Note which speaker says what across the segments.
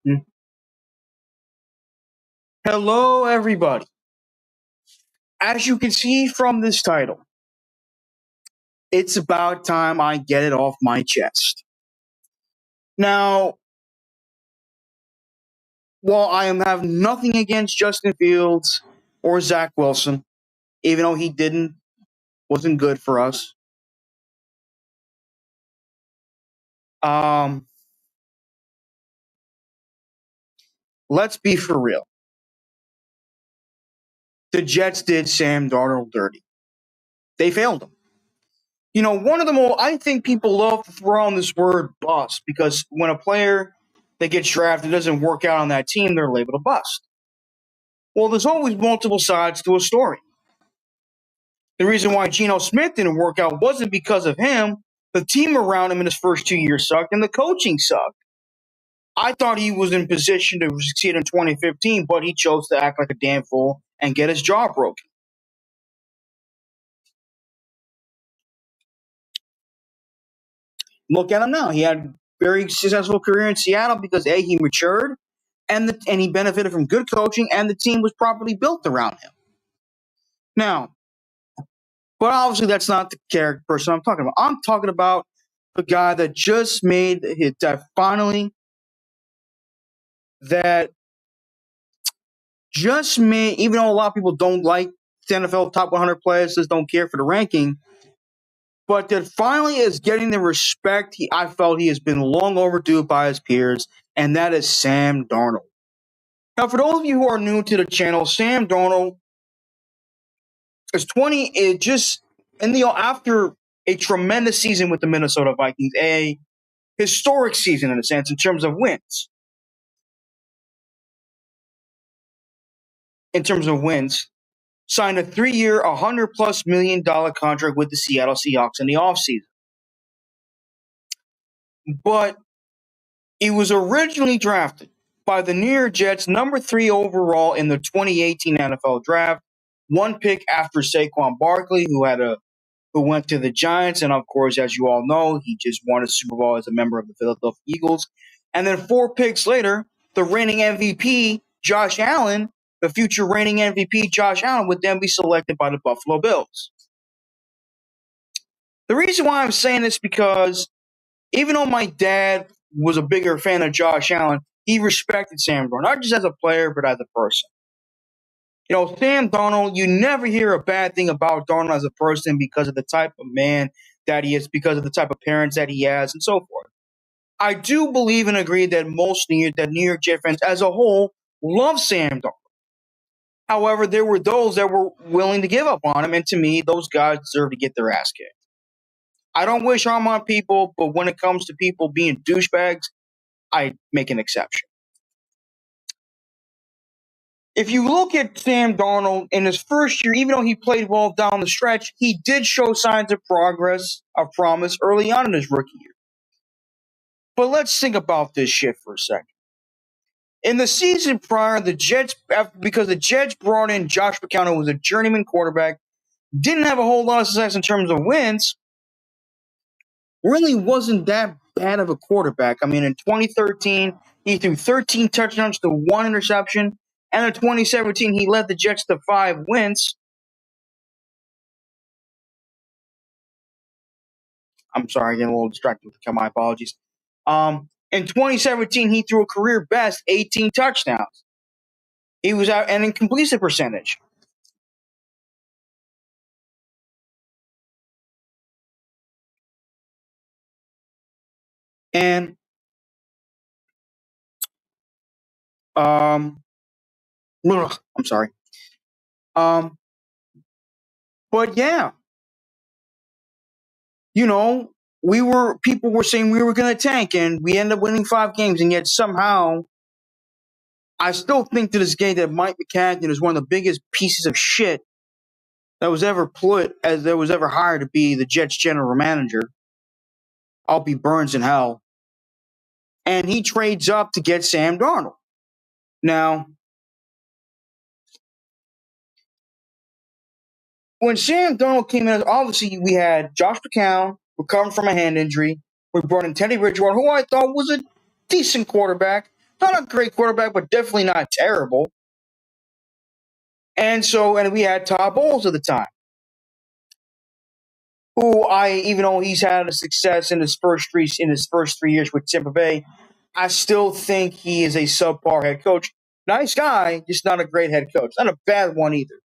Speaker 1: Mm. Hello, everybody. As you can see from this title, it's about time I get it off my chest. Now, while have nothing against Justin Fields or Zach Wilson, even though he wasn't good for us, um, let's be for real. The Jets did Sam Darnold dirty. They failed him. One of the most, I think people love to throw on this word bust because when a player that gets drafted doesn't work out on that team, they're labeled a bust. Well, there's always multiple sides to a story. The reason why Geno Smith didn't work out wasn't because of him. The team around him in his first 2 years sucked, and the coaching sucked. I thought he was in position to succeed in 2015, but he chose to act like a damn fool and get his jaw broken. Look at him now. He had a very successful career in Seattle because A, he matured, and he benefited from good coaching, and the team was properly built around him. Now, but obviously that's not the character person I'm talking about. I'm talking about the guy that just made it, that finally that just made, even though a lot of people don't like the NFL top 100 players, just don't care for the ranking, but that finally is getting the respect I felt he has been long overdue by his peers, and that is Sam Darnold. Now, for those of you who are new to the channel, Sam Darnold is 20. It just after a tremendous season with the Minnesota Vikings, a historic season in a sense in terms of wins. Signed a 3-year, $100+ million contract with the Seattle Seahawks in the offseason. But he was originally drafted by the New York Jets, number 3 overall in the 2018 NFL Draft. One pick after Saquon Barkley, who went to the Giants, and of course, as you all know, he just won a Super Bowl as a member of the Philadelphia Eagles. And then 4 picks later, the reigning MVP, Josh Allen, the future reigning MVP, Josh Allen, would then be selected by the Buffalo Bills. The reason why I'm saying this because even though my dad was a bigger fan of Josh Allen, he respected Sam Darnold, not just as a player, but as a person. Sam Darnold, you never hear a bad thing about Darnold as a person because of the type of man that he is, because of the type of parents that he has, and so forth. I do believe and agree that that New York Jet fans as a whole love Sam Darnold. However, there were those that were willing to give up on him, and to me, those guys deserve to get their ass kicked. I don't wish harm on people, but when it comes to people being douchebags, I make an exception. If you look at Sam Darnold in his first year, even though he played well down the stretch, he did show signs of progress, of promise early on in his rookie year. But let's think about this shit for a second. In the season prior, because the Jets brought in Josh McCown, who was a journeyman quarterback, didn't have a whole lot of success in terms of wins, really wasn't that bad of a quarterback. I mean, in 2013, he threw 13 touchdowns to 1 interception. And in 2017, he led the Jets to 5 wins. I'm sorry, getting a little distracted with my apologies. In 2017, he threw a career best 18 touchdowns. He was out and in completion percentage. And I'm sorry. But yeah, people were saying we were going to tank, and we ended up winning 5 games, and yet somehow, I still think to this day that Mike McCagnon is one of the biggest pieces of shit that was ever hired to be the Jets general manager. I'll be Burns in hell. And he trades up to get Sam Darnold. Now, when Sam Darnold came in, obviously we had Josh McCown recovering from a hand injury. We brought in Teddy Bridgewater, who I thought was a decent quarterback. Not a great quarterback, but definitely not terrible. And we had Todd Bowles at the time, who even though he's had a success in his first 3 years with Tampa Bay, I still think he is a subpar head coach. Nice guy, just not a great head coach. Not a bad one either.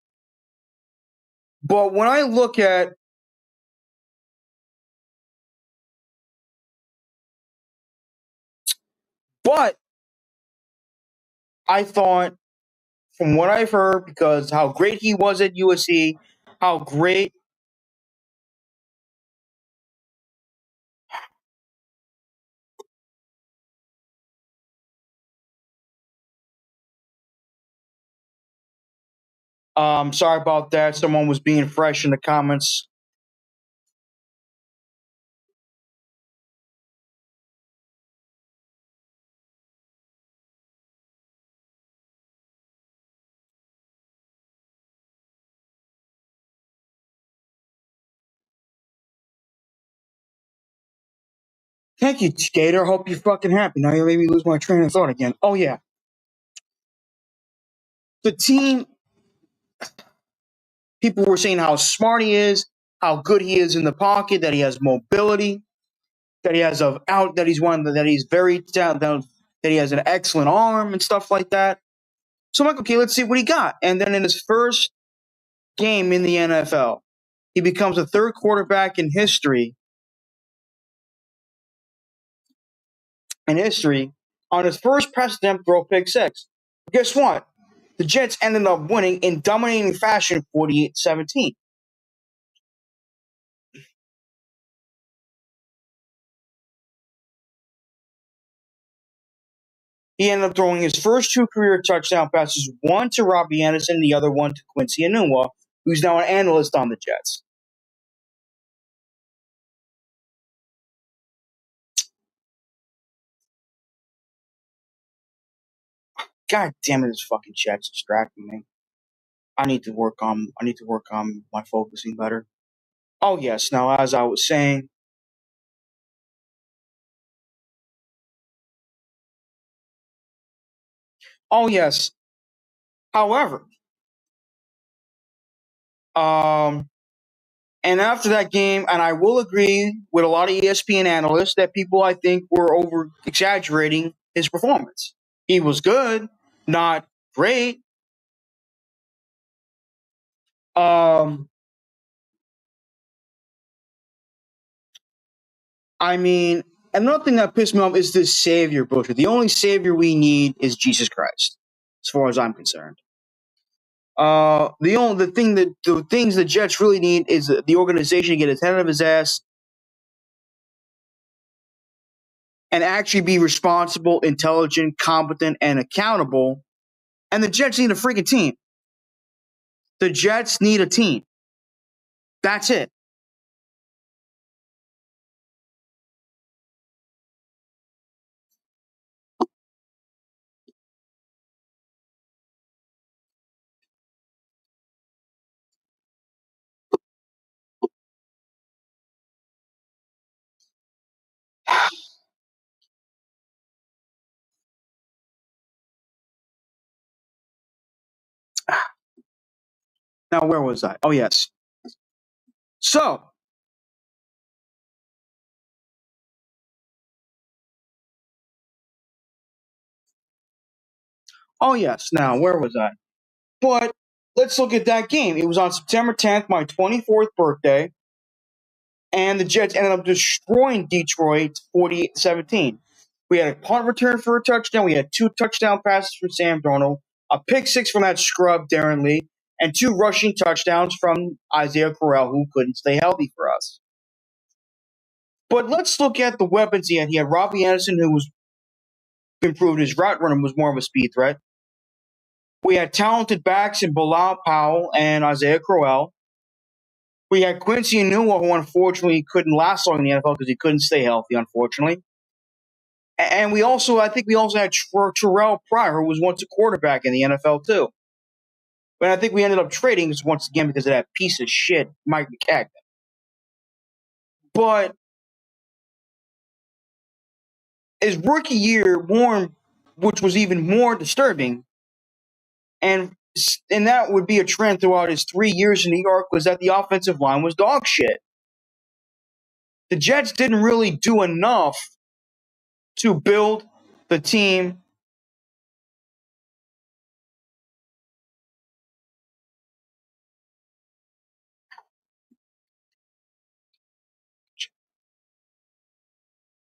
Speaker 1: But when I look at but I thought from what I've heard, because how great he was at USC, how great sorry about that. Someone was being fresh in the comments. Thank you, Skater. Hope you're fucking happy. Now you made me lose my train of thought again. Oh yeah. The team, people were saying how smart he is, how good he is in the pocket, that he has mobility, that he has a out, that he's one that he's very talented, that he has an excellent arm and stuff like that. So I'm like, okay, let's see what he got. And then in his first game in the NFL, he becomes the third quarterback in history on his first pass attempt throw pick six. Guess what? The Jets ended up winning in dominating fashion 48-17. He ended up throwing his first two career touchdown passes, one to Robbie Anderson, the other one to Quincy Enunwa, who's now an analyst on the Jets. God damn it, this fucking chat's distracting me. I need to work on my focusing better. Oh yes, now as I was saying, oh yes. However, um, and after that game, and I will agree with a lot of ESPN analysts that people I think were over exaggerating his performance. He was good, not great. Um, I mean, another thing that pissed me off is this savior bullshit. The only savior we need is Jesus Christ, as far as I'm concerned. The things the Jets really need is the organization to get its head out of his ass and actually be responsible, intelligent, competent, and accountable. And the Jets need a freaking team. The Jets need a team. That's it. Now, where was I? Oh, yes. So, oh, yes. Now, where was I? But let's look at that game. It was on September 10th, my 24th birthday, and the Jets ended up destroying Detroit 48-17. We had a punt return for a touchdown. We had two touchdown passes from Sam Darnold, a pick six from that scrub, Darren Lee, and two rushing touchdowns from Isaiah Correll, who couldn't stay healthy for us. But let's look at the weapons he had. He had Robbie Anderson, who was improved. His route running was more of a speed threat. We had talented backs in Bilal Powell and Isaiah Crowell. We had Quincy Enunwa, who unfortunately couldn't last long in the NFL because he couldn't stay healthy, unfortunately. And I think we also had Terrell Pryor, who was once a quarterback in the NFL too. But I think we ended up trading once again because of that piece of shit, Mike McCagnon. But his rookie year, Warren which was even more disturbing, and that would be a trend throughout his 3 years in New York, was that the offensive line was dog shit. The Jets didn't really do enough to build the team.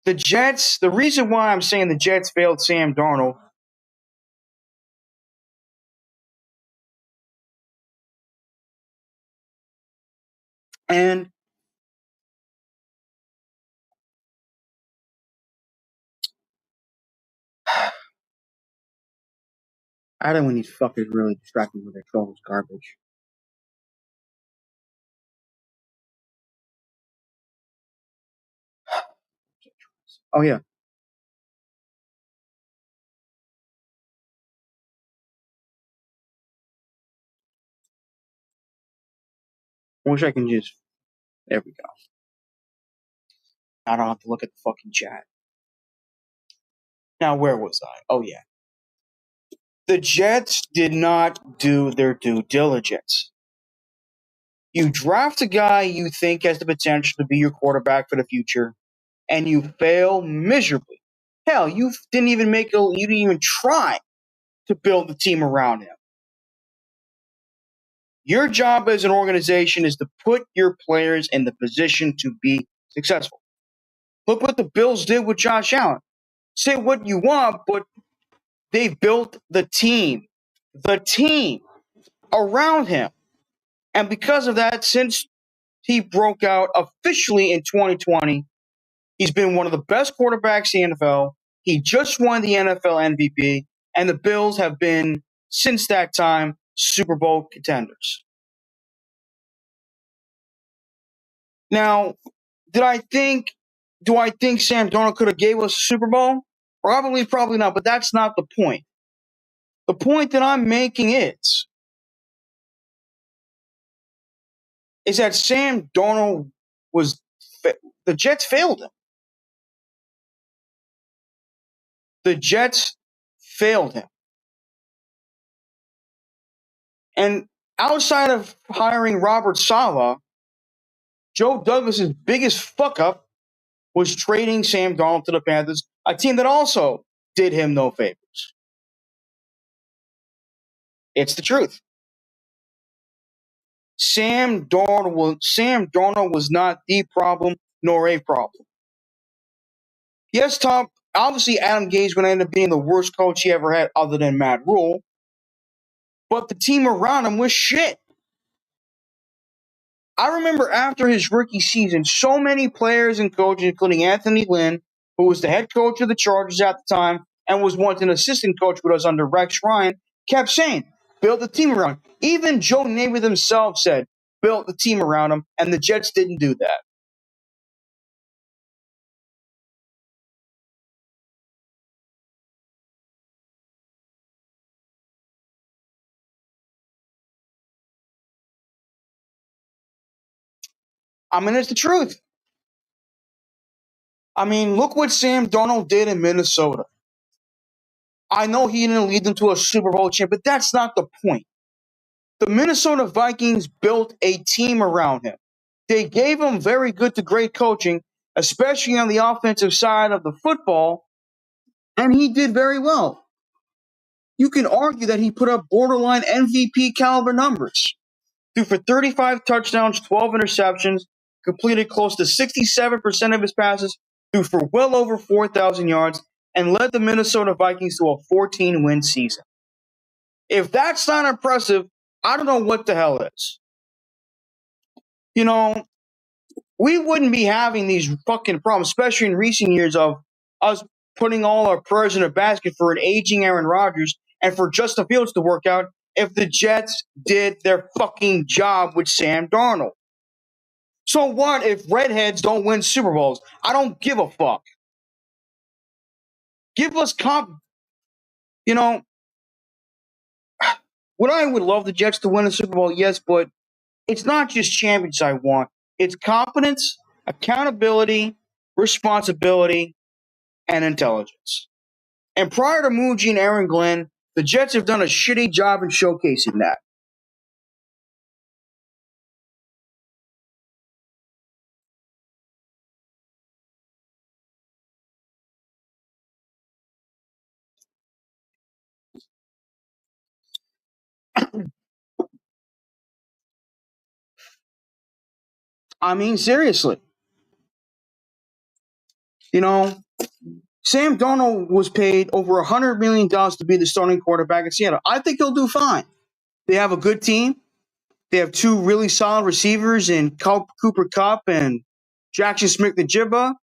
Speaker 1: The reason why I'm saying the Jets failed Sam Darnold, and I don't want these fuckers really distract me with their trolls garbage. Oh yeah. I wish I can just. There we go. I don't have to look at the fucking chat. Now, where was I? Oh, yeah. The Jets did not do their due diligence. You draft a guy you think has the potential to be your quarterback for the future, and you fail miserably. Hell, you didn't even try to build the team around him. Your job as an organization is to put your players in the position to be successful. Look what the Bills did with Josh Allen. Say what you want, but they built the team around him. And because of that, since he broke out officially in 2020, he's been one of the best quarterbacks in the NFL. He just won the NFL MVP, and the Bills have been, since that time, Super Bowl contenders. Now, do I think Sam Darnold could have gave us a Super Bowl? Probably not, but that's not the point. The point that I'm making is that Sam Darnold the Jets failed him. The Jets failed him. And outside of hiring Robert Saleh, Joe Douglas's biggest fuck up was trading Sam Darnold to the Panthers, a team that also did him no favors. It's the truth. Sam Darnold was not the problem nor a problem. Yes, Tom. Obviously, Adam Gase would end up being the worst coach he ever had, other than Matt Rule. But the team around him was shit. I remember after his rookie season, so many players and coaches, including Anthony Lynn, who was the head coach of the Chargers at the time and was once an assistant coach with us under Rex Ryan, kept saying, build the team around him. Even Joe Namath himself said, build the team around him, and the Jets didn't do that. I mean, it's the truth. I mean, look what Sam Darnold did in Minnesota. I know he didn't lead them to a Super Bowl champ, but that's not the point. The Minnesota Vikings built a team around him. They gave him very good to great coaching, especially on the offensive side of the football, and he did very well. You can argue that he put up borderline MVP caliber numbers. Threw for 35 touchdowns, 12 interceptions, completed close to 67% of his passes, threw for well over 4,000 yards, and led the Minnesota Vikings to a 14-win season. If that's not impressive, I don't know what the hell is. You know, we wouldn't be having these fucking problems, especially in recent years, of us putting all our prayers in a basket for an aging Aaron Rodgers and for Justin Fields to work out if the Jets did their fucking job with Sam Darnold. So what if redheads don't win Super Bowls? I don't give a fuck. Give us you know, would I would love the Jets to win a Super Bowl, yes, but it's not just champions I want. It's competence, accountability, responsibility, and intelligence. And prior to Muji and Aaron Glenn, the Jets have done a shitty job in showcasing that. I mean, seriously. You know, Sam Darnold was paid over $100 million to be the starting quarterback in Seattle. I think he'll do fine. They have a good team. They have two really solid receivers in Cooper Kupp and Jackson Smith-Njigba.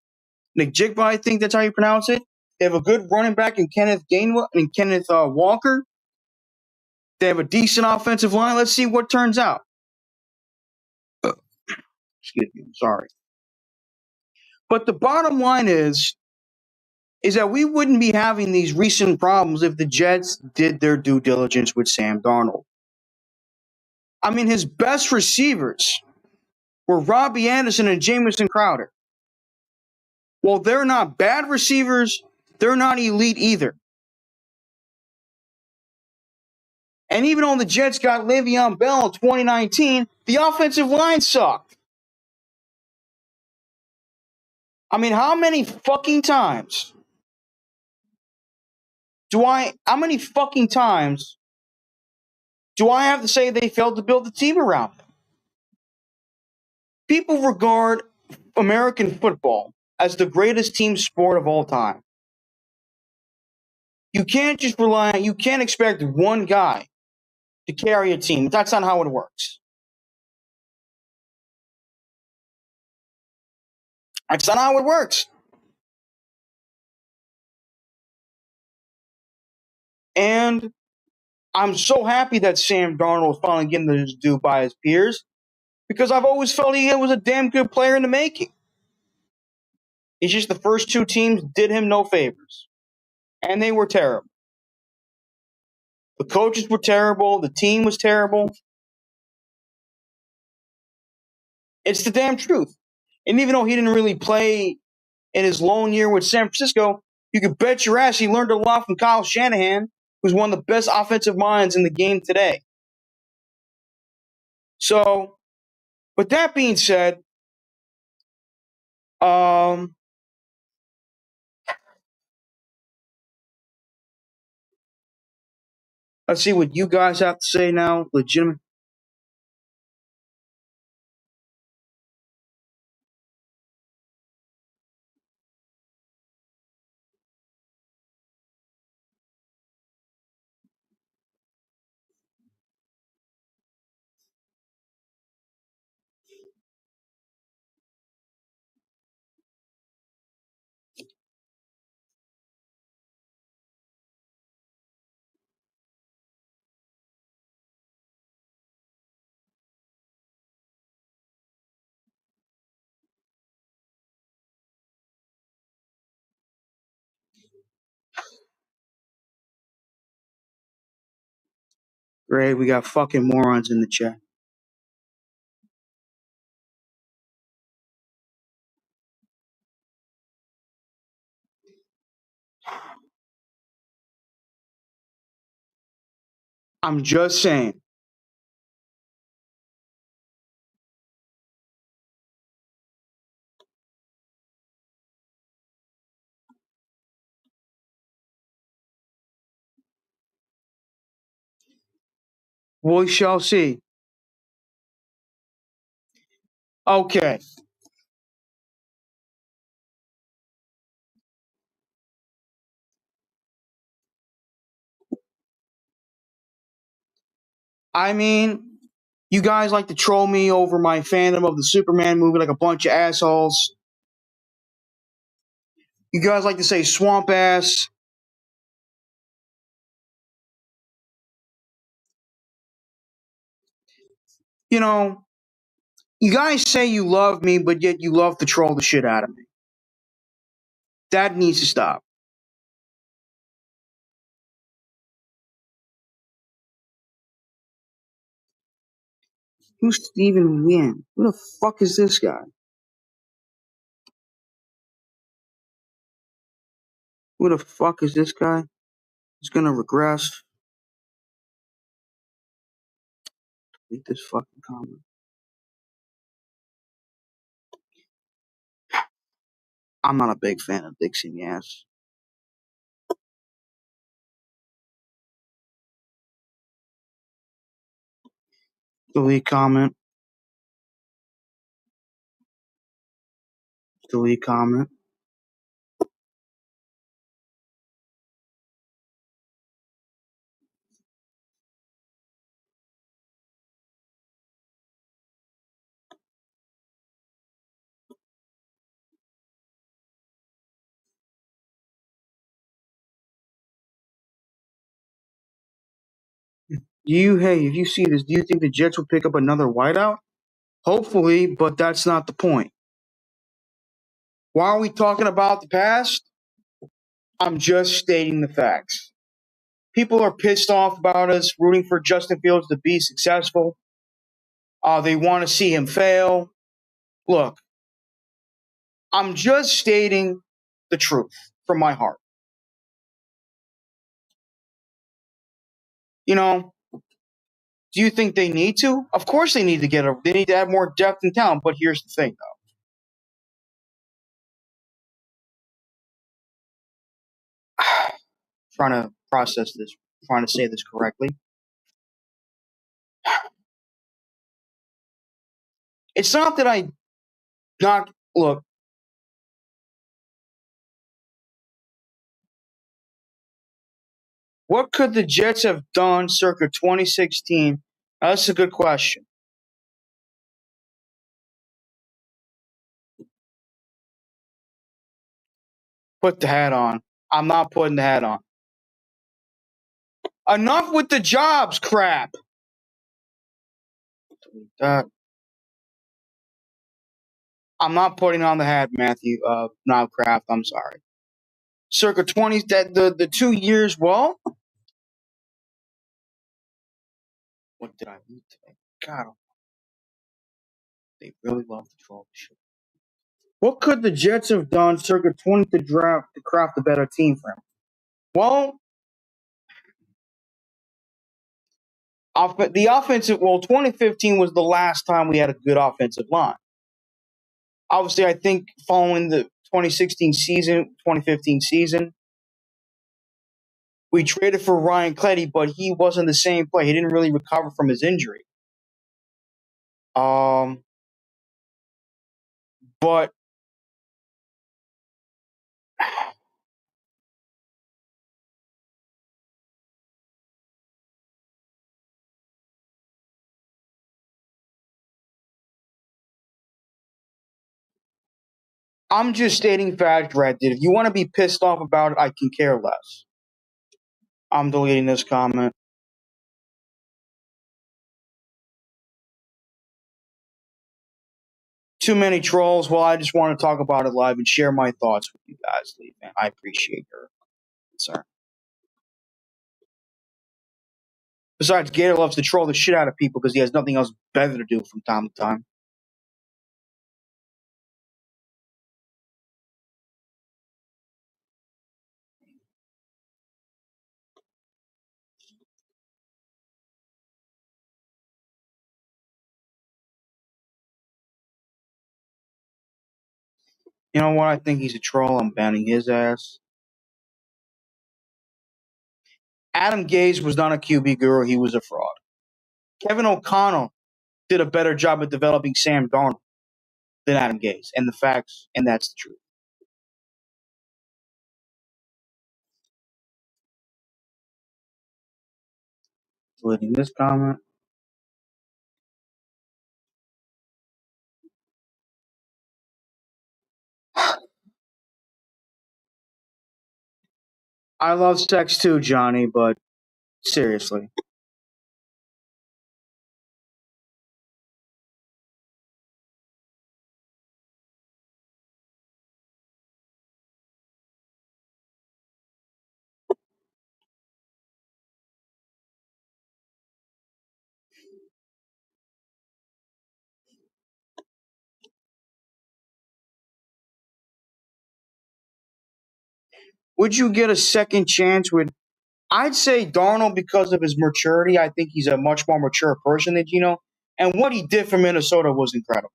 Speaker 1: Njigba, I think that's how you pronounce it. They have a good running back in Kenneth Gainwell and Kenneth Walker. They have a decent offensive line. Let's see what turns out. Excuse me, I'm sorry. But the bottom line is that we wouldn't be having these recent problems if the Jets did their due diligence with Sam Darnold. I mean, his best receivers were Robbie Anderson and Jamison Crowder. Well, they're not bad receivers, they're not elite either. And even though the Jets got Le'Veon Bell in 2019, the offensive line sucked. I mean, how many fucking times how many fucking times do I have to say they failed to build the team around them? People regard American football as the greatest team sport of all time. You can't just you can't expect one guy to carry a team. That's not how it works. That's not how it works. And I'm so happy that Sam Darnold is finally getting his due by his peers because I've always felt he was a damn good player in the making. It's just the first two teams did him no favors, and they were terrible. The coaches were terrible. The team was terrible. It's the damn truth. And even though he didn't really play in his lone year with San Francisco, you could bet your ass he learned a lot from Kyle Shanahan, who's one of the best offensive minds in the game today. So, with that being said, um, let's see what you guys have to say now. Legitimate. Great, we got fucking morons in the chat. I'm just saying. We shall see. Okay. I mean, you guys like to troll me over my fandom of the Superman movie like a bunch of assholes. You guys like to say swamp ass. You know, you guys say you love me, but yet you love to troll the shit out of me. That needs to stop. Who's Steven Wynn? Who the fuck is this guy? Who the fuck is this guy? He's gonna regress. Delete this fucking comment. I'm not a big fan of Dixie Yes. Delete comment. Delete comment. If you see this, do you think the Jets will pick up another wideout? Hopefully, but that's not the point. Why are we talking about the past? I'm just stating the facts. People are pissed off about us rooting for Justin Fields to be successful. They want to see him fail. Look, I'm just stating the truth from my heart. You know, do you think they need to? Of course they need to they need to have more depth and talent, but here's the thing though. Trying to process this, trying to say this correctly. It's not that I not look. What could the Jets have done circa 2016? That's a good question. Put the hat on. I'm not putting the hat on. Enough with the jobs crap. I'm not putting on the hat, Matthew. Not Kraft. I'm sorry. Circa 20s. That the 2 years. Well, what did I eat today? God, they really love to troll the shit. What could the Jets have done circa 20 to draft to craft a better team for him? Well, the offensive. Well, 2015 was the last time we had a good offensive line. Obviously, I think following the 2016 season, 2015 season, we traded for Ryan Cleddy, but he wasn't the same player. He didn't really recover from his injury. But I'm just stating facts, Reddit. If you want to be pissed off about it, I can care less. I'm deleting this comment. Too many trolls. Well, I just want to talk about it live and share my thoughts with you guys, Lee, man. I appreciate your concern. Besides, Gator loves to troll the shit out of people because he has nothing else better to do from time to time. You know what? I think he's a troll. I'm banning his ass. Adam Gase was not a QB guru. He was a fraud. Kevin O'Connell did a better job at developing Sam Darnold than Adam Gase. And the facts, and that's the truth. Deleting this comment. I love sex too, Johnny, but seriously. Would you get a second chance with? I'd say Darnold because of his maturity. I think he's a much more mature person than Gino, and what he did for Minnesota was incredible.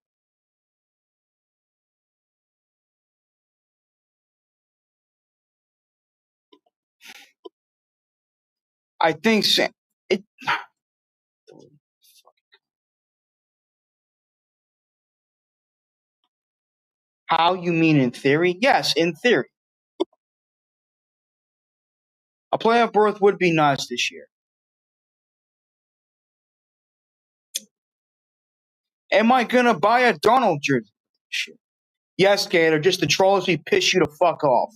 Speaker 1: I think it. How you mean in theory? Yes, in theory, a playoff berth would be nice this year. Am I gonna buy a Darnold jersey? Shit. Yes, Gator. Just the trolls me piss you to fuck off.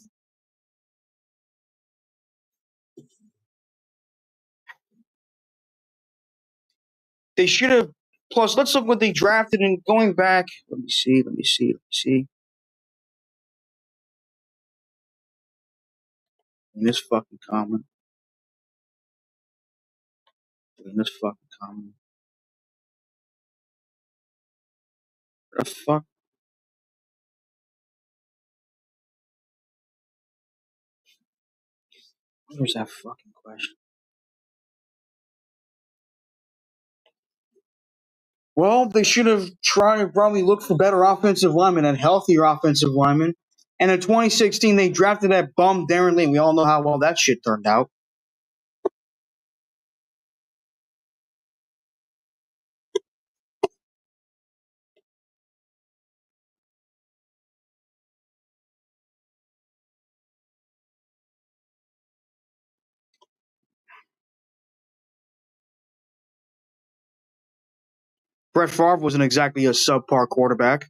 Speaker 1: They should have. Plus, let's look what they drafted and going back. Let me see. Let me see. Let me see. In this fucking comment. In this fucking comment. What the fuck? Where's that fucking question? Well, they should have tried to probably look for better offensive linemen and healthier offensive linemen. And in 2016, they drafted that bum Darren Lee. We all know how well that shit turned out. Brett Favre wasn't exactly a subpar quarterback.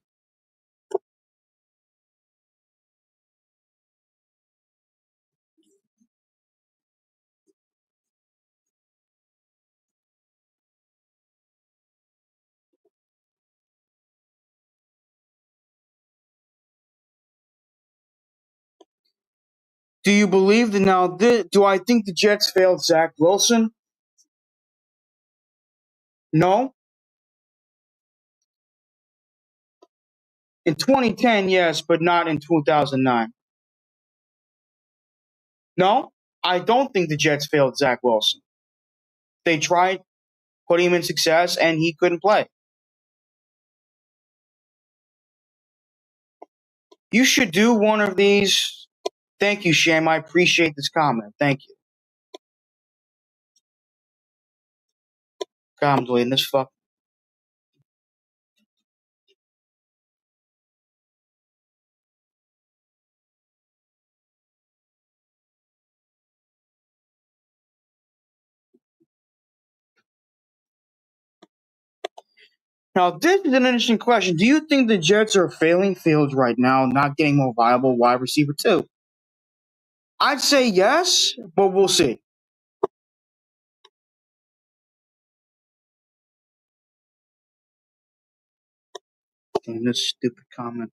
Speaker 1: Do you believe that now? Do I think the Jets failed Zach Wilson? No. In 2010, yes, but not in 2009. No, I don't think the Jets failed Zach Wilson. They tried putting him in success, and he couldn't play. You should do one of these. Thank you, Sham. I appreciate this comment. Thank you. God, I'm deleting this fuck. Now, this is an interesting question. Do you think the Jets are failing Fields right now, not getting more viable wide receiver too? I'd say yes, but we'll see. Damn, this stupid comment.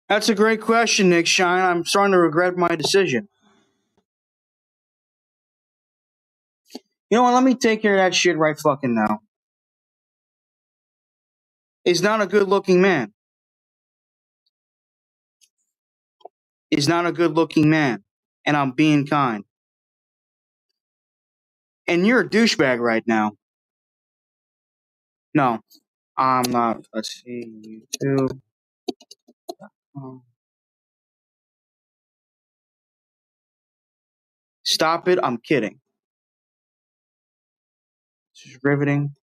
Speaker 1: That's a great question, Nick Shine. I'm starting to regret my decision. You know what? Let me take care of that shit right fucking now. He's not a good looking man. He's not a good looking man. And I'm being kind. And you're a douchebag right now. No, I'm not. Let's see. YouTube. Stop it. I'm kidding. This is riveting.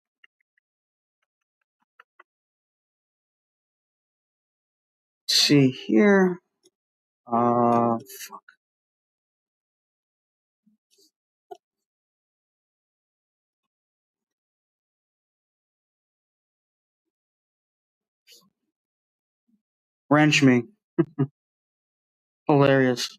Speaker 1: Let's see here. Wrench me. Hilarious.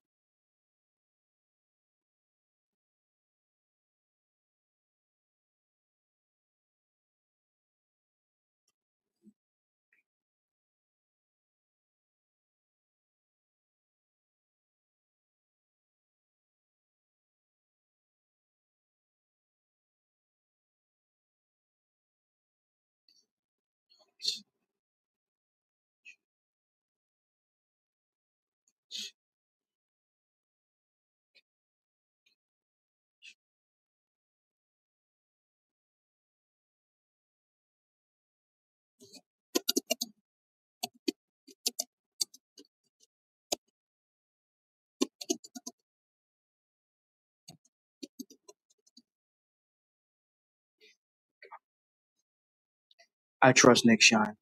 Speaker 1: I trust Nick Shine.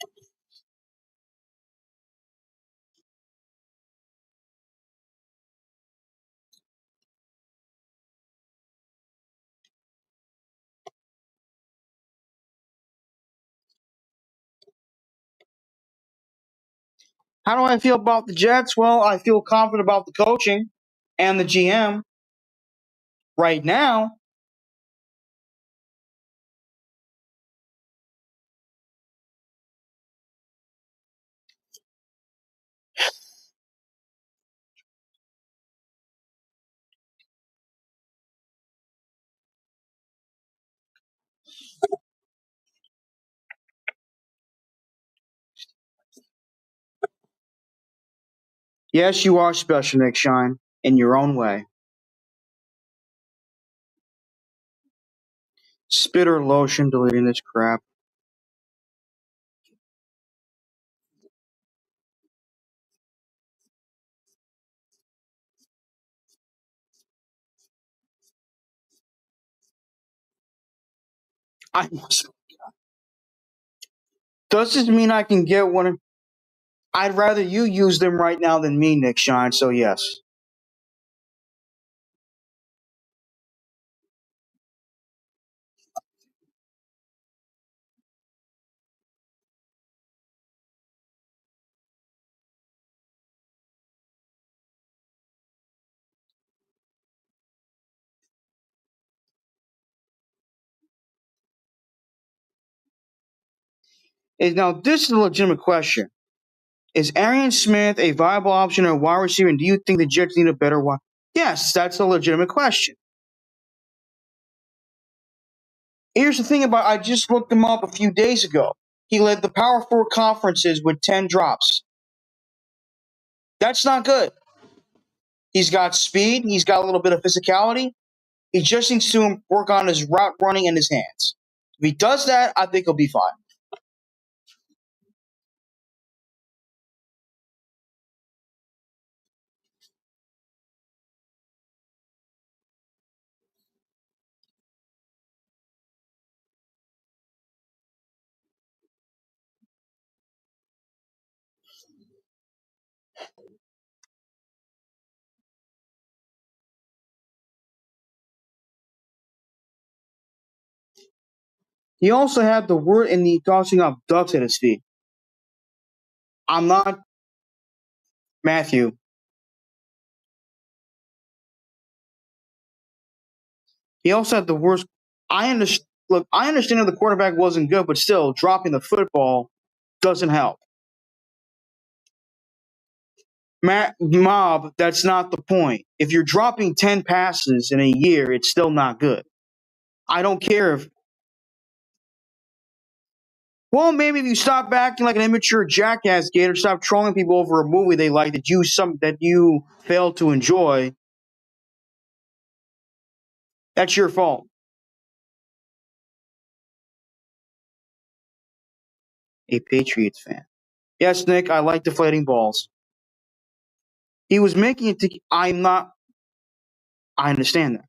Speaker 1: How do I feel about the Jets? Well, I feel confident about the coaching and the GM right now. Yes, you are special, Nick Shine, in your own way. Spitter lotion, deleting this crap. I does this mean I can get one? I'd rather you use them right now than me, Nick Shine. So yes. Now this is a legitimate question. Is Arian Smith a viable option at wide receiver? And do you think the Jets need a better wide? Yes, that's a legitimate question. Here's the thing about I just looked him up a few days ago. He led the Power Four conferences with 10 drops. That's not good. He's got speed. He's got a little bit of physicality. He just needs to work on his route running and his hands. If he does that, I think he'll be fine. He also had the word in the tossing up ducks at his feet. I'm not Matthew. He also had the worst. I understand. Look, I understand that the quarterback wasn't good, but still, dropping the football doesn't help. Mob, that's not the point. If you're dropping 10 passes in a year, it's still not good. I don't care if. Well, maybe if you stop acting like an immature jackass, Gator, stop trolling people over a movie they like that you failed to enjoy. That's your fault. A Patriots fan. Yes, Nick, I like deflating balls. He was making it to. I'm not. I understand that.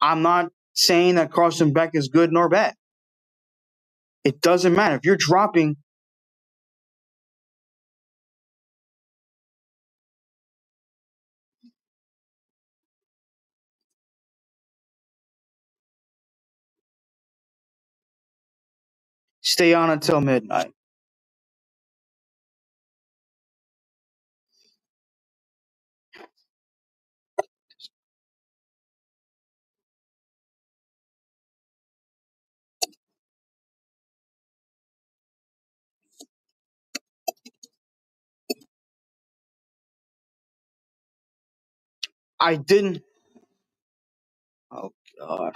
Speaker 1: I'm not saying that Carson Beck is good nor bad. It doesn't matter. If you're dropping, stay on until midnight. I didn't. Oh God,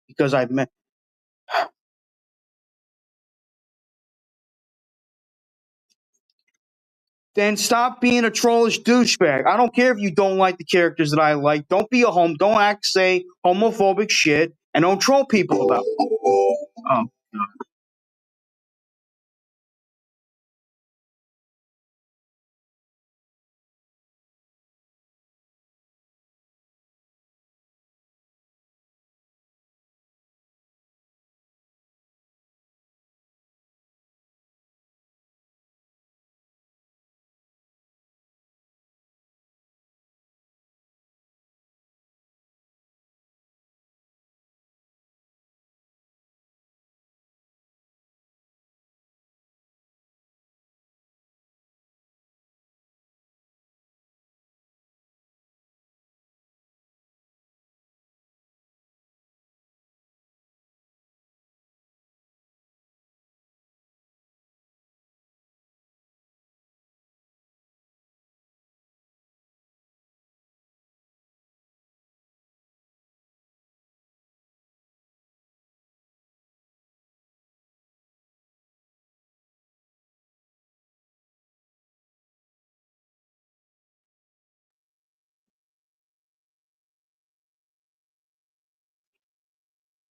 Speaker 1: because I met. Then stop being a trollish douchebag. I don't care if you don't like the characters that I like. Don't be a Don't act say homophobic shit and don't troll people about it. Oh.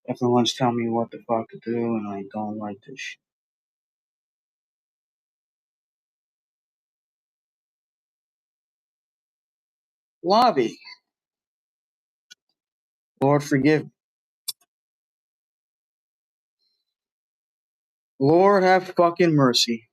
Speaker 1: Everyone's telling me what the fuck to do, and I don't like this shit. Lobby. Lord forgive me. Lord have fucking mercy.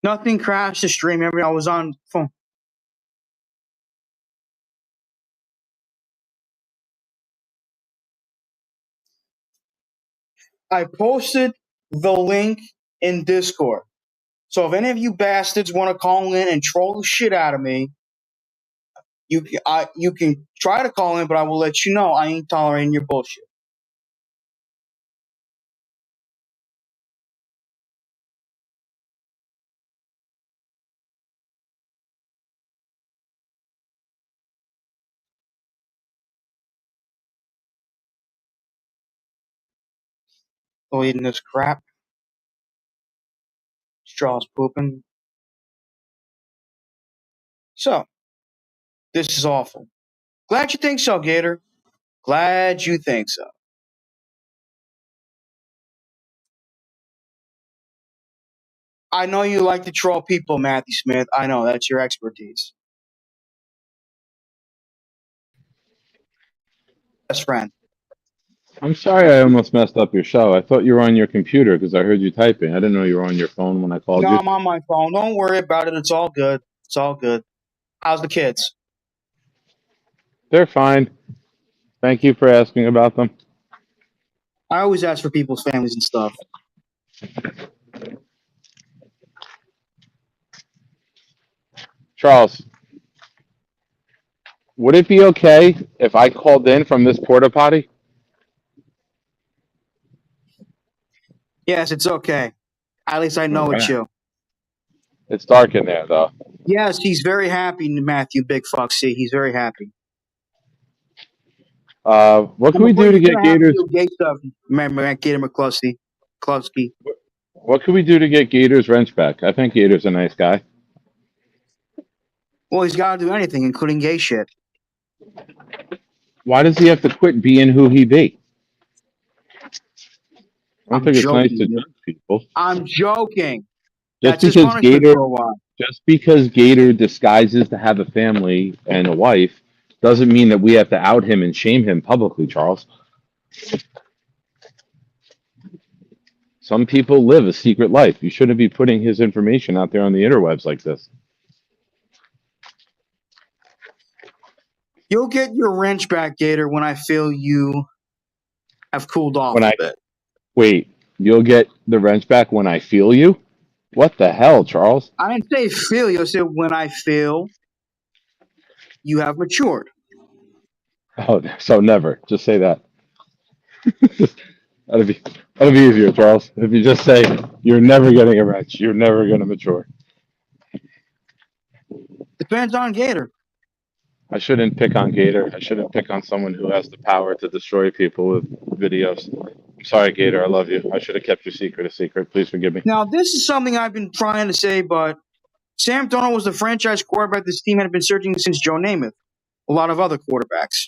Speaker 1: Nothing crashed the stream. I was on phone. I posted the link in Discord. So if any of you bastards want to call in and troll the shit out of me, you can try to call in, but I will let you know I ain't tolerating your bullshit. So eating this crap, straws pooping. So this is awful. Glad you think so, Gator. Glad you think so. I know you like to troll people, Matthew Smith. I know that's your expertise. Best friend.
Speaker 2: I'm sorry I almost messed up your show. I thought you were on your computer because I heard you typing. I didn't know you were on your phone when I called
Speaker 1: No,
Speaker 2: you.
Speaker 1: I'm on my phone. Don't worry about it. It's all good. It's all good. How's the kids?
Speaker 2: They're fine. Thank you for asking about them.
Speaker 1: I always ask for people's families and stuff.
Speaker 2: Charles, Would it be okay if I called in from this porta potty?
Speaker 1: Yes, it's okay. At least I
Speaker 2: All
Speaker 1: know it's
Speaker 2: right.
Speaker 1: you.
Speaker 2: It's dark in there, though.
Speaker 1: Yes, he's very happy, Matthew Big Foxy. He's very happy.
Speaker 2: What can
Speaker 1: I'm
Speaker 2: we do
Speaker 1: afraid
Speaker 2: to
Speaker 1: he's
Speaker 2: get
Speaker 1: gonna have to
Speaker 2: Gators?
Speaker 1: do gay stuff. Gator McCluskey.
Speaker 2: What can we do to get Gators wrench back? I think Gators a nice guy.
Speaker 1: Well, he's got to do anything, including gay shit.
Speaker 2: Why does he have to quit being who he be? I don't
Speaker 1: I'm
Speaker 2: think it's nice
Speaker 1: joking,
Speaker 2: to
Speaker 1: dude.
Speaker 2: judge people.
Speaker 1: I'm joking.
Speaker 2: Just
Speaker 1: That's his
Speaker 2: because
Speaker 1: punishment
Speaker 2: Gator,
Speaker 1: for a while.
Speaker 2: just because Gator disguises to have a family and a wife, doesn't mean that we have to out him and shame him publicly, Charles. Some people live a secret life. You shouldn't be putting his information out there on the interwebs like this.
Speaker 1: You'll get your wrench back, Gator, when I feel you have cooled off
Speaker 2: When
Speaker 1: a
Speaker 2: I
Speaker 1: bit.
Speaker 2: wait, you'll get the wrench back when I feel you? What the hell, Charles?
Speaker 1: I didn't say feel you. I said when I feel you have matured.
Speaker 2: Oh, so never. Just say that. that'd be that'd be easier, Charles. If you just say you're never getting a wrench, you're never gonna mature.
Speaker 1: Depends on Gator.
Speaker 2: I shouldn't pick on Gator. I shouldn't pick on someone who has the power to destroy people with videos. I'm sorry, Gator. I love you. I should have kept your secret a secret. Please forgive me.
Speaker 1: Now, this is something I've been trying to say, but Sam Darnold was the franchise quarterback this team had been searching since Joe Namath, a lot of other quarterbacks.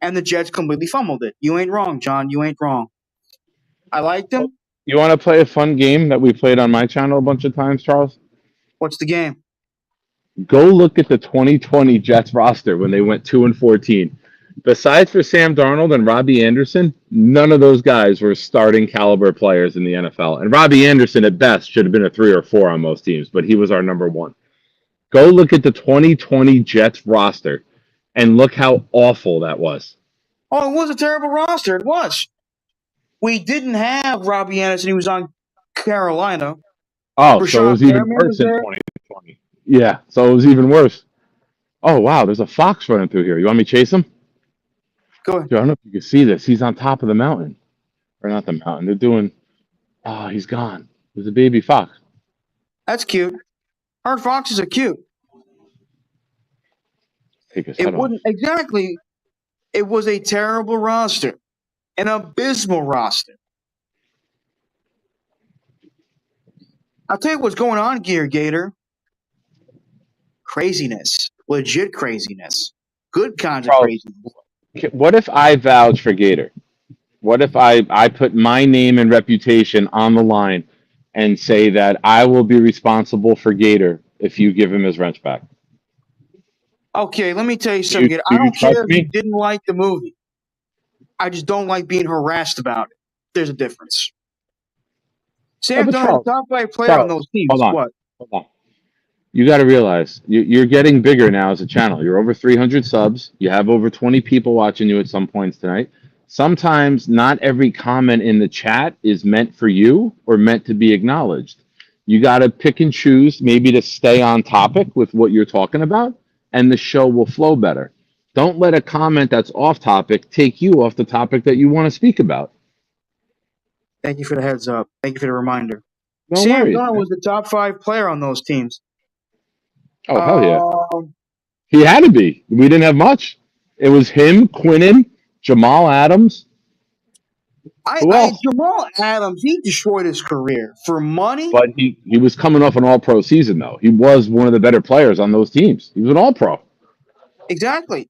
Speaker 1: And the Jets completely fumbled it. You ain't wrong, John. You ain't wrong. I liked him.
Speaker 2: You want to play a fun game that we played on my channel a bunch of times, Charles?
Speaker 1: What's the game?
Speaker 2: Go look at the 2020 Jets roster when they went 2-14. Besides for Sam Darnold and Robbie Anderson, none of those guys were starting caliber players in the NFL. And Robbie Anderson, at best, should have been a 3 or 4 on most teams, but he was our number one. Go look at the 2020 Jets roster and look how awful that was.
Speaker 1: Oh, it was a terrible roster. It was. We didn't have Robbie Anderson. He was on Carolina.
Speaker 2: Oh, so it
Speaker 1: Rashad
Speaker 2: was even
Speaker 1: Perriman was
Speaker 2: worse in
Speaker 1: there.
Speaker 2: 2020. Yeah, so it was even worse. Oh, wow, there's a fox running through here. You want me to chase him?
Speaker 1: Go ahead.
Speaker 2: Dude, I don't know if you can see this. He's on top of the mountain. Or not the mountain. They're doing. Oh, he's gone. There's a baby fox.
Speaker 1: That's cute. Our foxes are cute.
Speaker 2: Take his
Speaker 1: It
Speaker 2: head off.
Speaker 1: wouldn't exactly. It was a terrible roster, an abysmal roster. I'll tell you what's going on here, Gator. Craziness, legit craziness, good kinds of
Speaker 2: Charles,
Speaker 1: craziness.
Speaker 2: what if I vouch for Gator? What if I put my name and reputation on the line and say that I will be responsible for Gator if you give him his wrench back?
Speaker 1: Okay, let me tell you
Speaker 2: Do
Speaker 1: something,
Speaker 2: you,
Speaker 1: Gator.
Speaker 2: do
Speaker 1: I
Speaker 2: you
Speaker 1: don't care
Speaker 2: trust
Speaker 1: if you
Speaker 2: me?
Speaker 1: didn't like the movie. I just don't like being harassed about it. There's a difference.
Speaker 2: Yeah,
Speaker 1: Sam
Speaker 2: but
Speaker 1: Darnold,
Speaker 2: Charles,
Speaker 1: top 5 player on
Speaker 2: Charles,
Speaker 1: those teams.
Speaker 2: hold on.
Speaker 1: What?
Speaker 2: Hold on. You got to realize you're getting bigger now as a channel. You're over 300 subs. You have over 20 people watching you at some points tonight. Sometimes not every comment in the chat is meant for you or meant to be acknowledged. You got to pick and choose maybe to stay on topic with what you're talking about, and the show will flow better. Don't let a comment that's off topic take you off the topic that you want to speak about.
Speaker 1: Thank you for the heads up. Thank you for the reminder.
Speaker 2: No
Speaker 1: Sam
Speaker 2: worries,
Speaker 1: Darnold
Speaker 2: man.
Speaker 1: was the top 5 player on those teams.
Speaker 2: Oh, hell yeah.
Speaker 1: Um,
Speaker 2: He had to be. We didn't have much. It was him, Quinnen, Jamal Adams. Who else?
Speaker 1: Jamal Adams, he destroyed his career for money.
Speaker 2: But he was coming off an all pro season, though. He was one of the better players on those teams. He was an all pro.
Speaker 1: Exactly.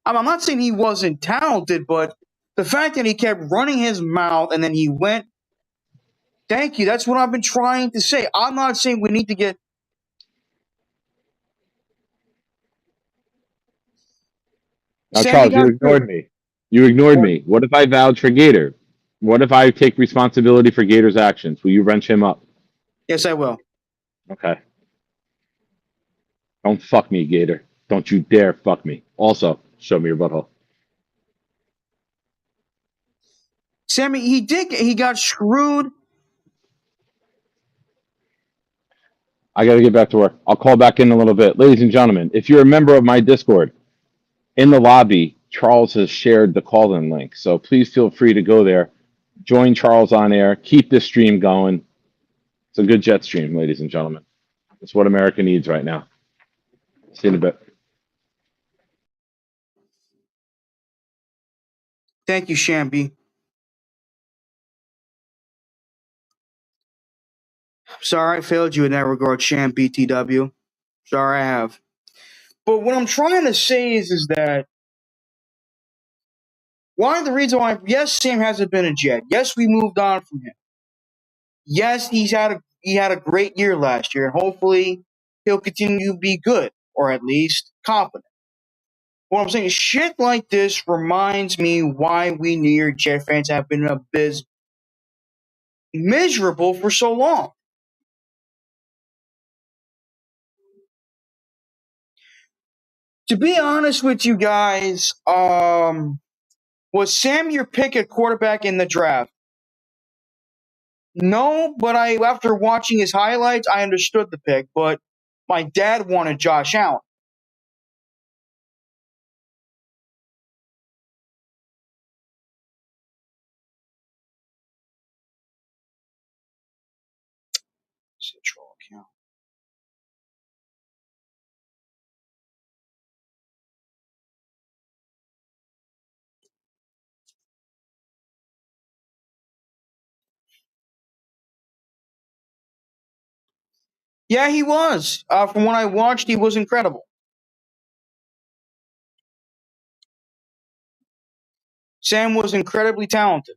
Speaker 1: I'm not saying he wasn't talented, but the fact that he kept running his mouth and then he went, thank you. That's what I've been trying to say. I'm not saying we need to get.
Speaker 2: Now,
Speaker 1: Sam, you
Speaker 2: Charles, you
Speaker 1: got
Speaker 2: ignored me. You ignored me. What if I vouch for Gator? What if I take responsibility for Gator's actions? Will you wrench him up?
Speaker 1: Yes, I will.
Speaker 2: Okay. Don't fuck me, Gator. Don't you dare fuck me. Also, show me your butthole.
Speaker 1: Sammy, he did. He got screwed.
Speaker 2: I got to get back to work. I'll call back in a little bit. Ladies and gentlemen, if you're a member of my Discord, in the lobby, Charles has shared the call-in link. So please feel free to go there, join Charles on air, keep this stream going. It's a good jet stream, ladies and gentlemen. It's what America needs right now. See you in a bit.
Speaker 1: Thank you, Shambi. Sorry I failed you in that regard, Sham BTW. Sorry I have. But what I'm trying to say is that one of the reasons why, yes, Sam hasn't been a Jet. Yes, we moved on from him. Yes, he had a great year last year, and hopefully he'll continue to be good, or at least competent. What I'm saying is shit like this reminds me why we New York Jet fans have been miserable for so long. To be honest with you guys, was Sam your pick at quarterback in the draft? No, but after watching his highlights, I understood the pick. But my dad wanted Josh Allen. Central account. Yeah, he was. From what I watched, he was incredible. Sam was incredibly talented.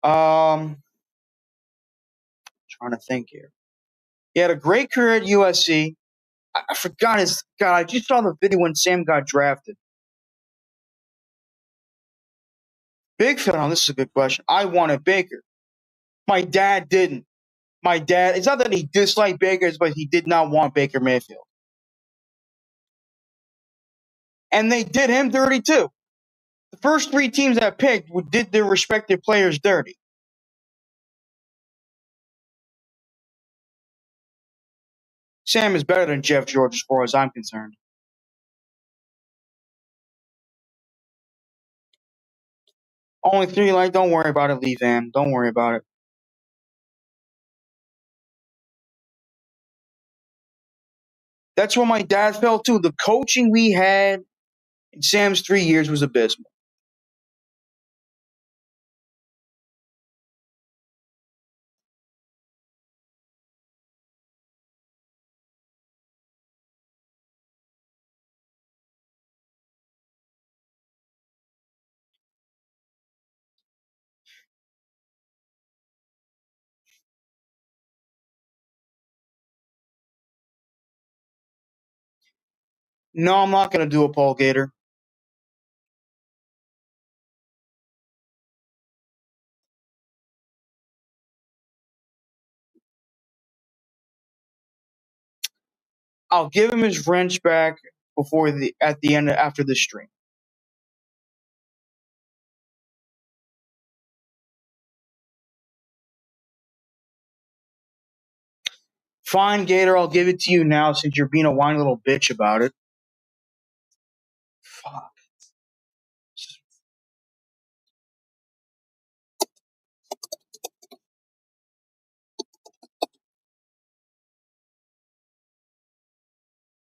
Speaker 1: Trying to think here. He had a great career at USC. I forgot his God. I just saw the video when Sam got drafted. Big fan. Oh, this is a good question. I wanted Baker. My dad didn't. My dad. It's not that he disliked Baker, but he did not want Baker Mayfield, and they did him dirty too. The first three teams that picked did their respective players dirty. Sam is better than Jeff George as far as I'm concerned. Only three, like, don't worry about it, Lee Van. Don't worry about it. That's what my dad felt too. The coaching we had in Sam's 3 years was abysmal. No, I'm not going to do a Paul Gator. I'll give him his wrench back before the at the end after the stream. Fine, Gator, I'll give it to you now since you're being a whiny little bitch about it. Fuck.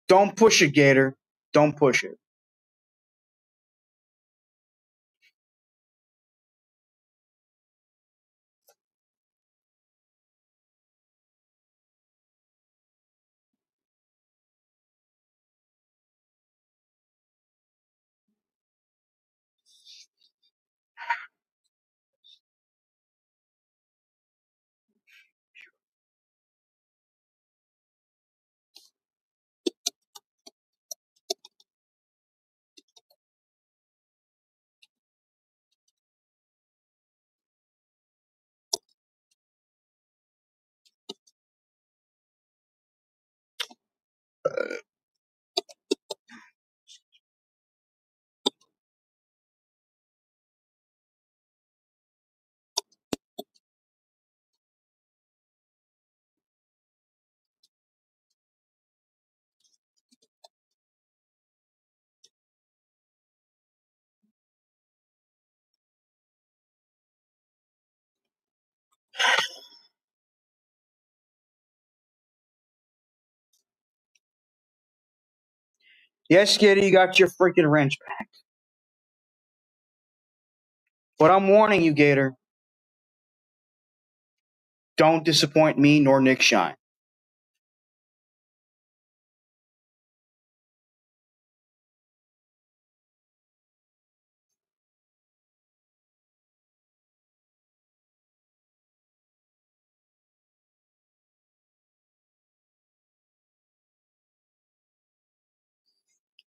Speaker 1: Don't push it, Gator. Don't push it. Yes, Kitty, you got your freaking wrench back. But I'm warning you, Gator. Don't disappoint me nor Nick Shine.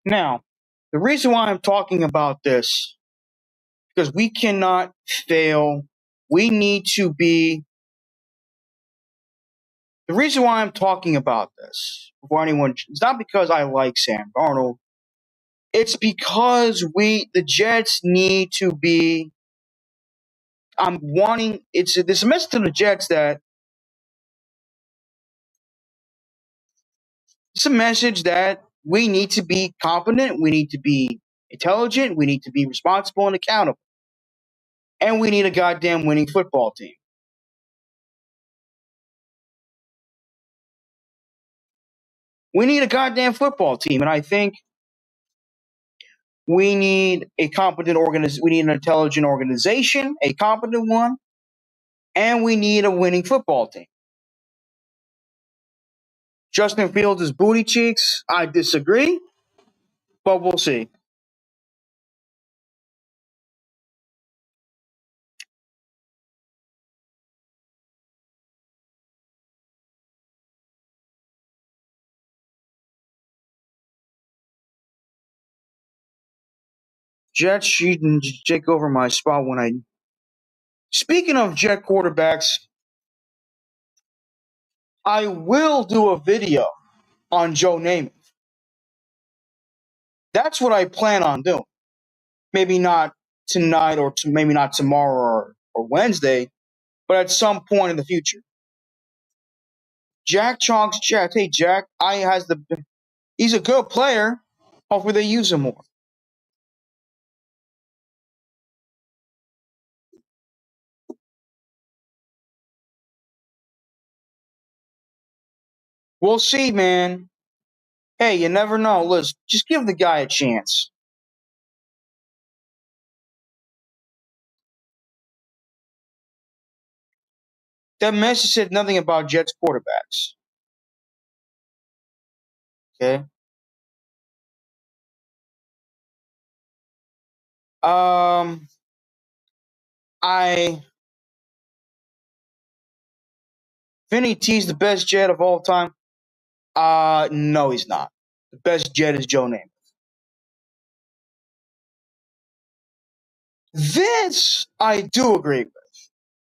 Speaker 1: Now, the reason why I'm talking about this, because we cannot fail. We need to be. The reason why I'm talking about this, before anyone, it's not because I like Sam Darnold. It's because the Jets, need to be. I'm wanting. It's a message to the Jets that it's a message that we need to be competent, we need to be intelligent, we need to be responsible and accountable, and we need a goddamn winning football team. We need a goddamn football team, and I think we need a competent We need an intelligent organization, a competent one, and we need a winning football team. Justin Fields is booty cheeks. I disagree, but we'll see. Jets, you can take over my spot when I. Speaking of Jet quarterbacks, I will do a video on Joe Namath. That's what I plan on doing. Maybe not tonight or maybe not tomorrow or Wednesday, but at some point in the future. Jack Chalk's Jets. Hey, Jack, he's a good player. Hopefully they use him more. We'll see, man. Hey, you never know. Let's just give the guy a chance. That message said nothing about Jets quarterbacks. Okay. Um, I Vinny T's the best Jet of all time. No, he's not. The best Jet is Joe Namath. This I do agree with.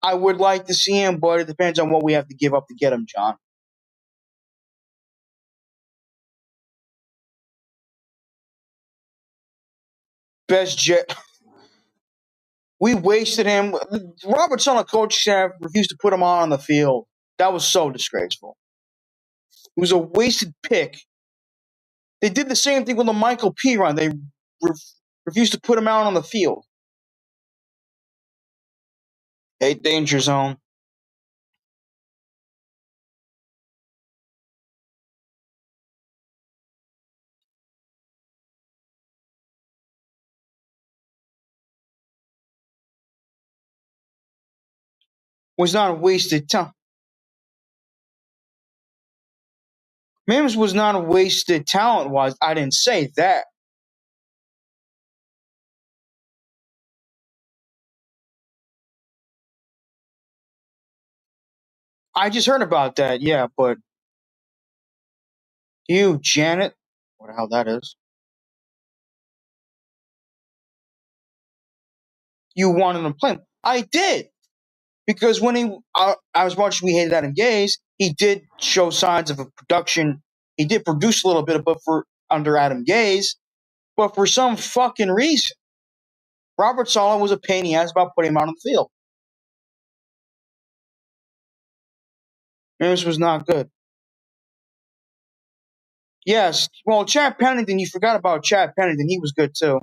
Speaker 1: I would like to see him, but it depends on what we have to give up to get him, John. Best Jet. We wasted him. Robert's on a coach staff refused to put him on the field. That was so disgraceful. It was a wasted pick. They did the same thing with the Michael P. run. They re- refused to put him out on the field. Hey, danger zone. Was not a wasted time. Mims was not a wasted talent wise. I didn't say that. I just heard about that, yeah, but you, Janet, what the hell that is, you wanted him to play him. I did. Because when as much as we hated Adam Gaze, he did show signs of a production. He did produce a little bit, but for under Adam Gaze, but for some fucking reason, Robert Sala was a pain in the ass about putting him out on the field. This was not good. Yes, well, Chad Pennington, you forgot about Chad Pennington. He was good too.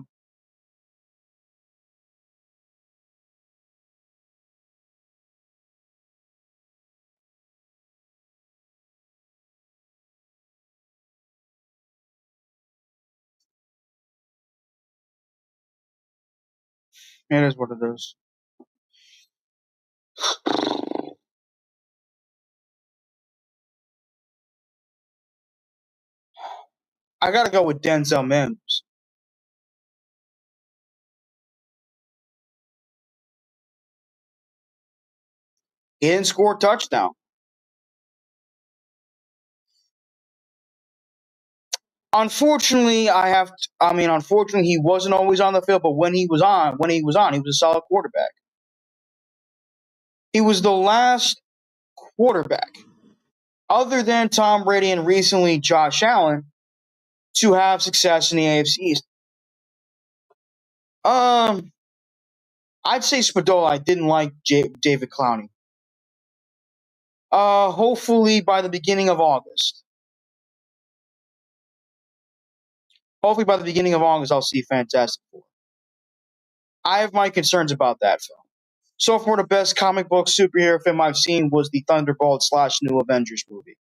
Speaker 1: It is what it is. I gotta go with Denzel Mims. He didn't score a touchdown. Unfortunately, unfortunately, he wasn't always on the field, but when he was on, he was a solid quarterback. He was the last quarterback, other than Tom Brady and recently Josh Allen, to have success in the AFC East. Um, I'd say Spadola. I didn't like David Clowney. Hopefully by the beginning of August. Hopefully by the beginning of August, I'll see Fantastic Four. I have my concerns about that film. So far, the best comic book superhero film I've seen was the Thunderbolt / New Avengers movie.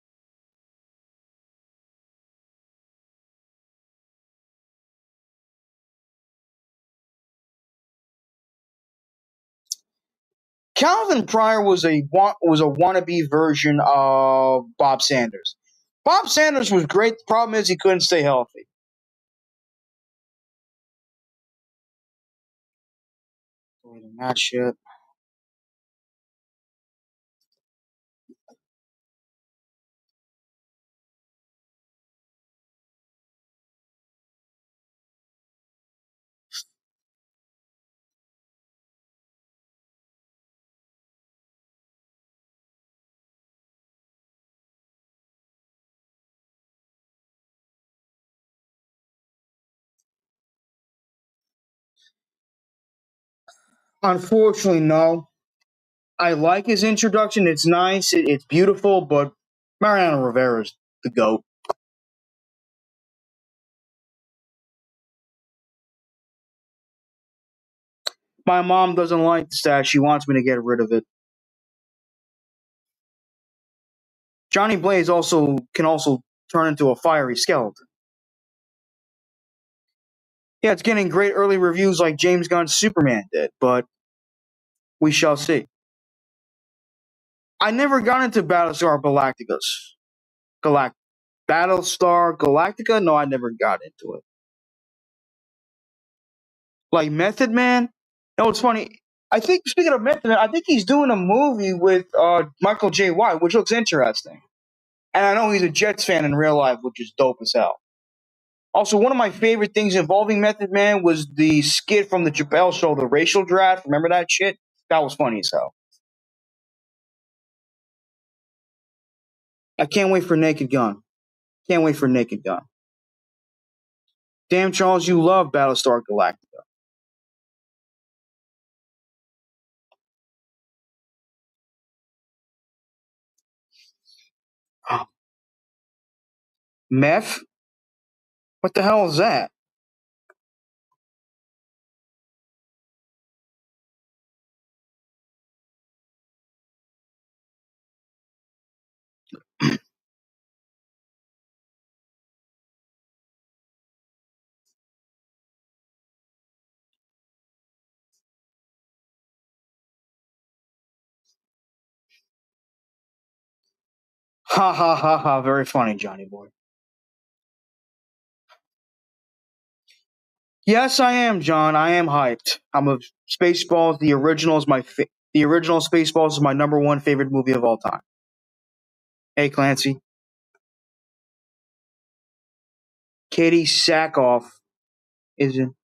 Speaker 1: Calvin Pryor was a wannabe version of Bob Sanders. Bob Sanders was great. The problem is he couldn't stay healthy. That shit. Unfortunately, no. I like his introduction. It's nice. It's beautiful, but Mariano Rivera's the GOAT. My mom doesn't like the stash. She wants me to get rid of it. Johnny Blaze also can also turn into a fiery skeleton. Yeah, it's getting great early reviews like James Gunn's Superman did, but we shall see. I never got into Battlestar Galacticus. Galact Battlestar Galactica? No, I never got into it. Like Method Man? No, it's funny. I think speaking of Method Man, I think he's doing a movie with Michael J. White, which looks interesting. And I know he's a Jets fan in real life, which is dope as hell. Also, one of my favorite things involving Method Man was the skit from the Chappelle Show, the racial draft. Remember that shit? That was funny as hell. I can't wait for Naked Gun. Can't wait for Naked Gun. Damn, Charles, you love Battlestar Galactica. Oh, meth? What the hell is that? Ha ha ha ha. Very funny, Johnny boy. Yes, I am, John. I am hyped. I'm a Spaceballs. The original Spaceballs is my number one favorite movie of all time. Hey, Clancy. Katie Sackhoff isn't.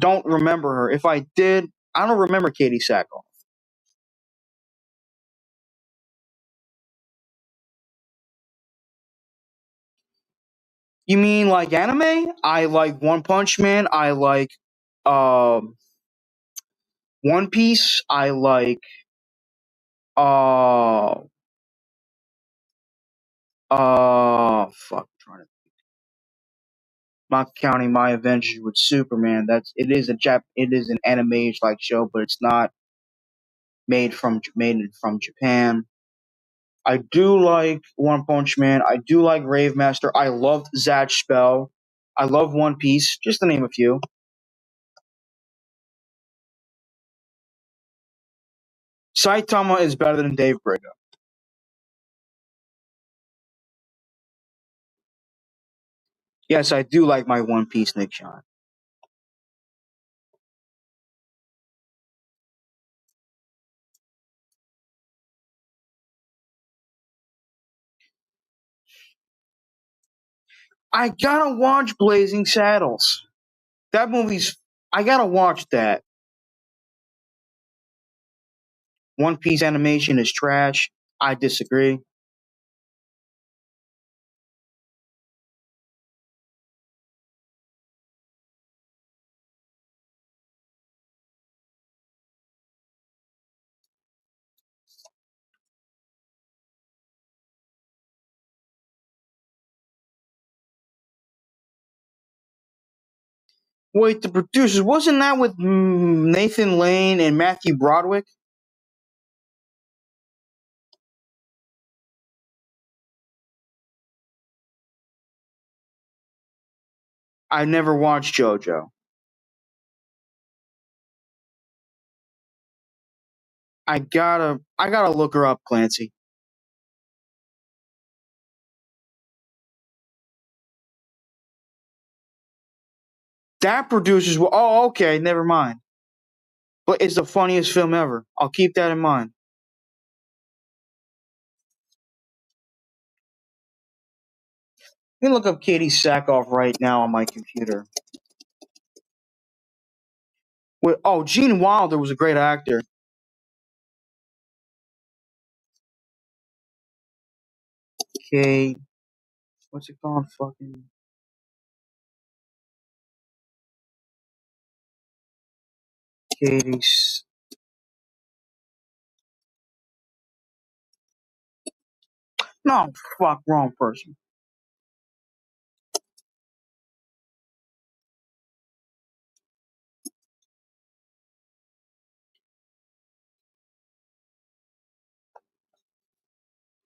Speaker 1: Don't remember her. If I did, I don't remember Katie Sackhoff. You mean like anime? I like One Punch Man. I like um One Piece. I like uh fuck. Trying to not counting my Adventures with Superman. It is an anime like show, but it's not made from Japan. I do like One Punch Man. I do like Rave Master. I loved Zatch Spell. I love One Piece, just to name a few. Saitama is better than Dave Brigham. Yes, I do like my One Piece Nick Shine. I gotta watch Blazing Saddles. That movie's. I gotta watch that. One Piece animation is trash. I disagree. Wait, the producers wasn't that with Nathan Lane and Matthew Broderick? I never watched JoJo. I gotta look her up, Clancy. That producers. Oh, okay, never mind. But it's the funniest film ever. I'll keep that in mind. Let me look up Katie Sackhoff right now on my computer. Oh, Gene Wilder was a great actor. Kate, what's it called? Fucking Katie. No, fuck, wrong person.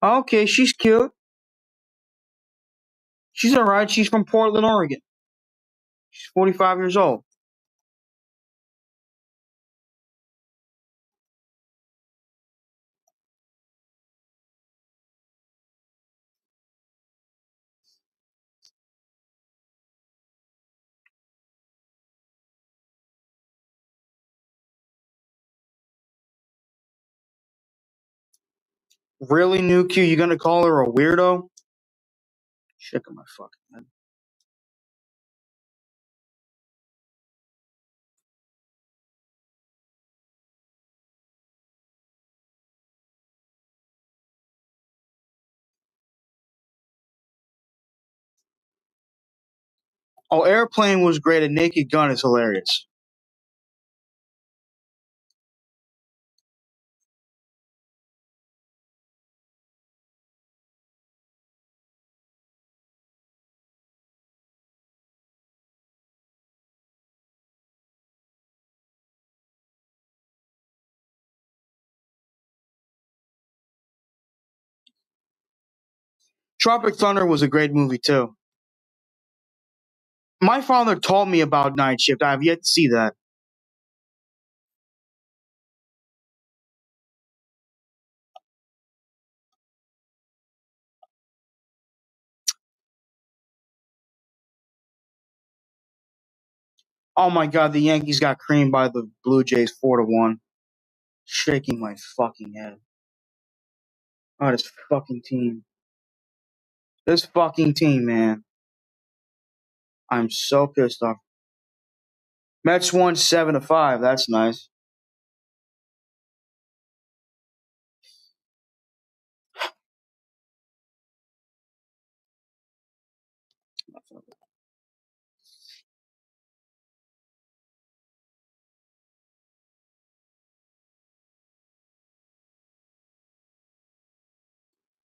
Speaker 1: Okay, she's cute. She's alright. She's from Portland, Oregon. She's 45 years old. Really, Nuki? You gonna call her a weirdo? Shaking my fucking head. Oh, Airplane was great, and Naked Gun is hilarious. Tropic Thunder was a great movie too. My father told me about Night Shift. I have yet to see that. Oh my god, the Yankees got creamed by the Blue Jays 4-1. Shaking my fucking head. Oh, this fucking team. This fucking team, man. I'm so pissed off. Mets won 7-5. That's nice.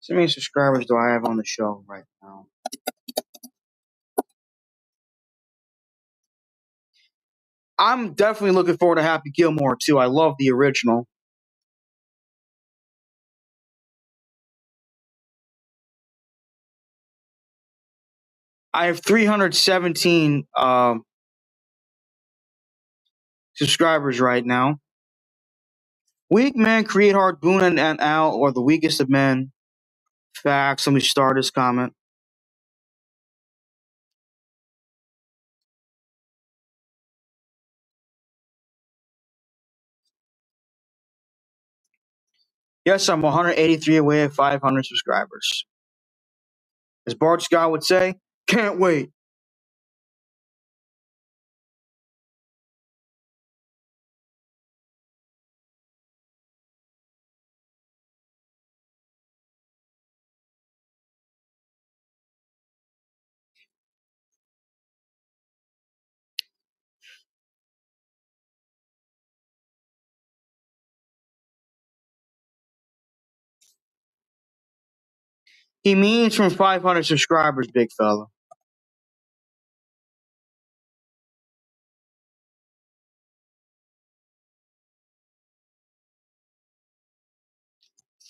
Speaker 1: So many subscribers do I have on the show right now? I'm definitely looking forward to Happy Gilmore too. I love the original. I have 317 subscribers right now. Weak men create hard boon and out, or the weakest of men. Facts. Let me start this comment. Yes, I'm 183 away at 500 subscribers. As Bart Scott would say, can't wait. He means from 500 subscribers, big fella.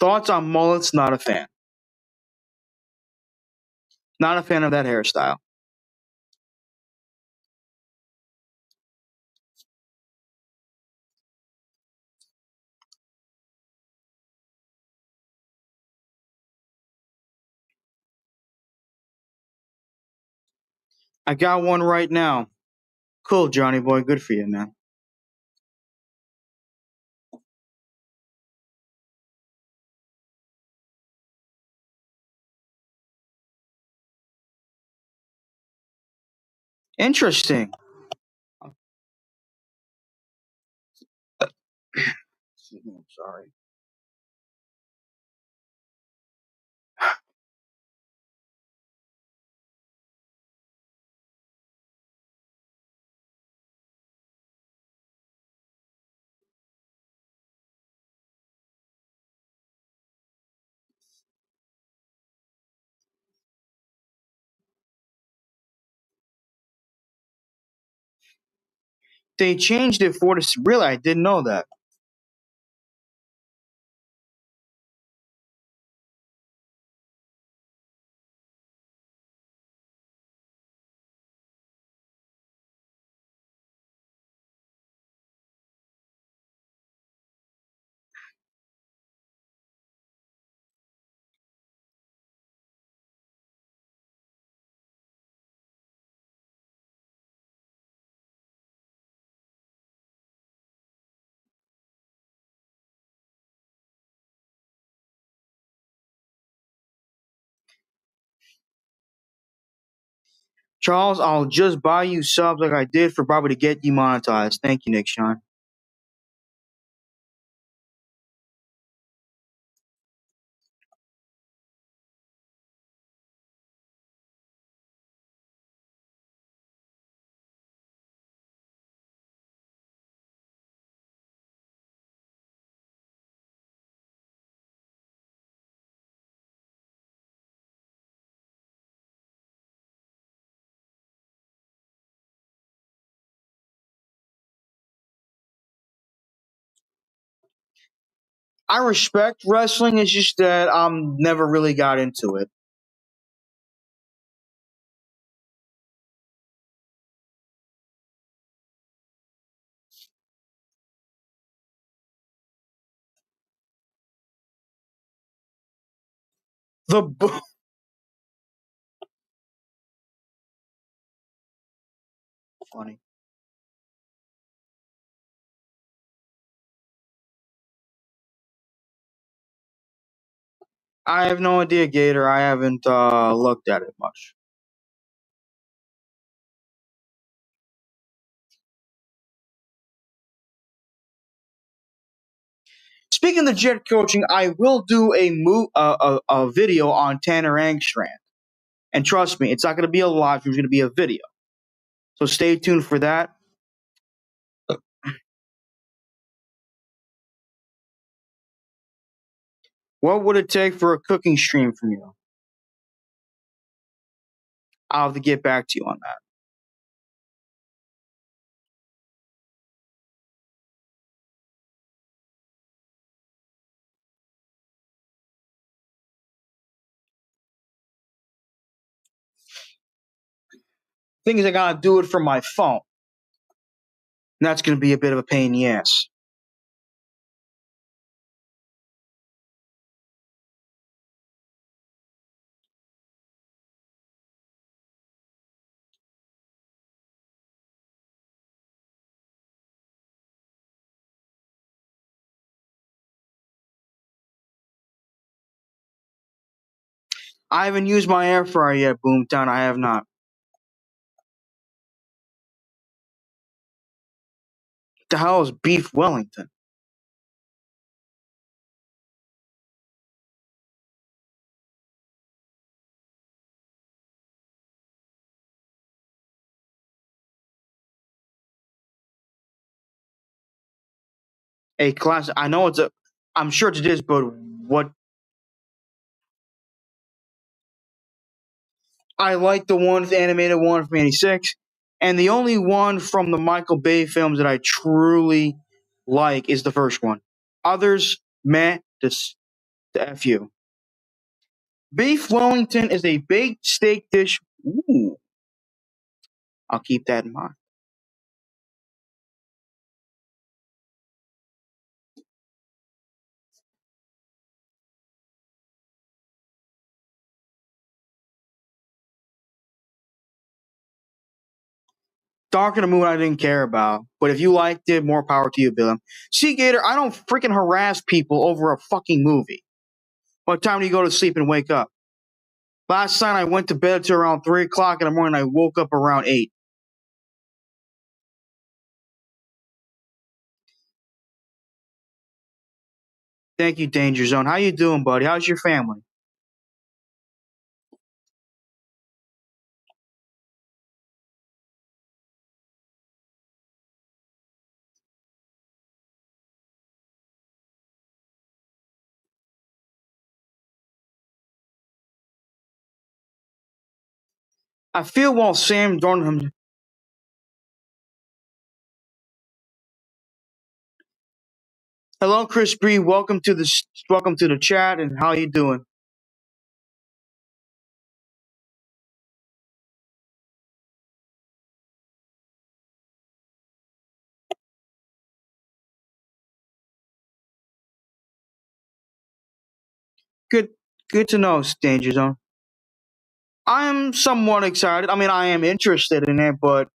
Speaker 1: Thoughts on mullets? Not a fan. Not a fan of that hairstyle. I got one right now. Cool, Johnny boy. Good for you, man. Interesting. Excuse me, I'm sorry. They changed it for this. Really, I didn't know that. Charles, I'll just buy you subs like I did for Bobby to get demonetized. Thank you, Nick Sean. I respect wrestling. It's just that never really got into it. The funny. I have no idea, Gator. I haven't looked at it much. Speaking of jet coaching, I will do a video on Tanner Angstrand, and trust me, it's not going to be a live stream. It's going to be a video. So stay tuned for that. What would it take for a cooking stream from you? I'll have to get back to you on that. Thing is, I gotta do it from my phone, and that's going to be a bit of a pain in the ass. I haven't used my air fryer yet, Boomtown. I have not. The hell is beef Wellington? A class. I know it's a. I'm sure it's this, but what I like the one, the animated one from '86, and the only one from the Michael Bay films that I truly like is the first one. Others, meh, just the f you. Beef Wellington is a baked steak dish. Ooh, I'll keep that in mind. Dark in the Moon, I didn't care about, but if you liked it, more power to you, Bill. See, Gator, I don't freaking harass people over a fucking movie. What time do you go to sleep and wake up? Last night I went to bed till around 3 o'clock in the morning. I woke up around 8. Thank you, Danger Zone. How you doing, buddy? How's your family? I feel while Sam Darnold. Hello, Chris Bree. Welcome to the chat. And how you doing? Good. Good to know, Danger Zone. I am somewhat excited. I mean, I am interested in it, but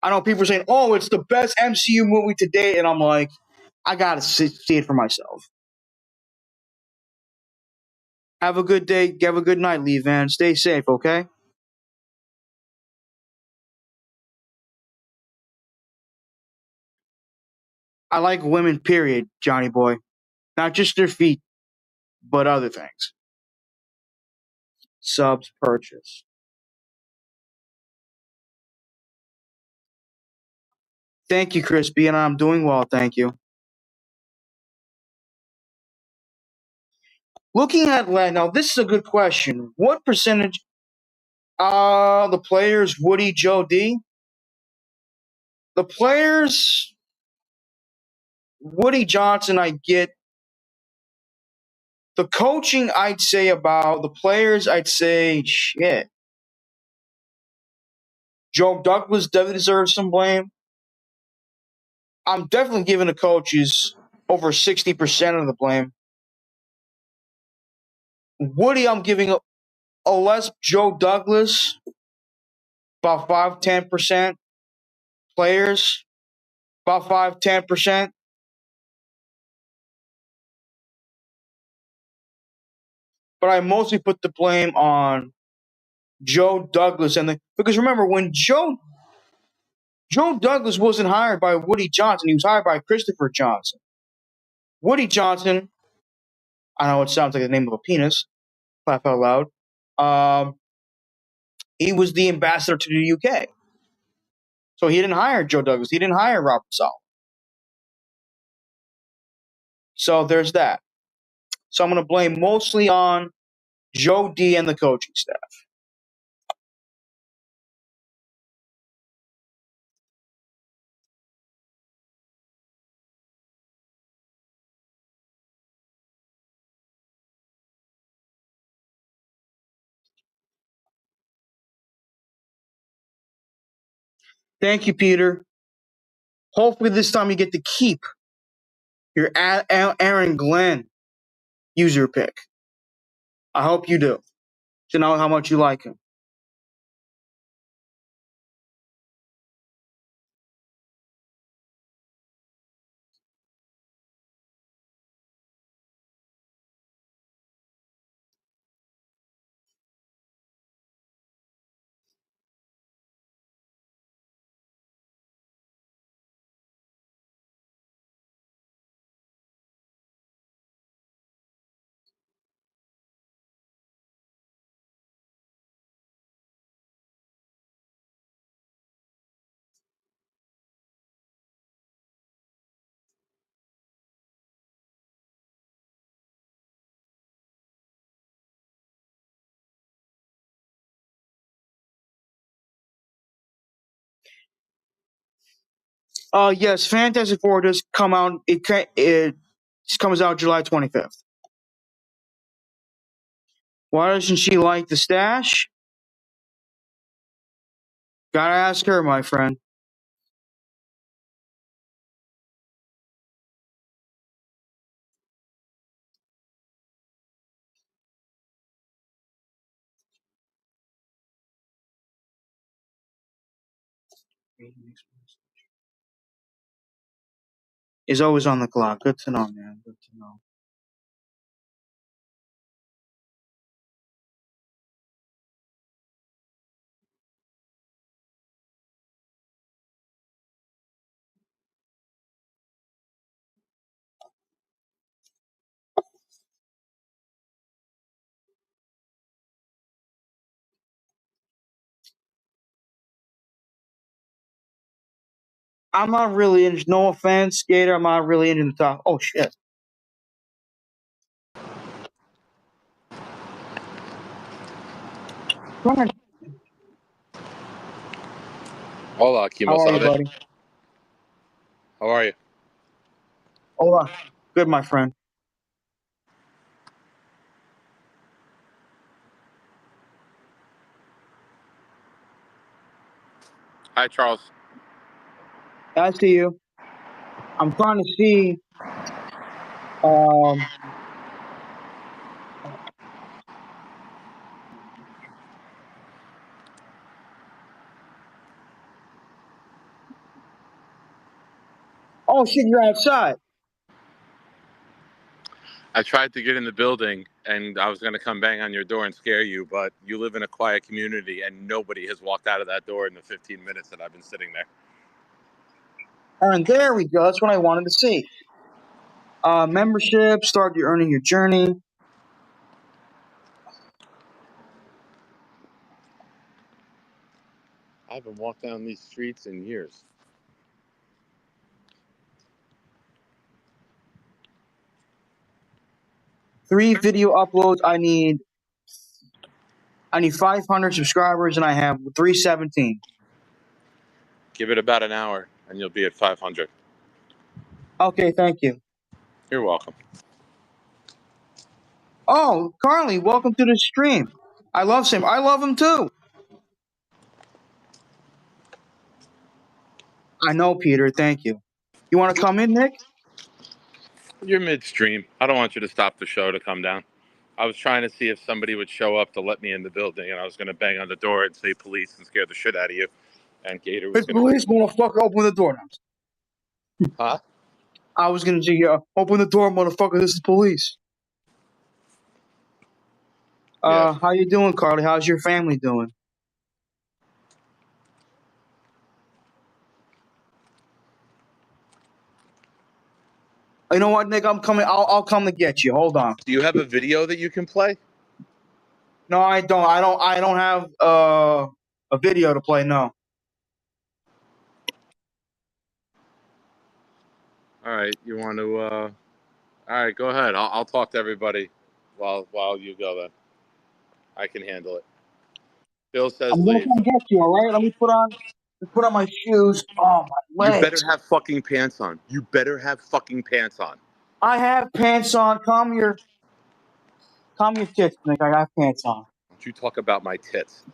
Speaker 1: I know people are saying, "Oh, it's the best MCU movie to date," and I'm like, I gotta see it for myself. Have a good day. Have a good night, Lee Van. Stay safe, okay? I like women, period, Johnny boy. Not just their feet, but other things. Subs purchase. Thank you, Crispy, and I'm doing well, thank you. Looking at now, this is a good question. What percentage the players Woody Joe D? The players Woody Johnson I get. The coaching I'd say about the players I'd say shit. Joe Douglas definitely deserves some blame. I'm definitely giving the coaches over 60% of the blame. Woody, I'm giving a less Joe Douglas, about 5-10%. Players, about 5-10%. But I mostly put the blame on Joe Douglas because remember when Joe Douglas wasn't hired by Woody Johnson, he was hired by Christopher Johnson. Woody Johnson, I know it sounds like the name of a penis, laugh out loud. Um, he was the ambassador to the UK. So he didn't hire Joe Douglas. He didn't hire Robert Sala. So there's that. So I'm going to blame mostly on Joe D and the coaching staff. Thank you, Peter. Hopefully this time you get to keep your Aaron Glenn user pick. I hope you do. To know how much you like him. Yes, Fantastic Four does come out. It comes out July 25th. Why doesn't she like the stash? Gotta ask her, my friend. Is always on the clock. Good to know, man. Good to know. I'm not really into. No offense, Gator. I'm not really into the top. Oh shit. Ryan,
Speaker 2: Hola,
Speaker 1: how are you,
Speaker 2: Kimosabe.
Speaker 1: buddy?
Speaker 2: How are you?
Speaker 1: Hola. Good, my friend.
Speaker 2: Hi, Charles.
Speaker 1: I see you. I'm trying to see. Um. Oh shit, you're outside.
Speaker 2: I tried to get in the building and I was going to come bang on your door and scare you, but you live in a quiet community and nobody has walked out of that door in the 15 minutes that I've been sitting there.
Speaker 1: And there we go. That's what I wanted to see. Membership. Start your earning your journey.
Speaker 2: I haven't walked down these streets in years.
Speaker 1: 3 video uploads. I need 500 subscribers, and I have 317.
Speaker 2: Give it about an hour and you'll be at 500.
Speaker 1: Okay, thank you.
Speaker 2: You're welcome.
Speaker 1: Oh, Carly, welcome to the stream. I love Sam. I love him too. I know, Peter. Thank you. You want to come in, Nick?
Speaker 2: You're midstream. I don't want you to stop the show to come down. I was trying to see if somebody would show up to let me in the building, and I was going to bang on the door and say police and scare the shit out of you. And Gator
Speaker 1: Hey,
Speaker 2: was going
Speaker 1: police,
Speaker 2: to.
Speaker 1: motherfucker, open the door now.
Speaker 2: Huh?
Speaker 1: I was gonna say, open the door, motherfucker. This is police.
Speaker 2: Yeah.
Speaker 1: How you doing, Carly? How's your family doing? You know what, Nick? I'm coming. I'll come to get you. Hold on.
Speaker 2: Do you have a video that you can play?
Speaker 1: No, I don't. I don't have a video to play. No.
Speaker 2: All right. You want to? All right. Go ahead. I'll talk to everybody while you go. Then I can handle it. Bill says
Speaker 1: I'm gonna
Speaker 2: leave.
Speaker 1: come get you. All right. Let me put on my shoes. Oh, my
Speaker 2: You better
Speaker 1: legs.
Speaker 2: have fucking pants on. You better have fucking pants on.
Speaker 1: I have pants on. Calm your tits, Nick. I got pants on.
Speaker 2: Don't you talk about my tits.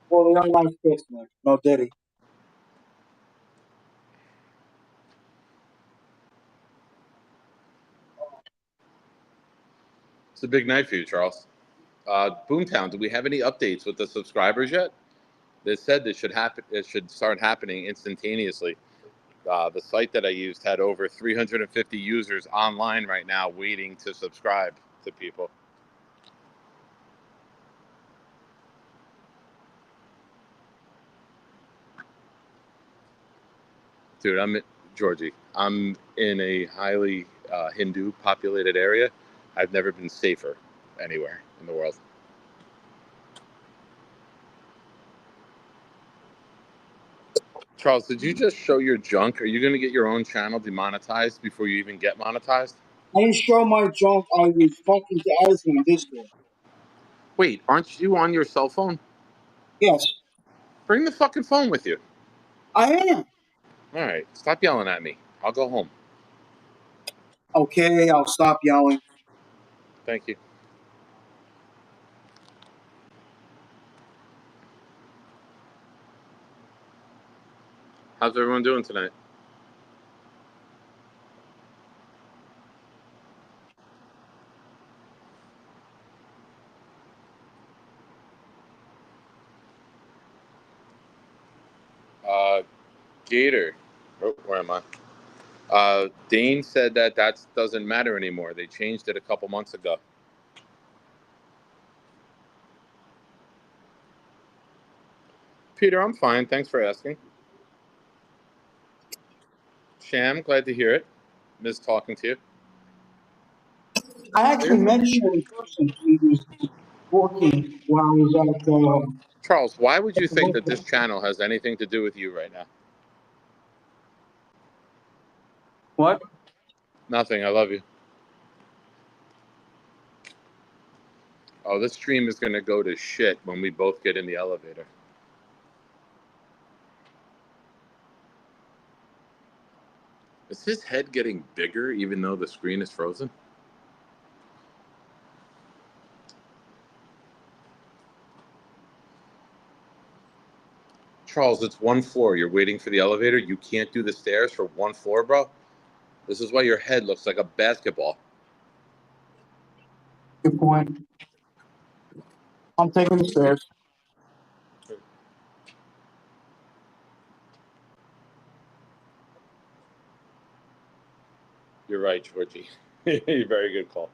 Speaker 1: Well, they are nice tits, Nick. No diddy.
Speaker 2: It's a big night for you, Charles. Boomtown, do we have any updates with the subscribers yet? They said this should happen. It should start happening instantaneously. The site that I used had over 350 users online right now waiting to subscribe to people. Dude, Georgie. I'm in a highly Hindu populated area. I've never been safer anywhere in the world. Charles, did you just show your junk? Are you going to get your own channel demonetized before you even get monetized?
Speaker 1: I didn't show my junk. I was talking to Edison on Discord.
Speaker 2: Wait, aren't you on your cell phone?
Speaker 1: Yes.
Speaker 2: Bring the fucking phone with you.
Speaker 1: I am.
Speaker 2: All right, stop yelling at me. I'll go home.
Speaker 1: Okay, I'll stop yelling.
Speaker 2: Thank you. How's everyone doing tonight? Gator. Oh, where am I? Dane said that doesn't matter anymore. They changed it a couple months ago. Peter, I'm fine. Thanks for asking. Sham, glad to hear it. Miss talking to you.
Speaker 1: I actually met Sham in person. He was working while I was
Speaker 2: Charles, why would you
Speaker 1: at the
Speaker 2: think that this
Speaker 1: hotel.
Speaker 2: channel has anything to do with you right now?
Speaker 1: What?
Speaker 2: Nothing. I love you. Oh, this stream is going to go to shit when we both get in the elevator. Is his head getting bigger even though the screen is frozen? Charles, it's one floor. You're waiting for the elevator. You can't do the stairs for one floor, bro. This is why your head looks like a basketball.
Speaker 1: Good point. I'm taking the stairs.
Speaker 2: You're right, Georgie. Very good call.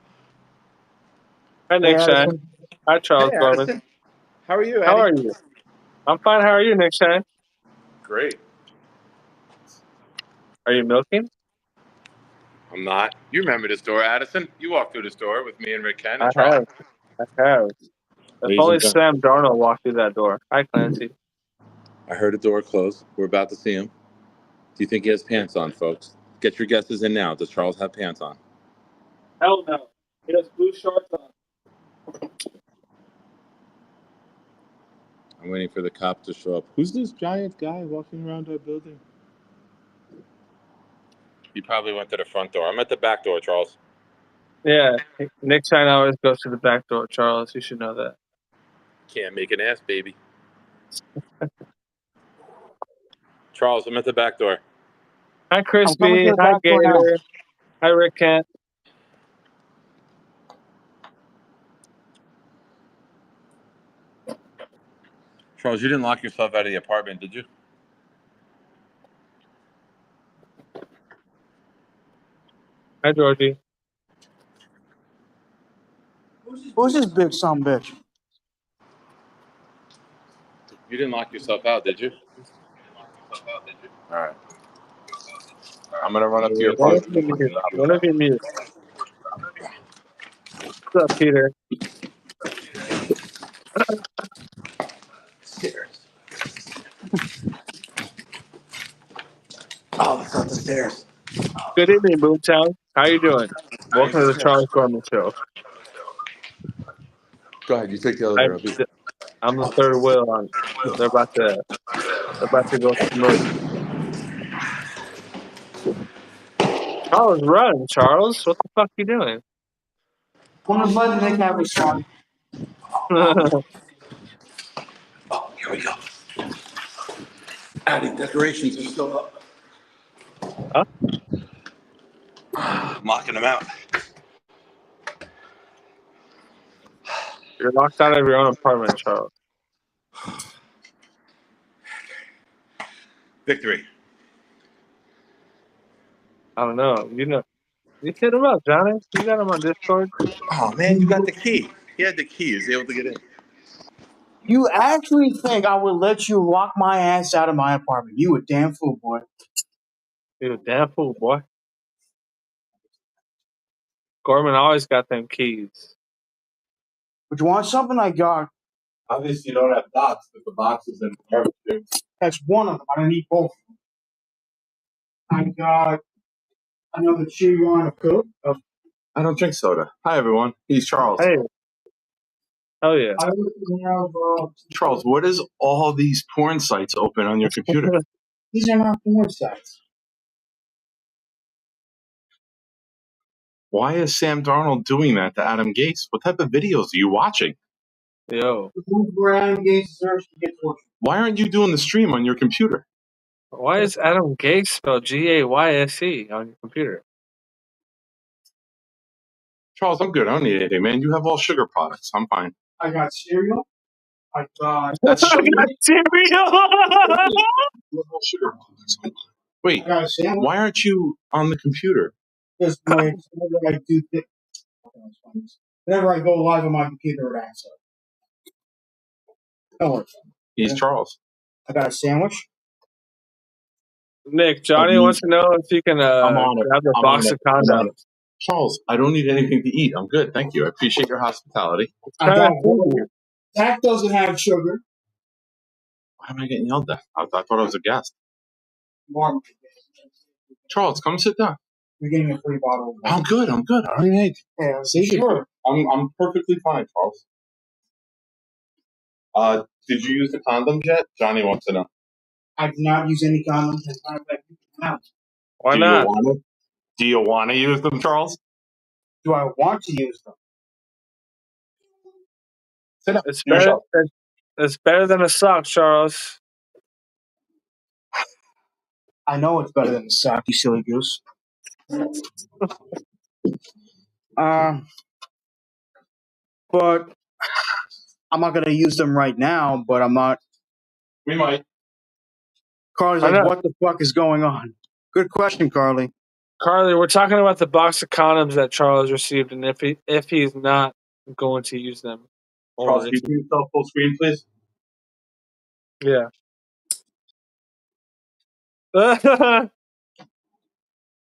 Speaker 3: Hi,
Speaker 1: Hey,
Speaker 3: Nick Shine.
Speaker 1: Addison.
Speaker 3: Hi,
Speaker 2: Hey,
Speaker 3: Charles Gorman.
Speaker 2: Addison. How are you,
Speaker 3: How
Speaker 2: Addie?
Speaker 3: are you? I'm fine. How are you, Nick Shine?
Speaker 2: Great.
Speaker 3: Are you milking?
Speaker 2: I'm not. You remember this door, Addison? You walked through this door with me and Rick Ken
Speaker 3: I
Speaker 2: and Charles.
Speaker 3: have. I have. If
Speaker 2: Ladies
Speaker 3: only
Speaker 2: and gentlemen,
Speaker 3: Sam Darnold walked through that door. Hi, Clancy.
Speaker 2: I heard a door close. We're about to see him. Do you think he has pants on, folks? Get your guesses in now. Does Charles have pants on?
Speaker 3: Hell no. He has blue shorts on.
Speaker 2: I'm waiting for the cop to show up. Who's this giant guy walking around our building? He probably went to the front door. I'm at the back door, Charles.
Speaker 3: Yeah. Nick Shine always goes to the back door, Charles. You should know that.
Speaker 2: Can't make an ass, baby. Charles, I'm at the back door.
Speaker 3: Hi,
Speaker 1: I'm coming
Speaker 3: Crispy.
Speaker 1: to the
Speaker 3: Hi,
Speaker 1: back door now.
Speaker 3: Gator. Hi, Rick Kent.
Speaker 2: Charles, you didn't lock yourself out of the apartment, did you?
Speaker 3: Hi, Georgie.
Speaker 1: Who's this big son of a bitch?
Speaker 2: You didn't lock yourself out, did you? All right. I'm going to run up to your
Speaker 3: One of
Speaker 2: apartment.
Speaker 3: you mute. One of you mute. What's up, Peter?
Speaker 2: Stairs. Oh, that's not the stairs.
Speaker 3: Good evening, Boomtown. How you doing? Welcome to the Charles Gorman Show.
Speaker 2: Go ahead. You take the elevator up.
Speaker 3: I'm the third wheel on. They're about to go smoke. Charles, run, Charles. What the fuck you doing?
Speaker 1: I'm gonna let Nick have his fun.
Speaker 2: Oh, here we go. Addie, decorations are still up.
Speaker 3: Huh?
Speaker 2: I'm locking them out.
Speaker 3: You're locked out of your own apartment, Charles.
Speaker 2: Victory.
Speaker 3: I don't know. You hit him up, Johnny. You got him on Discord.
Speaker 2: Oh, man, you got the key. He had the key. He was able to get in.
Speaker 1: You actually think I would let you lock my ass out of my apartment? You a damn fool, boy.
Speaker 3: You a damn fool, boy. Gorman always got them keys.
Speaker 1: But you want something I got?
Speaker 4: Obviously, you don't have dots, but the boxes and everything.
Speaker 1: That's one of them. I don't need both. I got another chewy line of Coke.
Speaker 4: I don't drink soda. Hi, everyone. He's Charles.
Speaker 3: Hey, Hell yeah.
Speaker 1: I wouldn't have.
Speaker 5: Charles, what is all these porn sites open on your computer?
Speaker 1: These are not porn sites.
Speaker 5: Why is Sam Darnold doing that to Adam Gase? What type of videos are you watching?
Speaker 3: Yo.
Speaker 1: Where Adam Gase search to get tortured.
Speaker 5: Why aren't you doing the stream on your computer?
Speaker 3: Why is Adam Gase spelled Gayse on your computer?
Speaker 5: Charles, I'm good. I don't need anything, man. You have all sugar products. I'm fine.
Speaker 1: I got cereal. I got.
Speaker 5: That's sugar.
Speaker 3: Cereal.
Speaker 5: You have all sugar products. Wait,
Speaker 1: I got a sandwich.
Speaker 5: why aren't you on the computer?
Speaker 1: Because whenever I do whenever I go live on my computer, it acts up. Don't worry.
Speaker 5: He's Charles.
Speaker 1: I got a sandwich.
Speaker 3: Nick, Johnny wants to know if you can
Speaker 5: I'm on it.
Speaker 3: grab a
Speaker 5: I'm
Speaker 3: box
Speaker 5: on
Speaker 3: of
Speaker 5: it. I'm on
Speaker 3: condoms.
Speaker 5: it. Charles, I don't need anything to eat. I'm good. Thank you. I appreciate your hospitality.
Speaker 1: I got that doesn't have sugar.
Speaker 5: Why am I getting yelled at? I thought I was a guest.
Speaker 1: Mark,
Speaker 5: Charles, come sit down.
Speaker 1: you're getting a free bottle of water.
Speaker 5: I'm good. I'm good. I don't need anything.
Speaker 1: Yeah, sure.
Speaker 5: I'm perfectly fine, Charles. Did you use the condoms yet? Johnny wants to know.
Speaker 1: I do not use any condoms. As a matter of fact, you can have.
Speaker 3: Why not?
Speaker 5: Do you want to use them, Charles?
Speaker 1: Do I want to use them?
Speaker 5: Sit down.
Speaker 3: It's better than a sock, Charles.
Speaker 1: I know it's better than the sock, you silly goose. But I'm not gonna use them right now. But I'm not.
Speaker 5: We might.
Speaker 1: Carly's like, what the fuck is going on? Good question, Carly.
Speaker 3: Carly, we're talking about the box of condoms that Charles received, and if he's not going to use them.
Speaker 5: Charles, can you put yourself full screen, please?
Speaker 3: Yeah.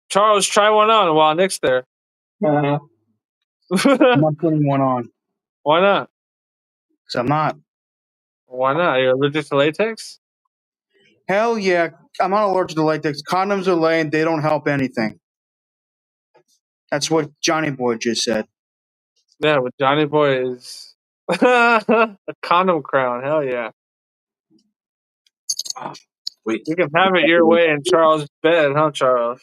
Speaker 3: Charles, try one on while Nick's there.
Speaker 1: I'm not putting one on.
Speaker 3: Why not?
Speaker 1: Because I'm not.
Speaker 3: Why not? Are you allergic to latex?
Speaker 1: Hell yeah. I'm not allergic to latex. Condoms are lame. They don't help anything. That's what Johnny Boy just said.
Speaker 3: Yeah, but Johnny Boy is a condom crown. Hell yeah.
Speaker 5: Wait.
Speaker 3: You can have it your way in Charles' bed, huh, Charles?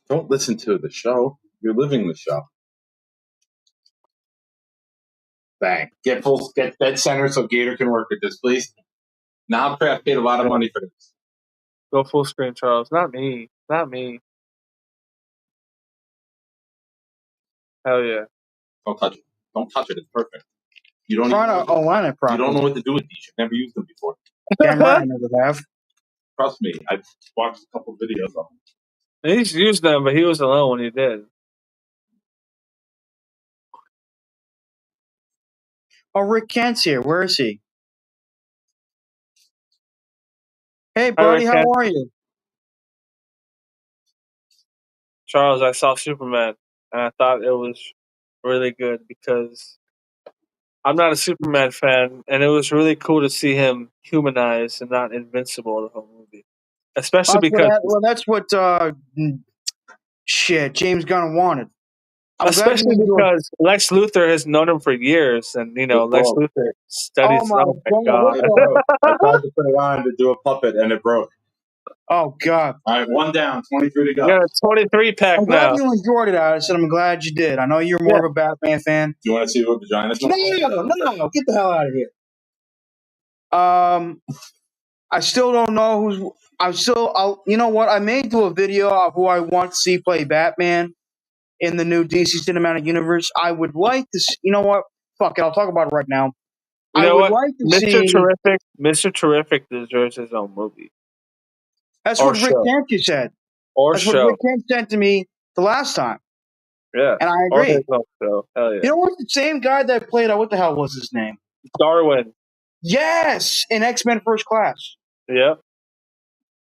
Speaker 5: Don't listen to the show. You're living the show. Bang. Get dead center so Gator can work with this, please. Now Kraft paid a lot of money for this.
Speaker 3: Go full screen, Charles. Not me. Not me. Hell yeah.
Speaker 5: Don't touch it. Don't touch it. It's perfect. You don't
Speaker 1: Trying to align it
Speaker 5: You
Speaker 1: properly.
Speaker 5: don't know what to do with these. You've never used them before.
Speaker 1: Damn right I never have.
Speaker 5: Trust me. I've watched a couple videos of them.
Speaker 3: He's used them, but he was alone when he did.
Speaker 1: Oh, Rick Kent's here. Where is he? Hey, buddy,
Speaker 3: Rick
Speaker 1: how
Speaker 3: Kent.
Speaker 1: are you?
Speaker 3: Charles, I saw Superman, and I thought it was really good because I'm not a Superman fan, and it was really cool to see him humanized and not invincible the whole movie. Especially because
Speaker 1: that's what James Gunn wanted.
Speaker 3: Especially because Lex Luthor has known him for years, and Lex Luthor studies.
Speaker 1: Oh my God!
Speaker 5: I tried to put it on to do a puppet, and it broke.
Speaker 1: Oh God!
Speaker 5: All right, one down, 23 to go.
Speaker 3: You got a 23 pack
Speaker 1: I'm
Speaker 3: now.
Speaker 1: glad you enjoyed it, Addison. I'm glad you did. I know you're more of a Batman fan.
Speaker 5: Do you want to see what vaginas?
Speaker 1: No! Get the hell out of here. I still don't know who's. You know what? I may do a video of who I want to see play Batman in the new DC Cinematic Universe. I would like to see, you know what? Fuck it, I'll talk about it right now.
Speaker 3: You know what?
Speaker 1: Like to see,
Speaker 3: Mr. Terrific deserves his own movie.
Speaker 1: That's what Rick Kent said. That's what Rick Kent sent to me the last time.
Speaker 3: Yeah.
Speaker 1: And I agree.
Speaker 3: His own show. Hell yeah.
Speaker 1: You know what? The same guy that played, what the hell was his name?
Speaker 3: Darwin.
Speaker 1: Yes! In X-Men First Class.
Speaker 3: Yep.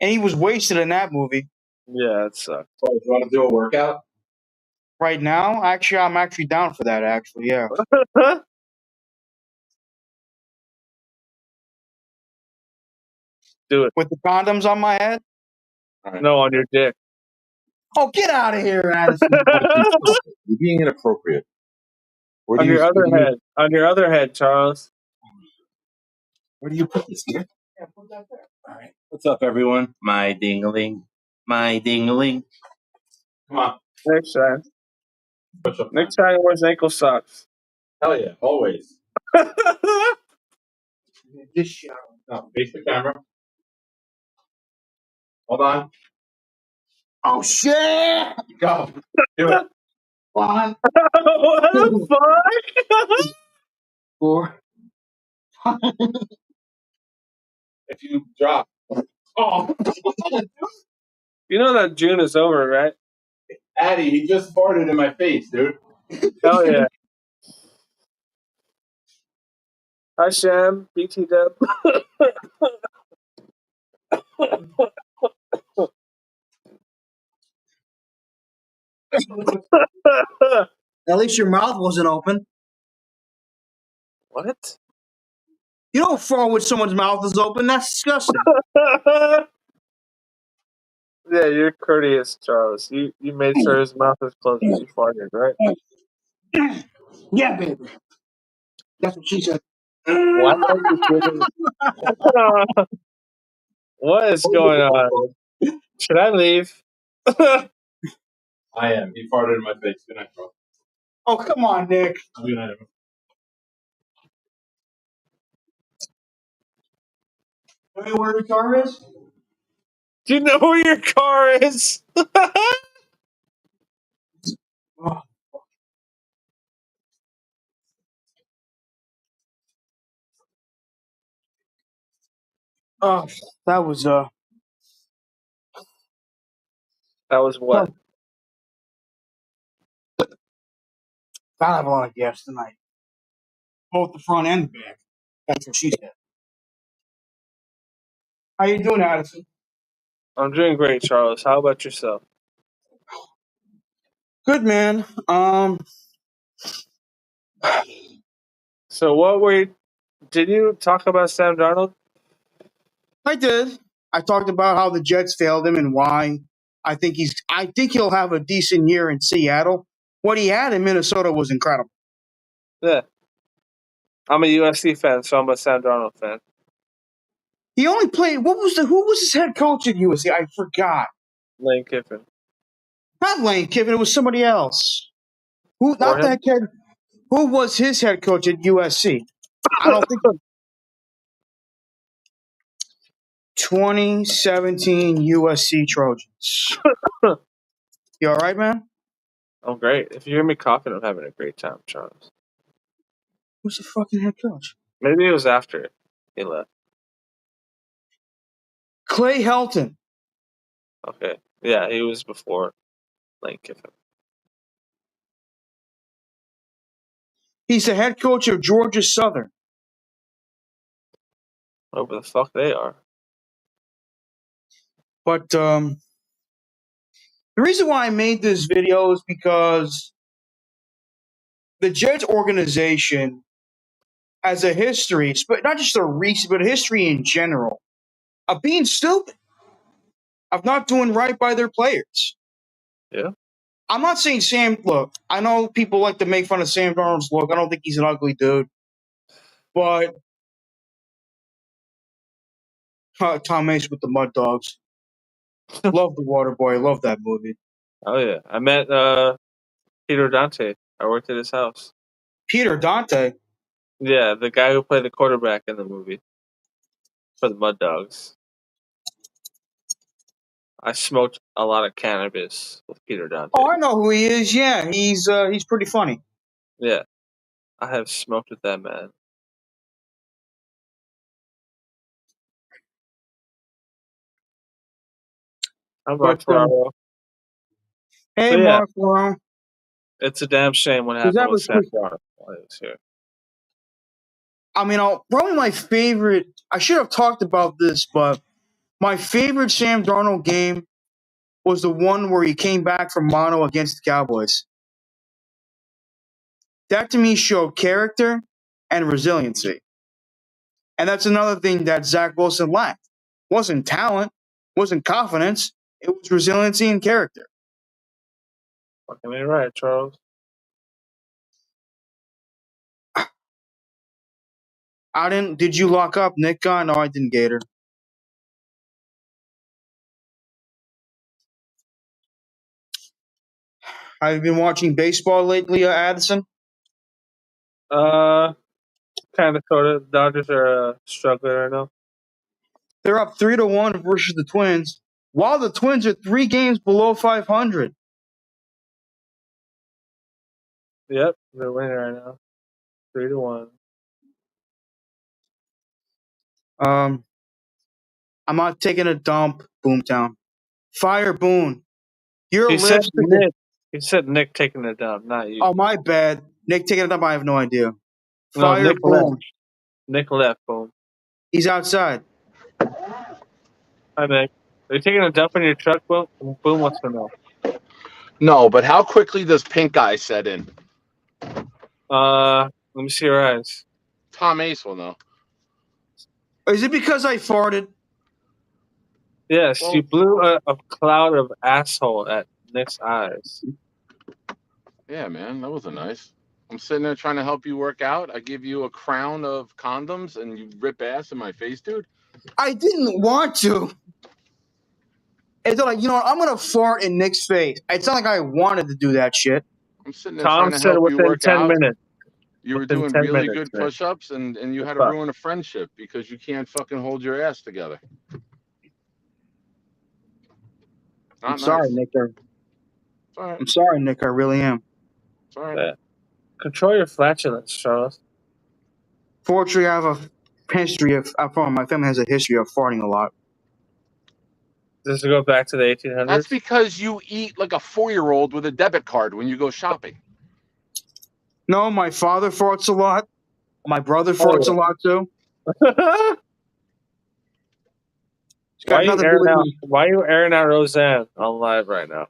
Speaker 1: And he was wasted in that movie.
Speaker 3: Yeah, it sucked.
Speaker 5: Oh, you want to do a workout?
Speaker 1: Right now? Actually, I'm actually down for that, actually, yeah.
Speaker 3: Do it.
Speaker 1: With the condoms on my head?
Speaker 5: Right.
Speaker 3: No, on your dick.
Speaker 1: Oh, get out of here, Addison.
Speaker 5: You're being inappropriate. Where do
Speaker 3: On
Speaker 5: you?
Speaker 3: your other head. On your other head, Charles.
Speaker 5: Where do you put this here? Yeah, put that there. All right. What's up, everyone? My ding-a-ling. My ding-a-ling. Come on.
Speaker 3: Next time.
Speaker 5: Push up.
Speaker 3: Next time he wears ankle socks.
Speaker 5: Hell yeah, always.
Speaker 3: Oh,
Speaker 1: This show.
Speaker 5: No, face the camera. Hold on.
Speaker 1: Oh shit!
Speaker 5: Go. Do it.
Speaker 1: 1,
Speaker 3: what the
Speaker 1: 2,
Speaker 3: fuck?
Speaker 1: 4.
Speaker 5: If you drop. Oh,
Speaker 3: You know that June is over, right?
Speaker 5: Addy, he just farted in my face, dude.
Speaker 3: Hell yeah. Hi, Sham. BT Dub.
Speaker 1: At least your mouth wasn't open.
Speaker 3: What?
Speaker 1: You don't fall when someone's mouth is open. That's disgusting.
Speaker 3: Yeah, you're courteous, Charles. You made sure his mouth was closed when you farted, right?
Speaker 1: Yeah, baby. That's what she said.
Speaker 3: Why are you giving? What is going on? Should I leave?
Speaker 5: I am. He farted in my face. Good night, bro.
Speaker 1: Oh, come on, Nick.
Speaker 5: Good night.
Speaker 1: Tell me where your car is?
Speaker 3: Do you know where your car is?
Speaker 1: Oh, oh, that was
Speaker 3: That was what?
Speaker 1: gotta have a lot of gas tonight. Both the front and the back. That's what she said. How you doing, Addison?
Speaker 3: I'm doing great, Charles. How about yourself?
Speaker 1: Good, man.
Speaker 3: So, what were you? Did you talk about Sam Darnold?
Speaker 1: I did. I talked about how the Jets failed him and why. I think he'll have a decent year in Seattle. What he had in Minnesota was incredible.
Speaker 3: Yeah. I'm a USC fan, so I'm a Sam Darnold fan.
Speaker 1: He only played. Who was his head coach at USC? I forgot.
Speaker 3: Lane Kiffin.
Speaker 1: Not Lane Kiffin. It was somebody else. Who?
Speaker 3: For
Speaker 1: Not
Speaker 3: him?
Speaker 1: that kid. Who was his head coach at USC? I don't think 2017 USC Trojans. You all right, man?
Speaker 3: I'm great. If you hear me coughing, I'm having a great time, Charles.
Speaker 1: Who's the fucking head coach?
Speaker 3: Maybe it was after he left.
Speaker 1: Clay Helton.
Speaker 3: Okay. Yeah, he was before Lane Kiffin.
Speaker 1: He's the head coach of Georgia Southern.
Speaker 3: Whatever the fuck they are.
Speaker 1: But the reason why I made this video is because the Jets organization has a history, but not just a recent, but a history in general of being stupid, of not doing right by their players.
Speaker 3: Yeah.
Speaker 1: I'm not saying Sam. Look, I know people like to make fun of Sam Darnold's look. I don't think he's an ugly dude, but Tom Hanks with the Mud Dogs. Love the Water Boy. Love that movie.
Speaker 3: Oh yeah. I met Peter Dante. I worked at his house.
Speaker 1: Peter Dante.
Speaker 3: Yeah, the guy who played the quarterback in the movie for the Mud Dogs. I smoked a lot of cannabis with Peter Dante.
Speaker 1: Oh, I know who he is. Yeah, he's pretty funny.
Speaker 3: Yeah. I have smoked with that man. I'm Mark
Speaker 1: But
Speaker 3: Ferraro.
Speaker 1: hey,
Speaker 3: So yeah,
Speaker 1: Mark Brown.
Speaker 3: it's a damn shame what
Speaker 1: Because
Speaker 3: happened
Speaker 1: that
Speaker 3: with
Speaker 1: was
Speaker 3: Sam
Speaker 1: quick.
Speaker 3: Darnold while he was here.
Speaker 1: I mean, probably my favorite. I should have talked about this, but my favorite Sam Darnold game was the one where he came back from mono against the Cowboys. That to me showed character and resiliency. And that's another thing that Zach Wilson lacked. Wasn't talent, wasn't confidence, it was resiliency and character.
Speaker 3: Fucking right, Charles.
Speaker 1: I didn't. Did you lock up Nick guy? No, I didn't, Gator. Have you been watching baseball lately, Addison?
Speaker 3: Kind of, sort of. Dodgers are struggling right now.
Speaker 1: They're up 3-1 versus the Twins, while the Twins are 3 games below 500.
Speaker 3: Yep, they're winning right now. 3-1.
Speaker 1: I'm not taking a dump, Boomtown. Fire Boone. Your
Speaker 3: He said
Speaker 1: lipstick.
Speaker 3: Nick. He said Nick taking it down, not you.
Speaker 1: Oh, my bad. Nick taking a dump. I have no idea.
Speaker 3: No,
Speaker 1: Fire
Speaker 3: Nick
Speaker 1: Boone.
Speaker 3: left. Nick left. Boom.
Speaker 1: He's outside.
Speaker 3: Hi, Nick. Are you taking a dump in your truck, Boom? Boom wants to know.
Speaker 2: No, but how quickly does pink eye set in?
Speaker 3: Let me see your eyes.
Speaker 2: Tom Ace will know.
Speaker 1: Is it because I farted?
Speaker 3: Yes,
Speaker 2: Well-
Speaker 3: you blew a cloud of asshole at Nick's eyes.
Speaker 2: Yeah, man, that wasn't nice. I'm sitting there trying to help you work out. I give you a crown of condoms and you rip ass in my face, dude.
Speaker 1: I didn't want to. It's not like, I'm going to fart in Nick's face. It's not like I wanted to do that shit.
Speaker 2: I'm sitting there
Speaker 3: Tom
Speaker 2: trying to
Speaker 3: said
Speaker 2: help you
Speaker 3: within
Speaker 2: work
Speaker 3: 10
Speaker 2: out.
Speaker 3: minutes.
Speaker 2: You were
Speaker 3: Within
Speaker 2: doing
Speaker 3: 10
Speaker 2: really
Speaker 3: minutes,
Speaker 2: good
Speaker 3: man.
Speaker 2: push-ups and you had to
Speaker 3: Fuck.
Speaker 2: ruin a friendship because you can't fucking hold your ass together. Not
Speaker 1: I'm sorry,
Speaker 2: nice.
Speaker 1: Nick.
Speaker 2: It's all right.
Speaker 1: I'm sorry, Nick. I really am.
Speaker 2: It's all right.
Speaker 3: Yeah. Control your flatulence, Charles.
Speaker 1: Fortunately, I have a history of. My family has a history of farting a lot.
Speaker 3: Does it go back to the 1800s?
Speaker 2: That's because you eat like a 4-year-old with a debit card when you go shopping.
Speaker 1: No, my father farts a lot. My brother farts a lot too. It's got
Speaker 3: Why
Speaker 1: nothing to do with me.
Speaker 3: are you airing out Roseanne on live right now?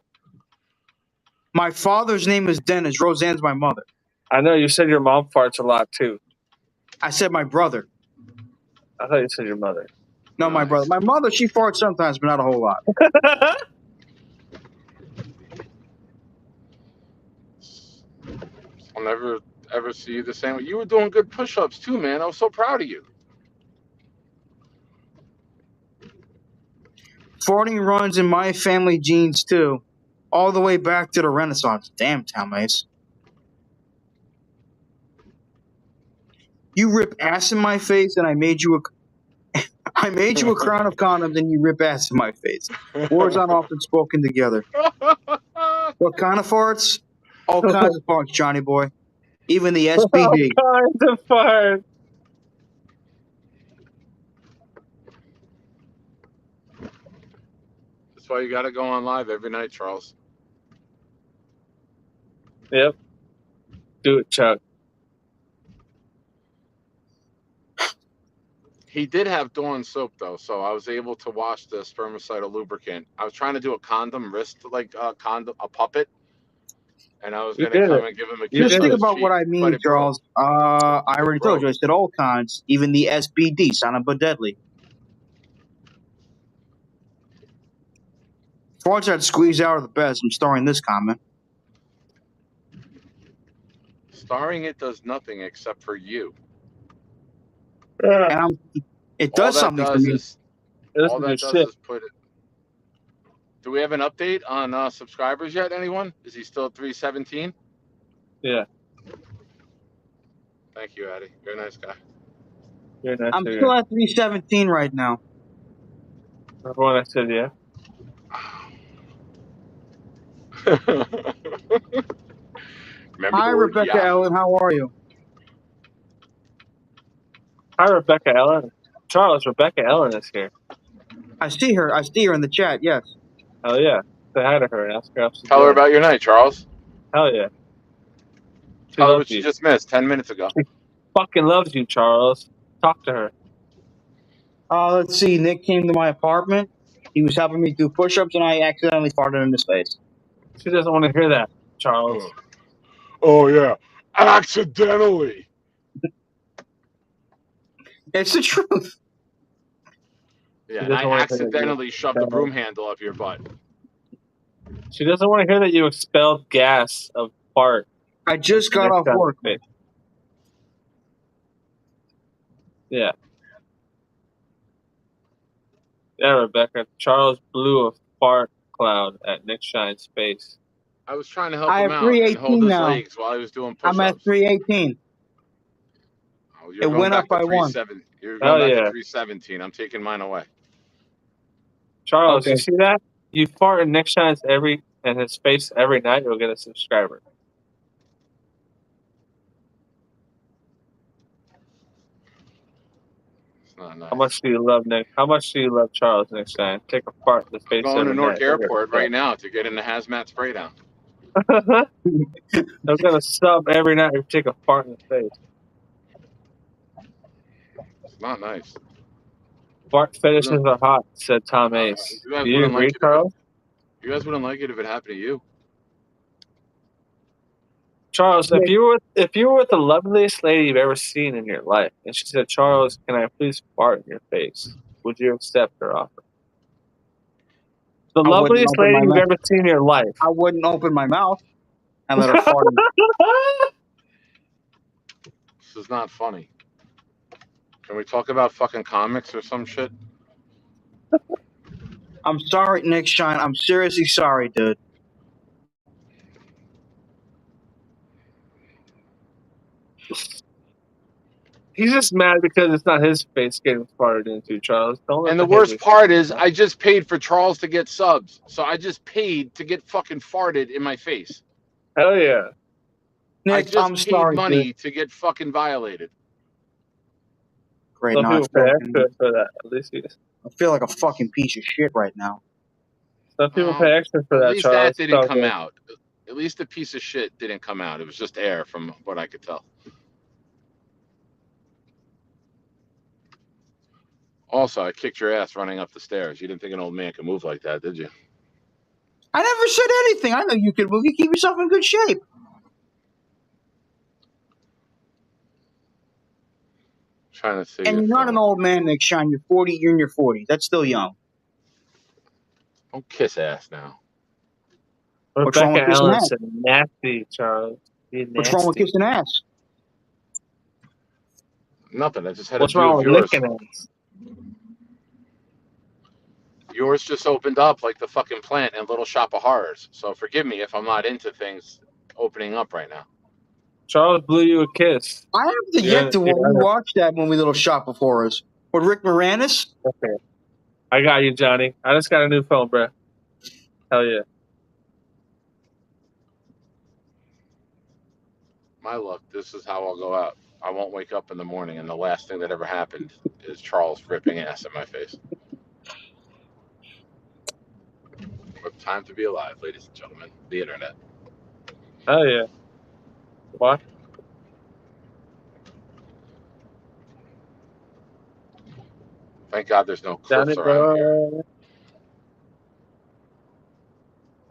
Speaker 1: My father's name is Dennis. Roseanne's my mother.
Speaker 3: I know you said your mom farts a lot too.
Speaker 1: I said my brother.
Speaker 3: I thought you said your mother.
Speaker 1: No, my brother. My mother, she farts sometimes, but not a whole lot.
Speaker 2: I'll never ever see you the same way. You were doing good push-ups too, man. I was so proud of you.
Speaker 1: Farting runs in my family genes too, all the way back to the Renaissance. Damn, Tom Ace. You rip ass in my face, and I made you a crown of condoms, and you rip ass in my face. Words aren't often spoken together. What kind of farts? All kinds of farts, Johnny boy. Even the SPD.
Speaker 3: All kinds of farts.
Speaker 2: That's why you got to go on live every night, Charles.
Speaker 3: Yep. Do it, Chuck.
Speaker 2: He did have Dawn soap though, so I was able to wash the spermicidal lubricant. I was trying to do a condom wrist a puppet, and I was
Speaker 3: You
Speaker 2: gonna
Speaker 3: did
Speaker 2: come
Speaker 3: it.
Speaker 2: and give him a
Speaker 3: You
Speaker 2: kiss
Speaker 1: Just
Speaker 3: did
Speaker 2: on
Speaker 1: think
Speaker 3: it.
Speaker 2: his
Speaker 1: about
Speaker 2: cheek,
Speaker 1: what I
Speaker 2: but
Speaker 1: mean,
Speaker 2: it broke.
Speaker 1: Charles. I already told you. I said all kinds, even the SPD, son but deadly. Farts that squeeze out are the best. I'm starring this comment.
Speaker 2: Starring it does nothing except for you.
Speaker 1: And it
Speaker 2: All
Speaker 1: does
Speaker 2: that
Speaker 1: something for
Speaker 2: does
Speaker 1: me.
Speaker 2: is
Speaker 3: This
Speaker 2: all
Speaker 3: is
Speaker 2: that
Speaker 3: your
Speaker 2: does
Speaker 3: shit.
Speaker 2: is put it. Do we have an update on subscribers yet? Anyone? Is he still at 317?
Speaker 3: Yeah.
Speaker 2: Thank you, Addy. You're a nice guy.
Speaker 3: You're not
Speaker 1: I'm
Speaker 3: sure.
Speaker 1: still at 317 right now.
Speaker 3: Remember when I said yeah?
Speaker 2: Remember
Speaker 1: Hi,
Speaker 2: the word
Speaker 1: Rebecca
Speaker 2: yeah.
Speaker 1: Ellen. How are you?
Speaker 3: Hi, Rebecca Ellen. Charles, Rebecca Ellen is here.
Speaker 1: I see her. I see her in the chat. Yes.
Speaker 3: Hell yeah. Say hi to her and ask her how she's
Speaker 2: Tell her
Speaker 3: doing.
Speaker 2: about your night, Charles.
Speaker 3: Hell yeah. She
Speaker 2: Tell her
Speaker 3: loves
Speaker 2: what you
Speaker 3: you.
Speaker 2: just missed 10 minutes ago.
Speaker 3: She fucking loves you, Charles. Talk to her.
Speaker 1: Let's see. Nick came to my apartment. He was helping me do push-ups, and I accidentally farted in his face.
Speaker 3: She doesn't want to hear that, Charles.
Speaker 2: Oh yeah, accidentally.
Speaker 1: It's the truth.
Speaker 2: Yeah,
Speaker 3: She
Speaker 2: and I
Speaker 3: doesn't want to hear that
Speaker 2: accidentally shoved the broom handle up your butt.
Speaker 3: She doesn't want to hear that you expelled gas of fart.
Speaker 1: I just got off work.
Speaker 3: Yeah. Yeah, Rebecca. Charles blew a fart cloud at Nick Shine's face.
Speaker 2: I was trying to help
Speaker 1: I
Speaker 2: him
Speaker 1: have
Speaker 2: out and hold
Speaker 1: 318
Speaker 2: his
Speaker 1: now.
Speaker 2: legs while he was doing
Speaker 1: I'm at
Speaker 2: push-ups.
Speaker 1: 318.
Speaker 2: Oh,
Speaker 1: It
Speaker 2: you're going
Speaker 1: went
Speaker 2: back
Speaker 1: up
Speaker 2: to
Speaker 1: by
Speaker 2: 3-7. You're going
Speaker 3: Oh
Speaker 2: back to
Speaker 3: yeah,
Speaker 2: 317. I'm taking mine away.
Speaker 3: Charles.
Speaker 1: Okay.
Speaker 3: You see that? You fart in Nick Shine's his face every night. You'll get a subscriber.
Speaker 2: It's not
Speaker 3: How
Speaker 2: nice.
Speaker 3: much do you love Nick? How much do you love Charles Nick Shine? Take a fart in the
Speaker 2: I'm
Speaker 3: face
Speaker 2: going to
Speaker 3: every
Speaker 2: Newark
Speaker 3: night. You'll get
Speaker 2: Airport right now to get in the hazmat spray down.
Speaker 3: a sub. I'm gonna sub every night. You take a fart in the face.
Speaker 2: It's not nice.
Speaker 3: Fart fetishes are hot," said Tom Ace.
Speaker 2: You guys
Speaker 3: Do you
Speaker 2: wouldn't like
Speaker 3: agree,
Speaker 2: it if it.
Speaker 3: Charles?
Speaker 2: You guys wouldn't like it if it happened to you.
Speaker 3: Charles, if you were with the loveliest lady you've ever seen in your life, and she said, "Charles, can I please fart in your face?" Would you accept her offer? The
Speaker 1: I wouldn't
Speaker 3: loveliest
Speaker 1: open
Speaker 3: lady
Speaker 1: my
Speaker 3: you've
Speaker 1: mouth.
Speaker 3: ever seen in your life.
Speaker 1: I wouldn't open my mouth and let her fart.
Speaker 2: This is not funny. Can we talk about fucking comics or some shit?
Speaker 1: I'm sorry, Nick Shine. I'm seriously sorry, dude.
Speaker 3: He's just mad because it's not his face getting farted into, Charles. Don't let
Speaker 2: And
Speaker 3: the
Speaker 2: the worst
Speaker 3: haters.
Speaker 2: part is, I just paid for Charles to get subs, so I just paid to get fucking farted in my face.
Speaker 3: Hell yeah.
Speaker 2: I
Speaker 1: Nick,
Speaker 2: just
Speaker 1: I'm
Speaker 2: paid
Speaker 1: sorry, dude.
Speaker 2: money to get fucking violated.
Speaker 1: Great,
Speaker 3: Some
Speaker 1: now I
Speaker 3: people pay
Speaker 1: feel,
Speaker 3: extra for that. At least
Speaker 1: I feel like a fucking piece of shit right now.
Speaker 3: some people pay extra for
Speaker 2: At
Speaker 3: that,
Speaker 2: least that
Speaker 3: Charles.
Speaker 2: didn't
Speaker 3: So
Speaker 2: come
Speaker 3: good.
Speaker 2: out. At least the piece of shit didn't come out. It was just air, from what I could tell. Also, I kicked your ass running up the stairs. You didn't think an old man could move like that, did you?
Speaker 1: I never said anything. I know you could move. You keep yourself in good shape.
Speaker 2: Trying to see
Speaker 1: And
Speaker 2: your
Speaker 1: you're not an
Speaker 2: phone.
Speaker 1: old man, Nick Shine. You're 40. You're in your 40s. That's still young.
Speaker 2: Don't kiss ass now.
Speaker 1: What's wrong
Speaker 3: Rebecca
Speaker 1: with kissing
Speaker 3: Allen
Speaker 1: ass?
Speaker 3: said, "Nasty, Charles. Be
Speaker 1: What's wrong with
Speaker 3: nasty."
Speaker 1: kissing ass?
Speaker 2: Nothing. I just had a
Speaker 3: What's
Speaker 2: view
Speaker 3: wrong
Speaker 2: of
Speaker 3: with
Speaker 2: yours.
Speaker 3: licking ass?
Speaker 2: Yours just opened up like the fucking plant in Little Shop of Horrors. So forgive me if I'm not into things opening up right now.
Speaker 3: Charles blew you a kiss.
Speaker 1: I have to yet to
Speaker 3: You're under-
Speaker 1: rewatch that movie, Little Shop of Horrors, with Rick Moranis.
Speaker 3: okay. I got you, Johnny. I just got a new phone, bro. Hell yeah.
Speaker 2: My luck, this is how I'll go out. I won't wake up in the morning, and the last thing that ever happened is Charles ripping ass in my face. What time to be alive, ladies and gentlemen. The internet.
Speaker 3: Hell yeah. What?
Speaker 2: Thank God there's no
Speaker 3: Johnny,
Speaker 2: cliffs around here.
Speaker 3: bro.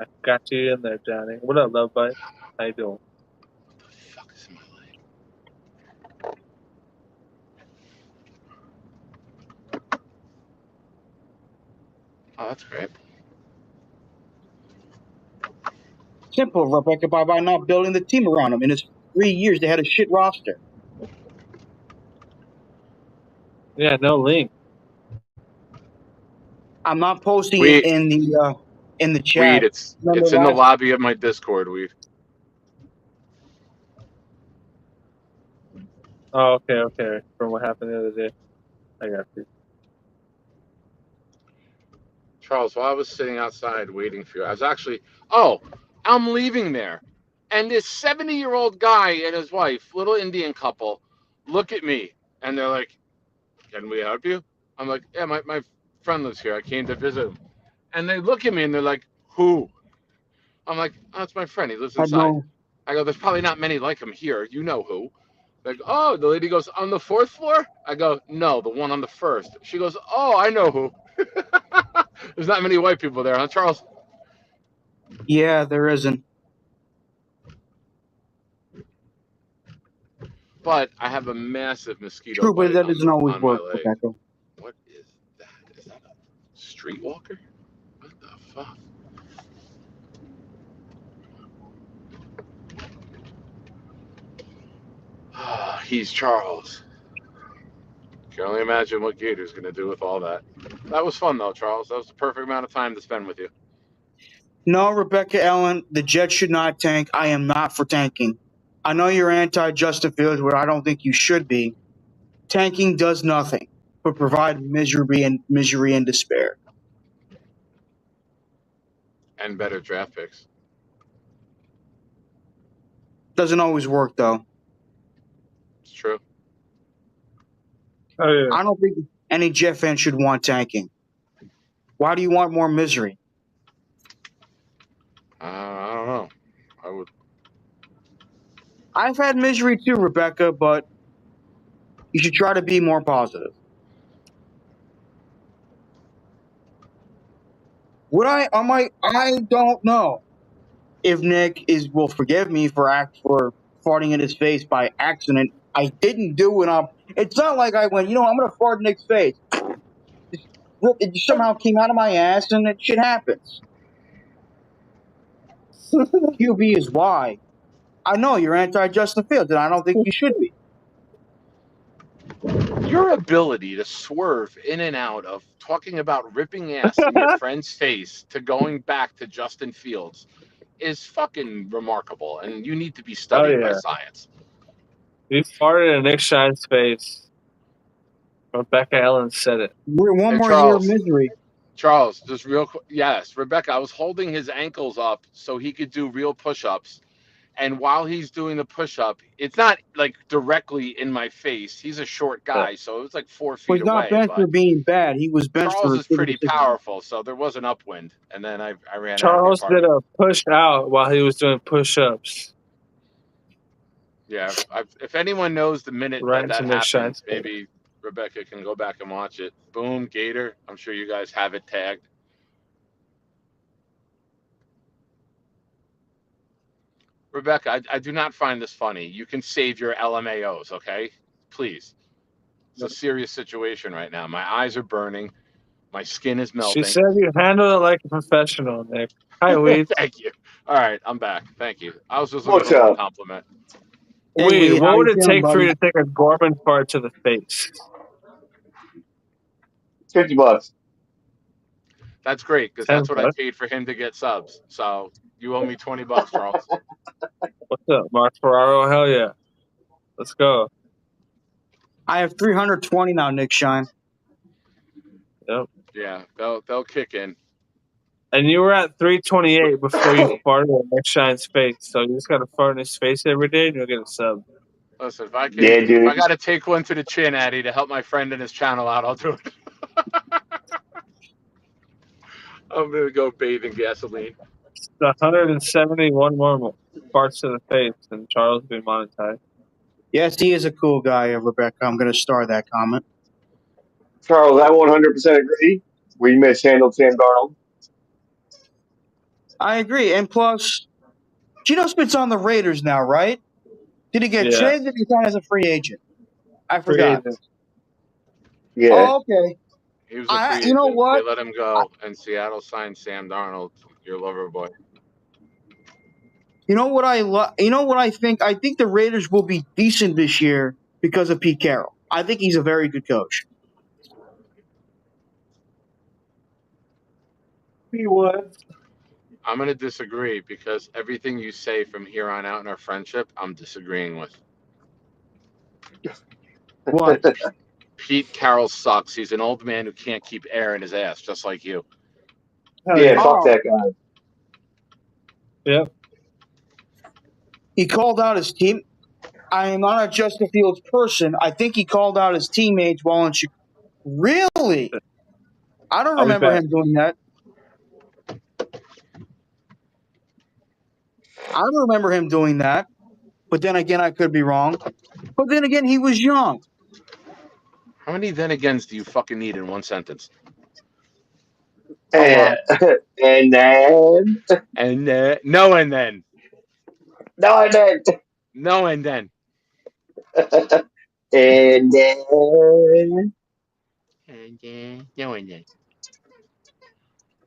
Speaker 3: I got you in there, Johnny. What up, love bite? How you doing?
Speaker 2: What the fuck is in my leg? Oh, that's great.
Speaker 1: Simple, Rebecca, by not building the team around him. In his 3 years, they had a shit roster.
Speaker 3: Yeah, no link.
Speaker 1: I'm not posting it
Speaker 2: Weed,
Speaker 1: in the chat.
Speaker 2: weed.
Speaker 1: Remember
Speaker 2: It's in the
Speaker 1: last?
Speaker 2: lobby of my Discord. Weed.
Speaker 3: Oh, okay. From what happened the other day. I got you.
Speaker 2: Charles, while I was sitting outside waiting for you, I was actually. Oh, I'm leaving there, and this 70-year-old guy and his wife, little Indian couple, look at me, and they're like, "Can we help you?" I'm like, "Yeah, my friend lives here. I came to visit him." And they look at me and they're like, "Who?" I'm like, "Oh, that's my friend. He lives
Speaker 1: Had
Speaker 2: inside."
Speaker 1: no.
Speaker 2: I go, "There's probably not many like him here. You know who?" Like, "Oh," the lady goes, "On the fourth floor?" I go, "No, the one on the first." She goes, "Oh, I know who." There's not many white people there, huh, Charles?
Speaker 1: Yeah, there isn't.
Speaker 2: But I have a massive mosquito
Speaker 1: True, but
Speaker 2: bite
Speaker 1: that doesn't always
Speaker 2: on my
Speaker 1: work,
Speaker 2: leg.
Speaker 1: Rebecca.
Speaker 2: What is that? Is that a streetwalker? What the fuck? He's Charles. Can only imagine what Gator's going to do with all that. That was fun, though, Charles. That was the perfect amount of time to spend with you.
Speaker 1: No, Rebecca Ellen, the Jets should not tank. I am not for tanking. I know you're anti-Justin Fields, but I don't think you should be. Tanking does nothing but provide misery and despair.
Speaker 2: And better draft picks.
Speaker 1: Doesn't always work, though.
Speaker 2: It's true.
Speaker 3: Oh yeah.
Speaker 1: I don't think any Jet fan should want tanking. Why do you want more misery?
Speaker 2: I don't know. I would.
Speaker 1: I've had misery too, Rebecca, but you should try to be more positive. I don't know if Nick will forgive me for farting in his face by accident. I didn't do it. It's not like I went, I'm gonna fart in Nick's face. It just somehow came out of my ass, and it shit happens. QB is why. I know you're anti-Justin Fields, and I don't think you should be.
Speaker 2: Your ability to swerve in and out of talking about ripping ass in your friend's face to going back to Justin Fields is fucking remarkable, and you need to be
Speaker 3: Oh
Speaker 2: studied by
Speaker 3: yeah.
Speaker 2: science.
Speaker 3: You farted in Nick Shine's face. Rebecca Ellen said it.
Speaker 1: One
Speaker 2: Hey,
Speaker 1: more year of
Speaker 2: Charles.
Speaker 1: misery.
Speaker 2: Charles, just real quick. Yes, Rebecca, I was holding his ankles up so he could do real push-ups. And while he's doing the push-up, it's not like directly in my face. He's a short guy, so it was like 4 feet
Speaker 1: Was not
Speaker 2: away.
Speaker 1: benched for
Speaker 2: But
Speaker 1: being bad. He was benched
Speaker 2: Charles
Speaker 1: for
Speaker 2: is
Speaker 1: silly
Speaker 2: pretty
Speaker 1: decisions.
Speaker 2: powerful, so there was an upwind. And then I ran out of the
Speaker 3: Charles did
Speaker 2: apartment.
Speaker 3: a push out while he was doing push-ups.
Speaker 2: Yeah, if anyone knows the minute
Speaker 3: Right
Speaker 2: that
Speaker 3: into Nick Shine's
Speaker 2: happens,
Speaker 3: face.
Speaker 2: maybe Rebecca can go back and watch it. Boom, Gator. I'm sure you guys have it tagged. Rebecca, I do not find this funny. You can save your LMAOs, okay? Please. It's a serious situation right now. My eyes are burning. My skin is
Speaker 3: She
Speaker 2: melting.
Speaker 3: said you handled it like a professional, Nick. Hi, Weed.
Speaker 2: Thank you. All right, I'm back. Thank you. I was just looking
Speaker 5: What's
Speaker 2: for a little
Speaker 5: up?
Speaker 2: compliment.
Speaker 1: Hey,
Speaker 3: Weed,
Speaker 1: Weed, how
Speaker 3: what would
Speaker 1: you
Speaker 3: it
Speaker 1: feeling,
Speaker 3: take for you
Speaker 1: buddy?
Speaker 3: to take a Gorman fart to the face?
Speaker 5: $50.
Speaker 2: That's great because
Speaker 3: 10
Speaker 2: that's what I
Speaker 3: bucks.
Speaker 2: paid for him to get subs. So you owe me $20, Charles.
Speaker 3: What's up, Mark Ferraro? Hell yeah. Let's go.
Speaker 1: I have 320 now, Nick Shine.
Speaker 3: Yep.
Speaker 2: Yeah, they'll kick in.
Speaker 3: And you were at 328 before you farted in Nick Shine's face. So you just got to fart in his face every day and you'll get a sub.
Speaker 2: Listen, if I
Speaker 5: Yeah, dude.
Speaker 2: got to take one to the chin, Addy, to help my friend and his channel out, I'll do it. I'm gonna go bathe in gasoline.
Speaker 3: It's 171 more farts to the face and Charles will be monetized.
Speaker 1: Yes, he is a cool guy, Rebecca. I'm going to star that comment.
Speaker 5: Charles, I 100% agree. We mishandled Sam Darnold.
Speaker 1: I agree. And plus, Geno Smith's on the Raiders now, right? Did he get
Speaker 3: Yeah.
Speaker 1: traded? Did he sign as a free agent? I
Speaker 3: Free
Speaker 1: forgot.
Speaker 3: agent.
Speaker 5: Yeah.
Speaker 1: Oh, okay.
Speaker 2: He was a free agent.
Speaker 1: You know what?
Speaker 2: They let him go, and Seattle signed Sam Darnold, your lover boy.
Speaker 1: You know what You know what I think? I think the Raiders will be decent this year because of Pete Carroll. I think he's a very good coach.
Speaker 3: He was.
Speaker 2: I'm gonna disagree because everything you say from here on out in our friendship, I'm disagreeing with.
Speaker 1: What?
Speaker 2: Pete Carroll sucks. He's an old man who can't keep air in his ass, just like you.
Speaker 3: Hell
Speaker 5: Yeah,
Speaker 3: yeah.
Speaker 5: fuck that guy.
Speaker 3: Yep.
Speaker 1: He called out his team. I am not a Justin Fields person. I think he called out his teammates while in Chicago. Really? I don't
Speaker 3: I'll be
Speaker 1: remember
Speaker 3: back.
Speaker 1: him doing that. I don't remember him doing that. But then again, I could be wrong. But then again, he was young.
Speaker 2: How many then agains do you fucking need in one sentence?
Speaker 5: And, and then.
Speaker 2: And no, and then
Speaker 5: No, and then.
Speaker 2: no, and then
Speaker 5: And then.
Speaker 2: no, and then.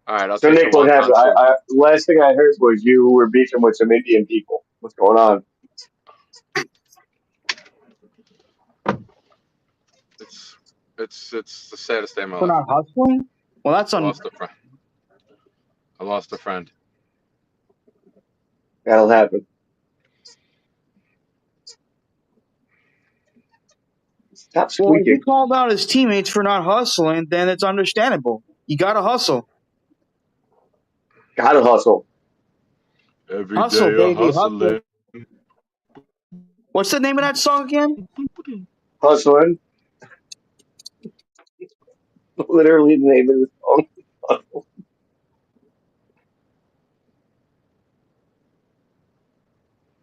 Speaker 2: All right, I'll
Speaker 5: So,
Speaker 2: take the
Speaker 5: Nick, what happened?
Speaker 2: wonton soup.
Speaker 5: Last thing I heard was you were beefing with some Indian people. What's going on?
Speaker 2: It's the saddest day of my
Speaker 1: For
Speaker 2: life.
Speaker 1: not hustling? Well, that's
Speaker 2: I
Speaker 1: on.
Speaker 2: lost a friend. I lost a friend.
Speaker 5: That'll happen. Stop
Speaker 1: Well, if he
Speaker 5: squeaking.
Speaker 1: called out his teammates for not hustling, then it's understandable. You got to hustle.
Speaker 5: Gotta hustle.
Speaker 2: Every
Speaker 1: Hustle,
Speaker 2: day a
Speaker 1: baby, hustle.
Speaker 2: hustling.
Speaker 1: What's the name of that song again?
Speaker 5: Hustling. Literally the name of the song. Hustle.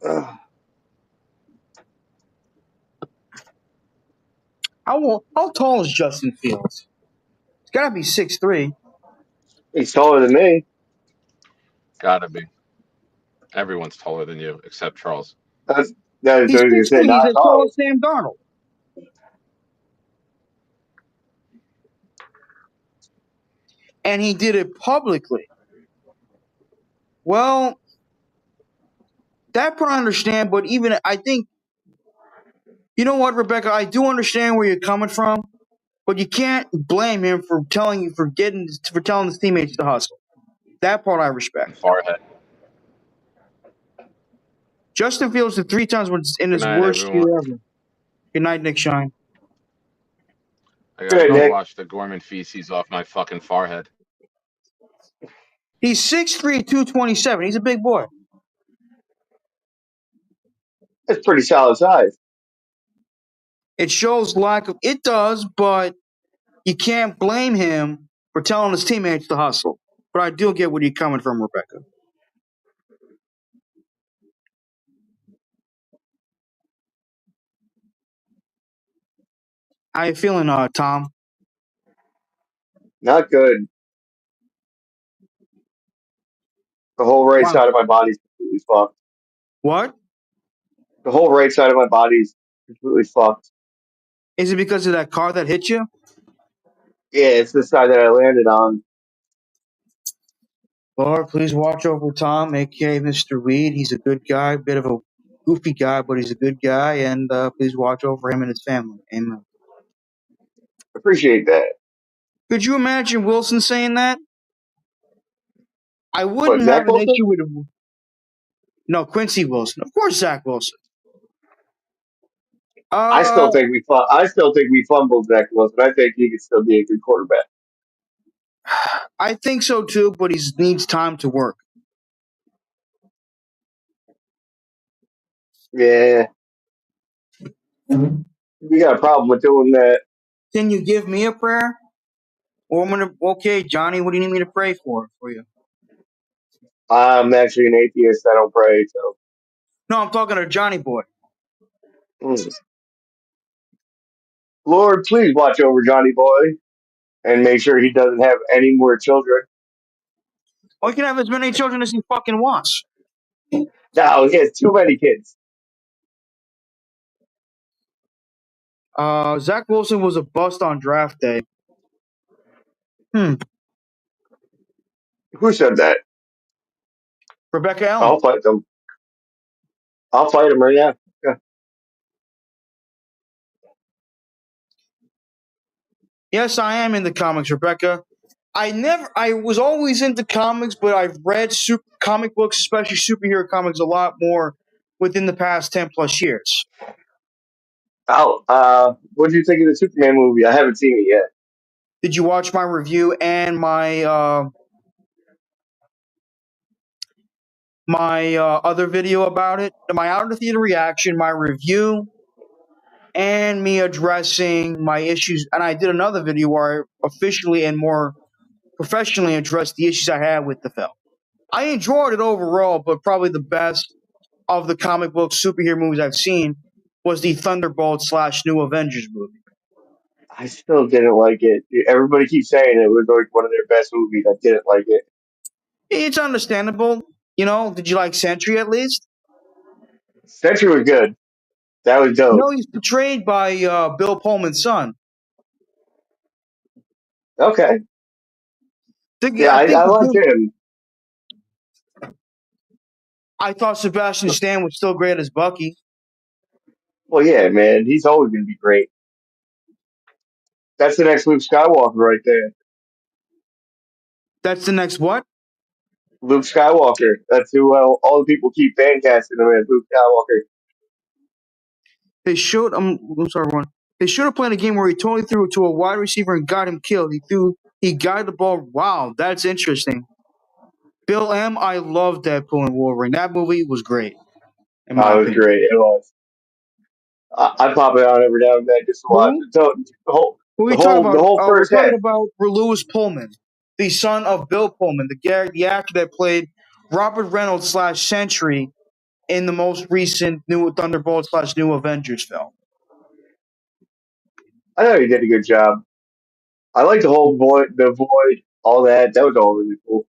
Speaker 5: Ugh.
Speaker 1: How tall is Justin Fields? He's got to be 6'3".
Speaker 5: He's taller than me.
Speaker 2: Gotta be. Everyone's taller than you except Charles.
Speaker 5: That's what
Speaker 1: He's
Speaker 5: you
Speaker 1: 6'3".
Speaker 5: say.
Speaker 1: He's
Speaker 5: Not
Speaker 1: as tall
Speaker 5: tall.
Speaker 1: as Sam Darnold. And he did it publicly. Well, that part I understand, but even I think, you know what, Rebecca, I do understand where you're coming from, but you can't blame him for telling his teammates to hustle. That part I respect.
Speaker 2: Forehead.
Speaker 1: Justin Fields did 3 times when in
Speaker 2: Good
Speaker 1: his
Speaker 2: night,
Speaker 1: worst
Speaker 2: everyone.
Speaker 1: year ever. Good night, Nick Shine.
Speaker 2: I gotta
Speaker 5: Good,
Speaker 2: go
Speaker 5: Nick.
Speaker 2: wash the Gorman feces off my fucking forehead.
Speaker 1: He's 6'3", 227. He's a big boy.
Speaker 5: That's pretty solid size.
Speaker 1: It shows lack of. It does, but you can't blame him for telling his teammates to hustle. But I do get where you're coming from, Rebecca. How you feeling, Tom?
Speaker 5: Not good. The whole right
Speaker 1: Wow.
Speaker 5: side of my body's completely fucked.
Speaker 1: What?
Speaker 5: The whole right side of my body's completely fucked.
Speaker 1: Is it because of that car that hit you?
Speaker 5: Yeah, it's the side that I landed on.
Speaker 1: Lord, please watch over Tom, aka Mr. Weed. He's a good guy, bit of a goofy guy, but he's a good guy, and please watch over him and his family. Amen.
Speaker 5: Appreciate that.
Speaker 1: Could you imagine Wilson saying that? I
Speaker 5: What,
Speaker 1: wouldn't have
Speaker 5: Zach
Speaker 1: an
Speaker 5: Wilson?
Speaker 1: issue with no Quincy Wilson. Of course, Zach Wilson.
Speaker 5: I
Speaker 1: Uh,
Speaker 5: still think we fumbled Zach Wilson. I think he could still be a good quarterback.
Speaker 1: I think so too, but he needs time to work.
Speaker 5: Yeah, we got a problem with doing that.
Speaker 1: Can you give me a prayer? Or I'm gonna. Okay, Johnny, what do you need me to pray for you?
Speaker 5: I'm actually an atheist. I don't pray, so.
Speaker 1: No, I'm talking to Johnny Boy.
Speaker 5: Mm. Lord, please watch over Johnny Boy and make sure he doesn't have any more children.
Speaker 1: Well, he can have as many children as he fucking wants.
Speaker 5: No, he has too many kids.
Speaker 1: Zach Wilson was a bust on draft day.
Speaker 5: Who said that?
Speaker 1: Rebecca Allen.
Speaker 5: I'll fight them. I'll fight him right now. Yeah.
Speaker 1: Yes, I am into comics, Rebecca. I was always into comics, but I've read comic books, especially superhero comics, a lot more within the past 10 plus years.
Speaker 5: Oh, what do you think of the Superman movie? I haven't seen it yet.
Speaker 1: Did you watch my review and my other video about it? My out of theater reaction, my review, and me addressing my issues. And I did another video where I officially and more professionally addressed the issues I had with the film. I enjoyed it overall, but probably the best of the comic book superhero movies I've seen was the Thunderbolt / New Avengers movie.
Speaker 5: I still didn't like it. Everybody keeps saying it was like one of their best movies. I didn't like it.
Speaker 1: It's understandable. You know, did you like Sentry at least?
Speaker 5: Sentry was good. That was dope.
Speaker 1: No, he's portrayed by Bill Pullman's son.
Speaker 5: Okay. Yeah,
Speaker 1: I think
Speaker 5: I liked him.
Speaker 1: I thought Sebastian Stan was still great as Bucky.
Speaker 5: Well, yeah, man. He's always going to be great.
Speaker 6: That's the next Luke Skywalker right there.
Speaker 1: That's the next what?
Speaker 6: Luke Skywalker. That's who all the people keep fan casting him as Luke Skywalker.
Speaker 1: They showed. I'm sorry, everyone. They should have played a game where he totally threw it to a wide receiver and got him killed. He guided the ball. Wow, that's interesting. Bill M. I love Deadpool and Wolverine. That movie was great, in my
Speaker 6: Oh, it was
Speaker 1: opinion.
Speaker 6: great. It was. I pop it on every now and then just to watch
Speaker 1: Who?
Speaker 6: it. So
Speaker 1: Who are you talking about?
Speaker 6: the whole
Speaker 1: We're
Speaker 6: first
Speaker 1: talking
Speaker 6: half.
Speaker 1: about Lewis Pullman, the son of Bill Pullman, the actor that played Robert Reynolds slash Sentry in the most recent New Thunderbolt slash New Avengers film.
Speaker 6: I thought he did a good job. I like the void, all that. That was all really cool.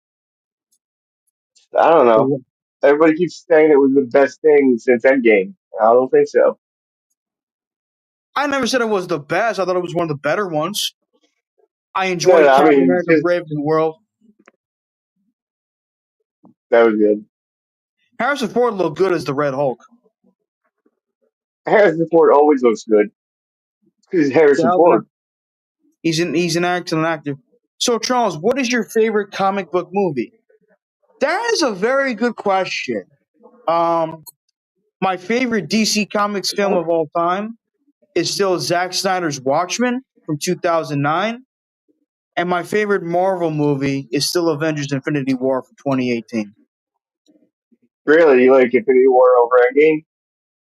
Speaker 6: I don't know. Everybody keeps saying it was the best thing since Endgame. I don't think so.
Speaker 1: I never said it was the best. I thought it was one of the better ones. I
Speaker 6: No,
Speaker 1: enjoyed
Speaker 6: no, I
Speaker 1: Captain
Speaker 6: mean,
Speaker 1: America:
Speaker 6: just
Speaker 1: Brave New World.
Speaker 6: that was good.
Speaker 1: Harrison Ford looked good as the Red Hulk.
Speaker 6: Harrison Ford always looks good because Harrison
Speaker 1: Yeah,
Speaker 6: Ford.
Speaker 1: he's an excellent actor. So Charles, what is your favorite comic book movie? That is a very good question. Um, my favorite DC Comics film of all time is still Zack Snyder's Watchmen from 2009, and my favorite Marvel movie is still Avengers: Infinity War from 2018.
Speaker 6: Really, you like Infinity War over Endgame?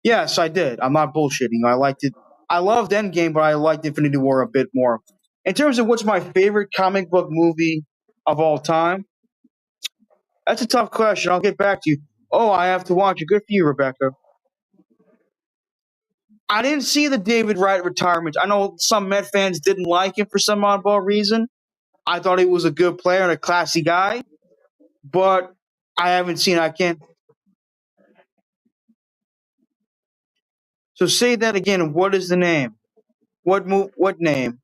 Speaker 1: Yes, I did. I'm not bullshitting. I liked it. I loved Endgame, but I liked Infinity War a bit more. In terms of what's my favorite comic book movie of all time, that's a tough question. I'll get back to you. Oh, I have to watch it. Good for you, Rebecca. I didn't see the David Wright retirement. I know some Met fans didn't like him for some oddball reason. I thought he was a good player and a classy guy, but I haven't seen. I can't. So say that again. What is the name? What What name?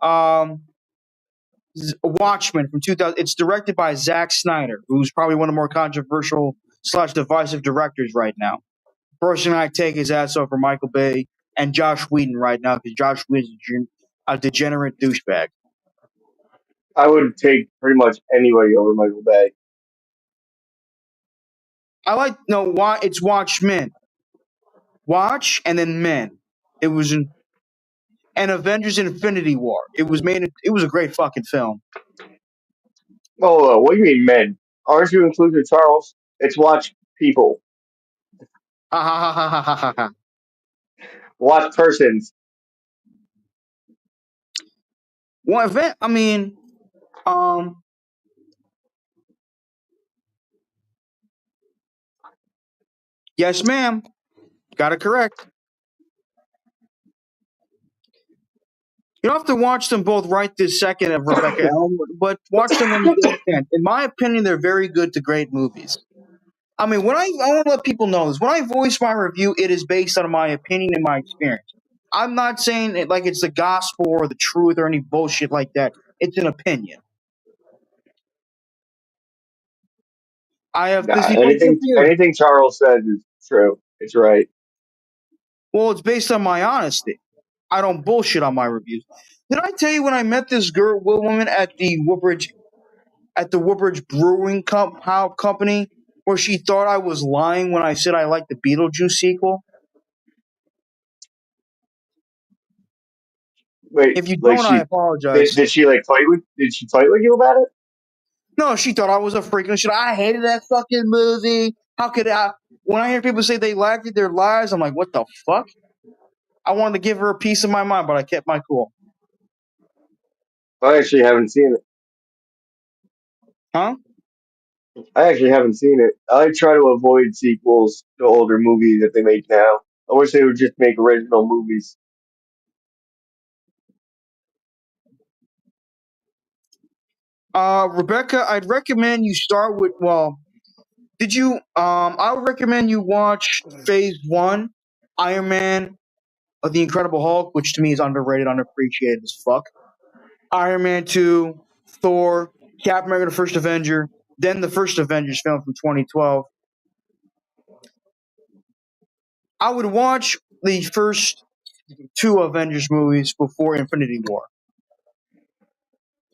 Speaker 1: Um, Watchmen from 2000. It's directed by Zack Snyder, who's probably one of the more controversial slash divisive directors right now. Personally, I take his ass over Michael Bay and Josh Whedon right now because Josh Whedon's a degenerate douchebag.
Speaker 6: I would take pretty much anybody over Michael Bay.
Speaker 1: I like no why it's Watchmen, Watch and then Men. It was an Avengers Infinity War. It was made. It was a great fucking film.
Speaker 6: Oh, what do you mean, men? Aren't you included, Charles? It's watch people,
Speaker 1: Ha ha ha ha ha ha ha.
Speaker 6: watch persons.
Speaker 1: One event. I mean, um, yes, ma'am. Got it correct. You don't have to watch them both right this second, Rebecca Elm, but watch them when you get a chance. In my opinion, they're very good to great movies. I mean, I want to let people know this. When I voice my review, it is based on my opinion and my experience. I'm not saying it like it's the gospel or the truth or any bullshit like that. It's an opinion. I have
Speaker 6: Nah,
Speaker 1: this. Well, good for you.
Speaker 6: anything Charles says is true. It's right.
Speaker 1: Well, it's based on my honesty. I don't bullshit on my reviews. Did I tell you when I met this woman at the Woodbridge Brewing Company, where she thought I was lying when I said I liked the Beetlejuice sequel?
Speaker 6: Wait,
Speaker 1: If you
Speaker 6: like
Speaker 1: don't, I apologize.
Speaker 6: did she like fight with? Did she fight with you about it?
Speaker 1: No, she thought I was a freak. And I hated that fucking movie. How could I? When I hear people say they liked it, they're liars. I'm like, what the fuck? I wanted to give her a piece of my mind, but I kept my cool.
Speaker 6: I actually haven't seen it.
Speaker 1: Huh?
Speaker 6: I actually haven't seen it. I try to avoid sequels to older movies that they make now. I wish they would just make original movies.
Speaker 1: Rebecca, I'd recommend you start with. Well, did you? I would recommend you watch Phase One, Iron Man of the Incredible Hulk, which to me is underrated, underappreciated as fuck. Iron Man 2, Thor, Captain America: The First Avenger, then the first Avengers film from 2012. I would watch the first two Avengers movies before Infinity War.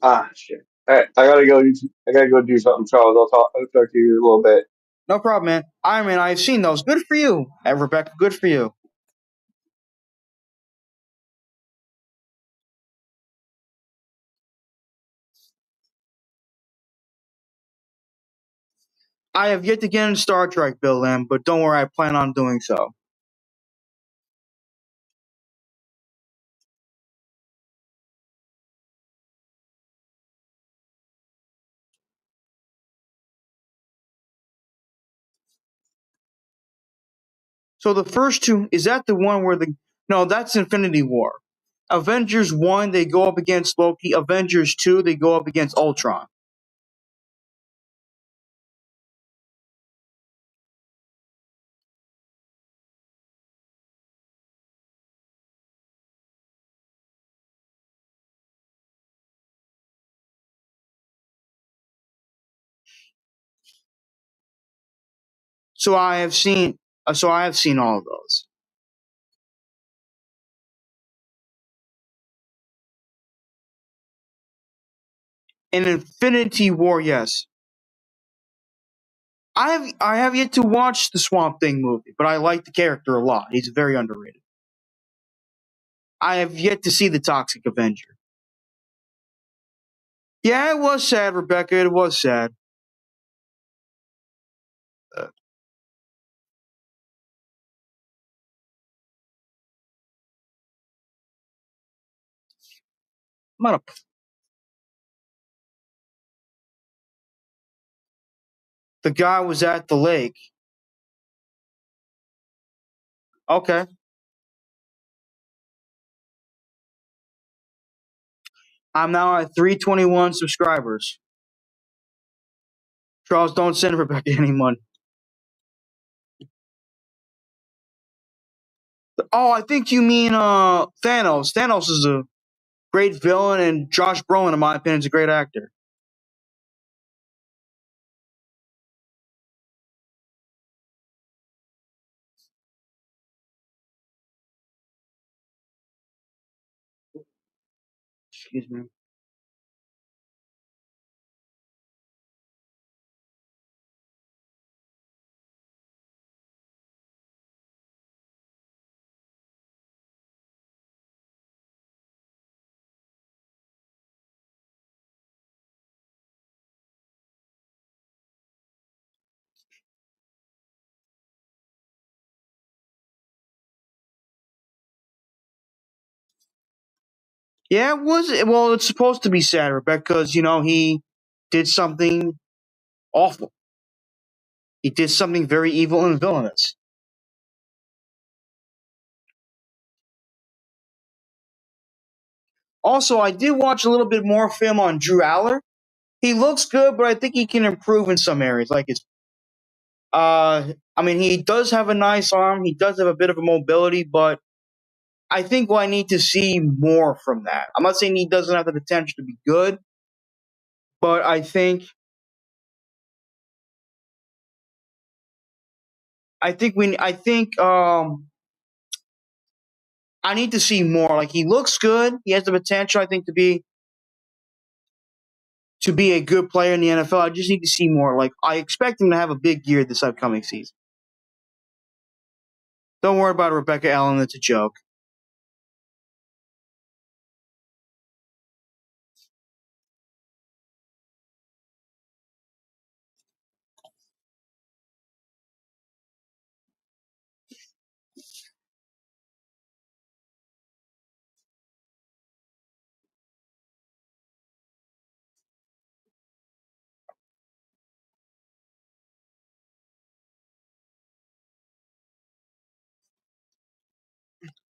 Speaker 6: Ah, shit. All right, I gotta go. I gotta go do something, Charles. I'll talk to you in a little bit.
Speaker 1: No problem, man. Iron Man, I've seen those. Good for you. Hey, Rebecca, good for you. I have yet to get into Star Trek, Bill Lamb, but don't worry, I plan on doing so. So the first two, is that the one where the no, that's Infinity War. Avengers 1, they go up against Loki. Avengers 2, they go up against Ultron. So I have seen all of those. In Infinity War, yes. I have yet to watch the Swamp Thing movie, but I like the character a lot. He's very underrated. I have yet to see the Toxic Avenger. Yeah, it was sad, Rebecca. It was sad. Uh, I'm not a, the guy was at the lake. Okay. I'm now at 321 subscribers. Charles, don't send Rebecca any money. Oh, I think you mean Thanos. Thanos is a great villain, and Josh Brolin, in my opinion, is a great actor. Excuse me. Yeah, it was. Well, it's supposed to be sad, Rebecca, because he did something awful. He did something very evil and villainous. Also, I did watch a little bit more film on Drew Aller. He looks good, but I think he can improve in some areas. Like I mean, he does have a nice arm. He does have a bit of a mobility, but I think I need to see more from that. I'm not saying he doesn't have the potential to be good, but I think I need to see more. Like he looks good. He has the potential, I think, to be a good player in the NFL. I just need to see more. Like I expect him to have a big year this upcoming season. Don't worry about Rebecca Allen. It's a joke.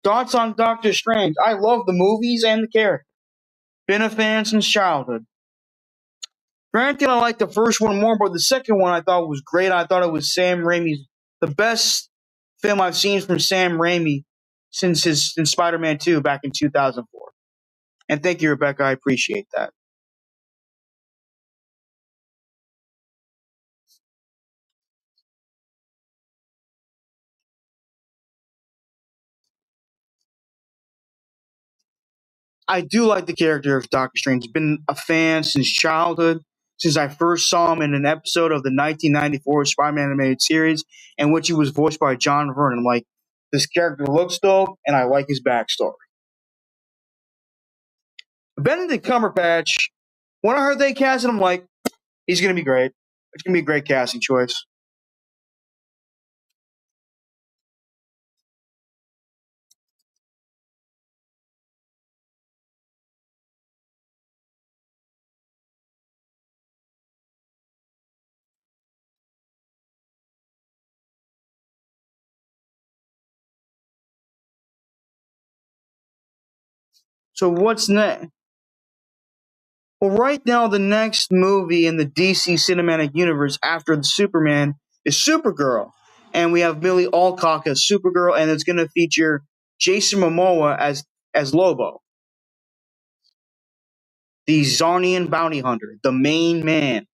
Speaker 1: Thoughts on Doctor Strange? I love the movies and the character. Been a fan since childhood. Granted, I like the first one more, but the second one I thought was great. I thought it was Sam Raimi's the best film I've seen from Sam Raimi since his in Spider-Man 2 back in 2004. And thank you, Rebecca. I appreciate that. I do like the character of Doctor Strange. I've been a fan since childhood, since I first saw him in an episode of the 1994 Spider-Man animated series, in which he was voiced by John Vernon. Like, this character looks dope, and I like his backstory. Benedict Cumberbatch, when I heard they cast him, I'm like, he's going to be great. It's going to be a great casting choice. So what's next? Well, right now, the next movie in the DC cinematic universe after the Superman is Supergirl. And we have Millie Alcock as Supergirl, and it's going to feature Jason Momoa as Lobo, the Zarnian bounty hunter, the main man.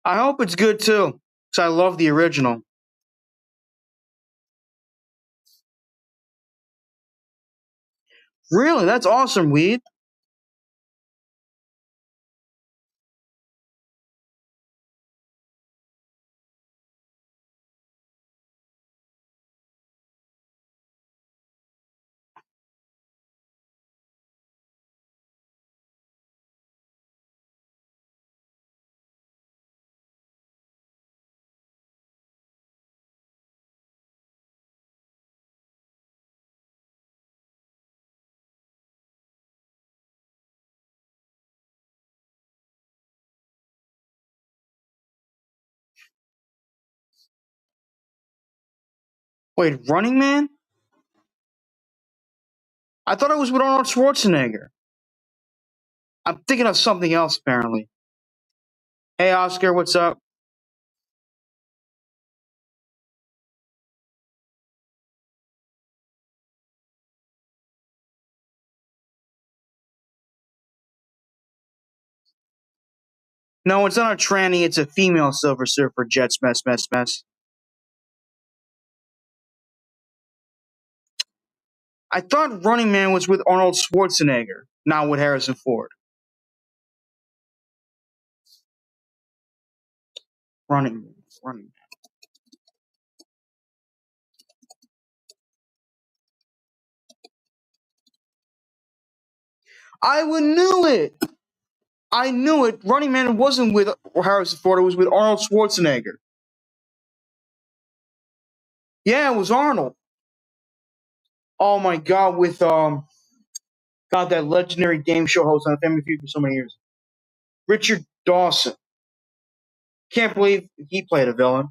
Speaker 1: I hope it's good too, because I love the original. Really? That's awesome, Weed. Wait, Running Man? I thought it was with Arnold Schwarzenegger. I'm thinking of something else, apparently. Hey, Oscar, what's up? No, it's not a tranny. It's a female Silver Surfer. Jets, mess, mess, mess. I thought Running Man was with Arnold Schwarzenegger, not with Harrison Ford. Running Man, Running Man. Knew it. I knew it. Running Man wasn't with Harrison Ford. It was with Arnold Schwarzenegger. Yeah, it was Arnold. Oh my God, with God, that legendary game show host on Family Feud for so many years, Richard Dawson. Can't believe he played a villain.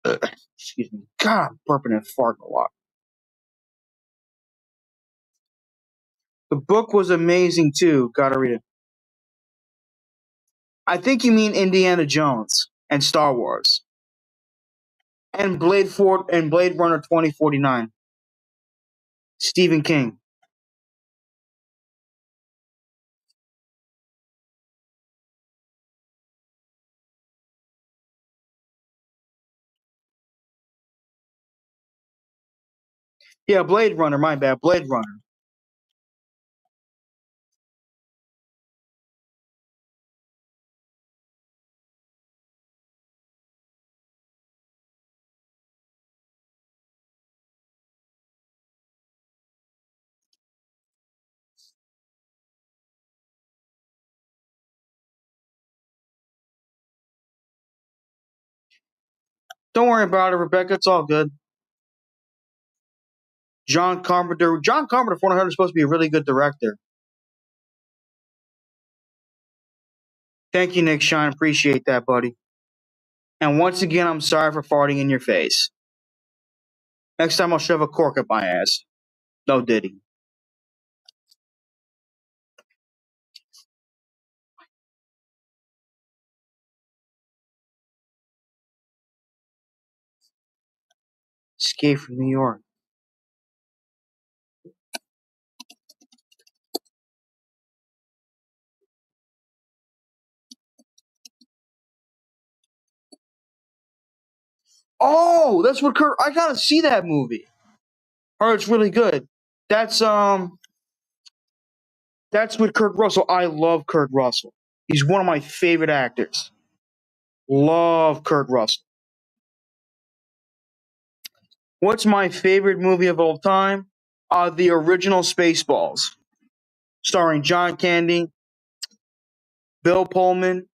Speaker 1: Excuse me. God, I'm burping and farting a lot. The book was amazing too. Gotta read it. I think you mean Indiana Jones and Star Wars and Blade Runner 2049. Stephen King. Yeah, Blade Runner. My bad. Blade Runner. Don't worry about it, Rebecca. It's all good. John Carpenter. John Carpenter 400 is supposed to be a really good director. Thank you, Nick Shine. Appreciate that, buddy. And once again, I'm sorry for farting in your face. Next time I'll shove a cork up my ass. No Diddy. Escape from New York. Oh, that's what Kurt. I gotta see that movie. Oh, it's really good. That's with Kurt Russell. I love Kurt Russell. He's one of my favorite actors. Love Kurt Russell. What's my favorite movie of all time? The original Spaceballs, starring John Candy, Bill Pullman,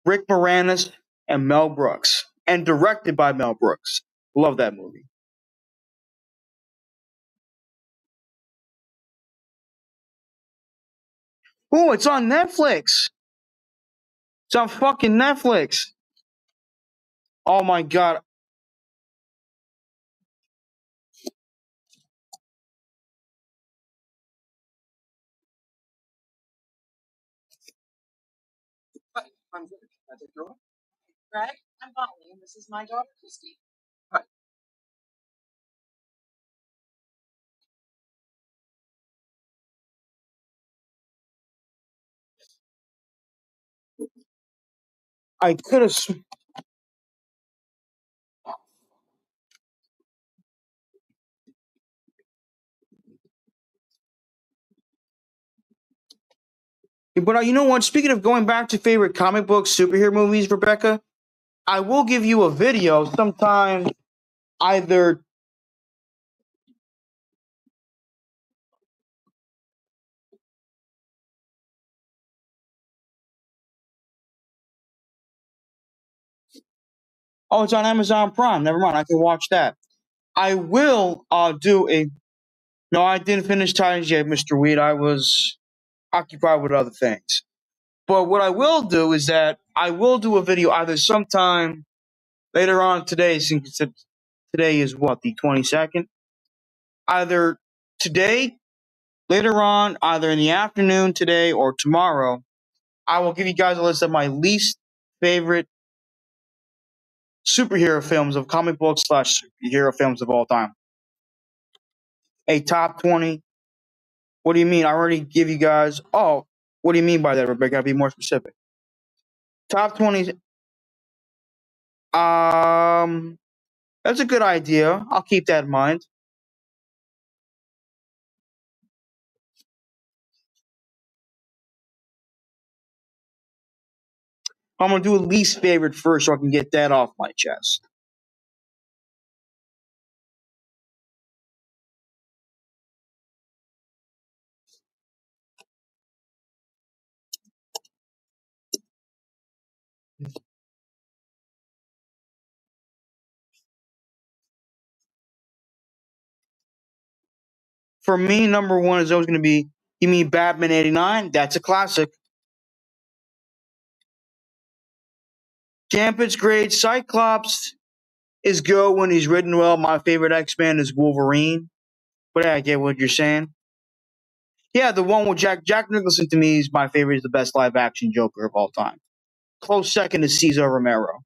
Speaker 1: Rick Moranis, and Mel Brooks, and directed by Mel Brooks. Love that movie. Oh, it's on Netflix. It's on fucking Netflix. Oh my god. I'm good. That's a girl. Greg, I'm Molly, and this is my daughter, Christy. Hi. I could have. But you know what? Speaking of going back to favorite comic books, superhero movies, Rebecca, I will give you a video sometime either. Oh, it's on Amazon Prime. Never mind. I can watch that. I will do a. No, I didn't finish Titans yet, Mr. Weed. I was occupied with other things. But what I will do is that I will do a video either sometime later on today, since today is what, the 22nd? Either today, later on, either in the afternoon today or tomorrow, I will give you guys a list of my least favorite superhero films of comic books / superhero films of all time. A top 20. What do you mean? I already give you guys. Oh, what do you mean by that, Rebecca? Gotta be more specific. Top 20. Um, that's a good idea. I'll keep that in mind. I'm gonna do a least favorite first, so I can get that off my chest. For me, number one is always gonna be. You mean Batman '89? That's a classic. Gambit's great. Cyclops is good when he's written well. My favorite X-Men is Wolverine. But I get what you're saying. Yeah, the one with Jack Nicholson to me is my favorite. Is the best live action Joker of all time. Close second is Cesar Romero.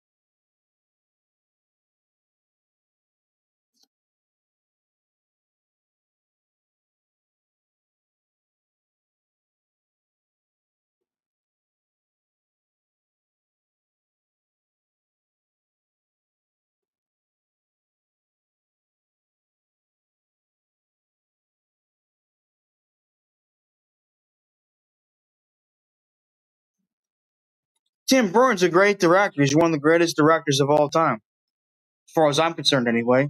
Speaker 1: Tim Burton's a great director. He's one of the greatest directors of all time, as far as I'm concerned, anyway.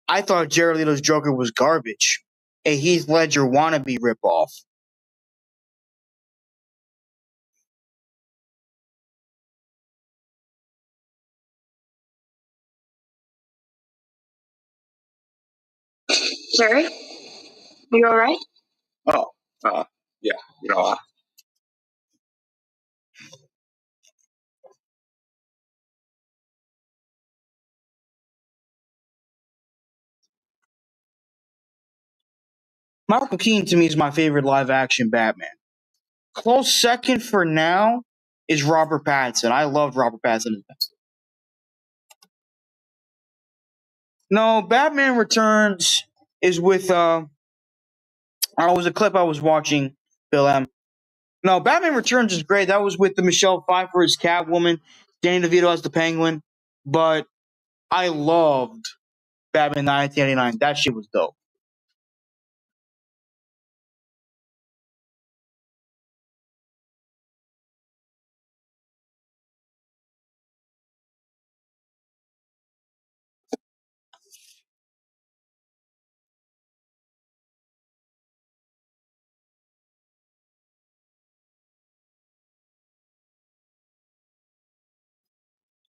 Speaker 1: I thought Jared Leto's Joker was garbage. A Heath Ledger wannabe ripoff. Jerry, you all right? Oh, yeah, you know, Michael Keaton to me is my favorite live action Batman. Close second for now is Robert Pattinson. I loved Robert Pattinson. No, Batman Returns is with was a clip I was watching, Bill M. No, Batman Returns is great. That was with the Michelle Pfeiffer as Catwoman, Danny DeVito as the Penguin. But I loved Batman 1989. That shit was dope.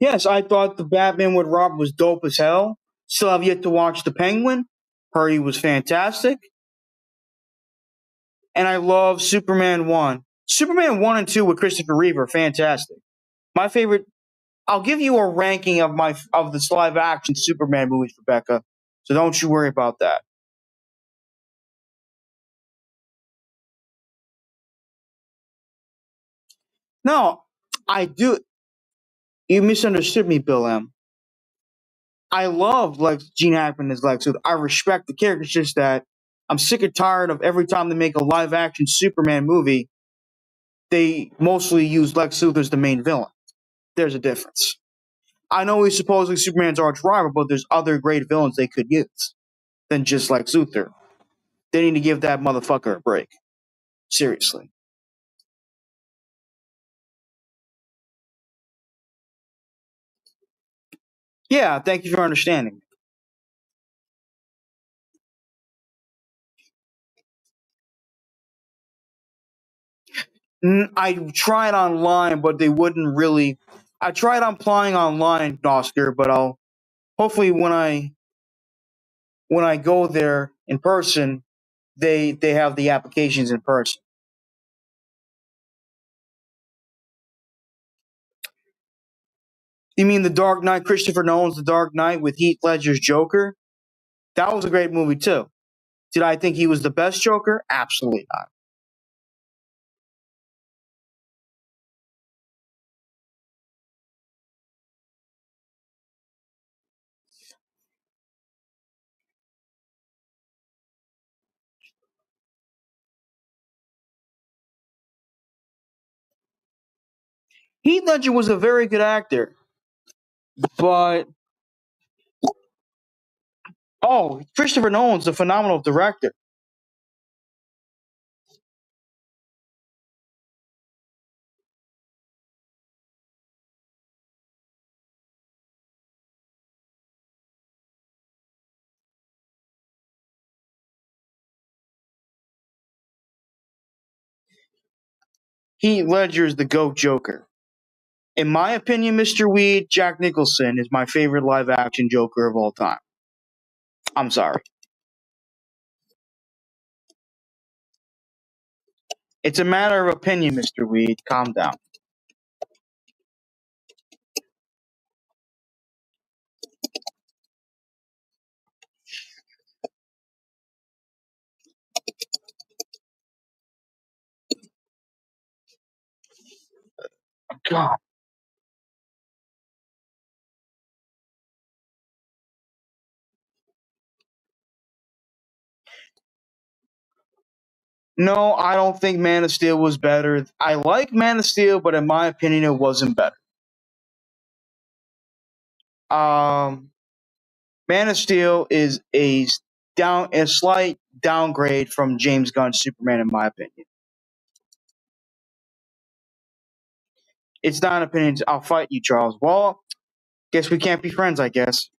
Speaker 1: Yes, I thought the Batman with Robin was dope as hell. Still have yet to watch the Penguin. Heard he was fantastic. And I love Superman 1. Superman 1 and 2 with Christopher Reeve are fantastic. My favorite. I'll give you a ranking of the live action Superman movies, Rebecca. So don't you worry about that. No, I do. You misunderstood me, Bill M. I love Gene Hackman as Lex Luthor. I respect the character. It's just that I'm sick and tired of every time they make a live action Superman movie, they mostly use Lex Luthor as the main villain. There's a difference. I know he's supposedly Superman's arch rival, but there's other great villains they could use than just Lex Luthor. They need to give that motherfucker a break. Seriously. Yeah, thank you for understanding. I tried online, but they wouldn't really. I tried applying online, Oscar, but I'll hopefully when I go there in person, they have the applications in person. You mean the Dark Knight, Christopher Nolan's The Dark Knight with Heath Ledger's Joker? That was a great movie too. Did I think he was the best Joker? Absolutely not. Heath Ledger was a very good actor, but Christopher Nolan's a phenomenal director. Heath Ledger is the GOAT Joker. In my opinion, Mr. Weed, Jack Nicholson is my favorite live action Joker of all time. I'm sorry. It's a matter of opinion, Mr. Weed. Calm down. God. No, I don't think Man of Steel was better. I like Man of Steel, but in my opinion, it wasn't better. Um, Man of Steel is a slight downgrade from James Gunn's Superman, in my opinion. It's not an opinion. I'll fight you, Charles. Well, guess we can't be friends. I guess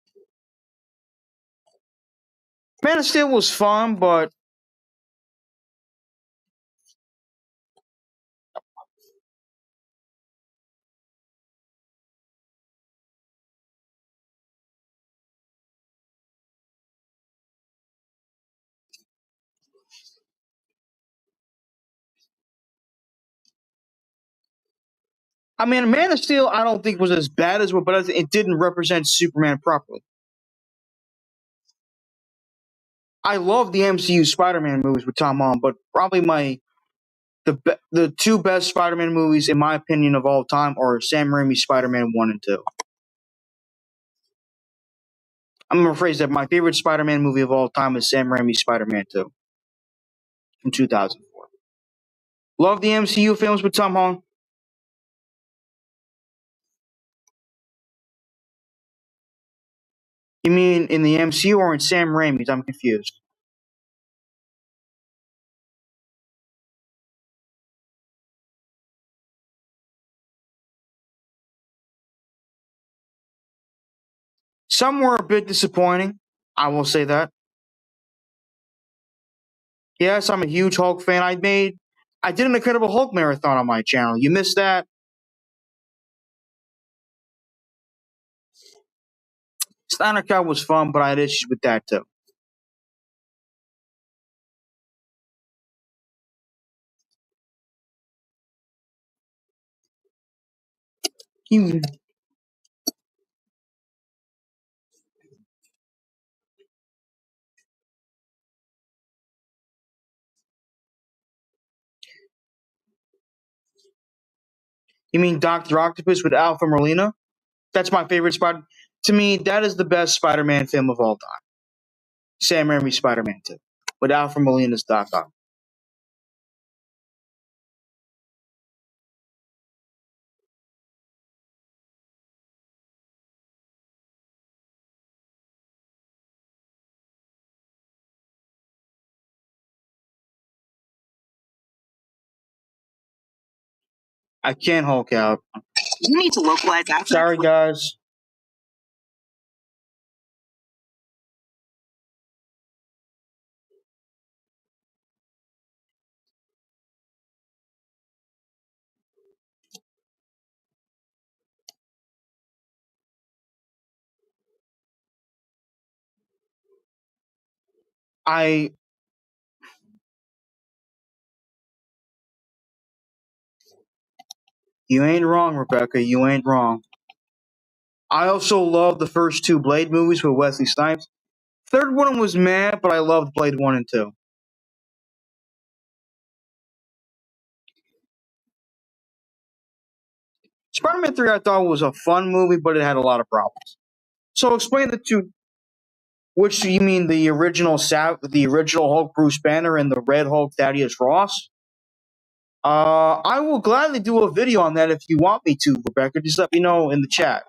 Speaker 1: Man of Steel was fun, but I mean, Man of Steel, I don't think was as bad as what, but it didn't represent Superman properly. I love the MCU Spider-Man movies with Tom Holland, but probably the two best Spider-Man movies, in my opinion, of all time are Sam Raimi's Spider-Man 1 and 2. I'm going to rephrase that. My favorite Spider-Man movie of all time is Sam Raimi's Spider-Man 2 from 2004. Love the MCU films with Tom Holland. You mean in the MCU or in Sam Raimi's? I'm confused. Some were a bit disappointing. I will say that. Yes, I'm a huge Hulk fan. I did an Incredible Hulk marathon on my channel. You missed that? Steiner Cut was fun, but I had issues with that too. You, you mean Doctor Octopus with Alpha Merlina? That's my favorite Spider. To me, that is the best Spider-Man film of all time. Sam Raimi's Spider-Man 2 with Alfred Molina's Doc Ock. I can't Hulk out.
Speaker 7: You need to localize assets.
Speaker 1: Sorry, guys. I You ain't wrong, Rebecca. You ain't wrong. I also love the first two Blade movies with Wesley Snipes. Third one was mad, but I loved Blade 1 and 2. Spider-Man 3 I thought was a fun movie, but it had a lot of problems. So explain the two. Which you mean the original the original Hulk Bruce Banner and the Red Hulk Thaddeus Ross? I will gladly do a video on that if you want me to, Rebecca. Just let me know in the chat.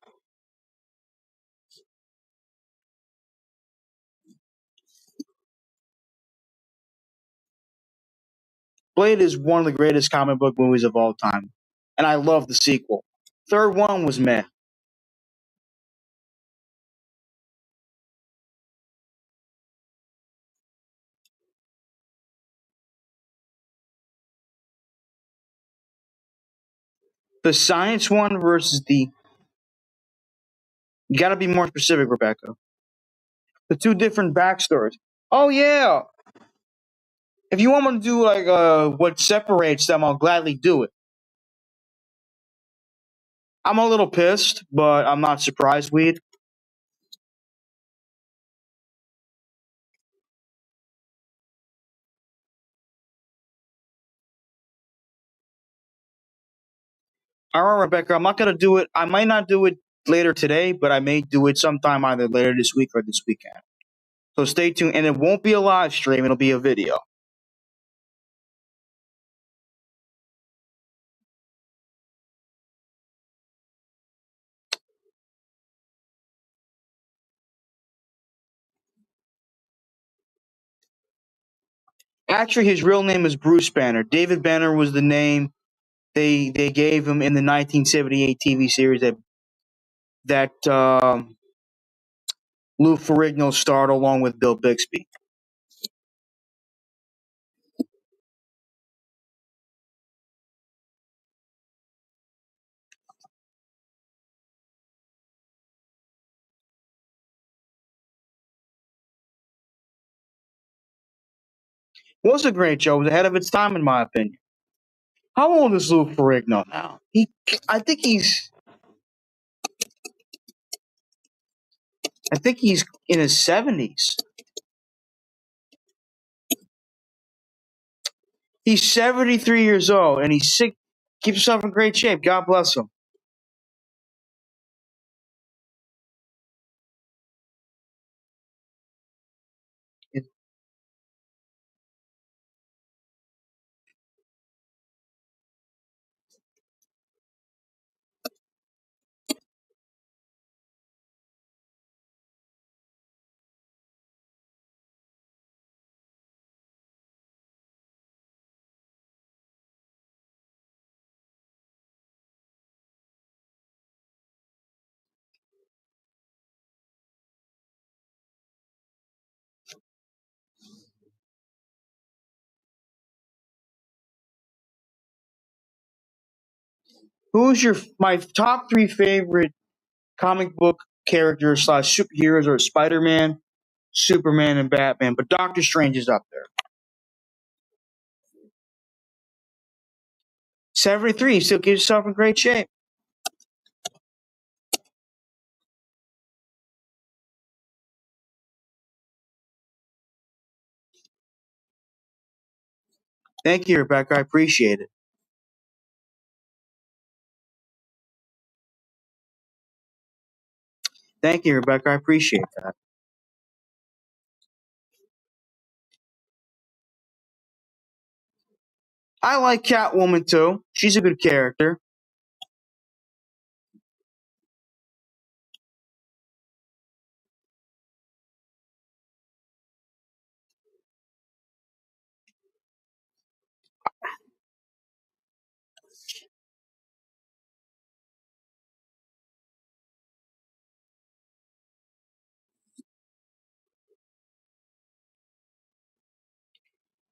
Speaker 1: Blade is one of the greatest comic book movies of all time, and I love the sequel. Third one was meh. The science one versus the. You got to be more specific, Rebecca. The two different backstories. Oh yeah. If you want me to do like what separates them, I'll gladly do it. I'm a little pissed, but I'm not surprised, Weed. All right, Rebecca, I'm not going to do it. I might not do it later today, but I may do it sometime either later this week or this weekend. So stay tuned. And it won't be a live stream, it'll be a video. Actually, his real name is Bruce Banner. David Banner was the name they gave him in the 1978 TV series that Lou Ferrigno starred along with Bill Bixby. It was a great show. It was ahead of its time, in my opinion. How old is Lou Ferrigno now? I think he's, I think he's in his 70s. He's 73 years old, and he's sick. Keeps himself in great shape. God bless him. Who's my top three favorite comic book characters slash superheroes are Spider-Man, Superman, and Batman, but Doctor Strange is up there. 73, still keeps yourself in great shape. Thank you, Rebecca. I appreciate it. Thank you, Rebecca. I appreciate that. I like Catwoman too. She's a good character.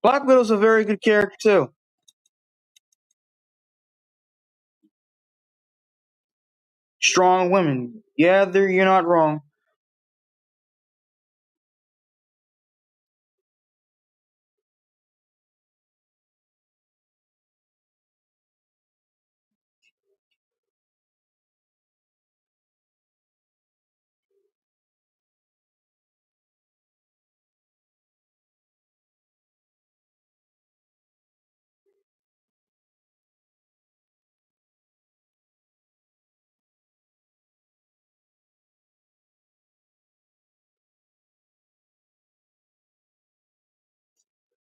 Speaker 1: Black Widow's a very good character too. Strong women. Yeah, you're not wrong.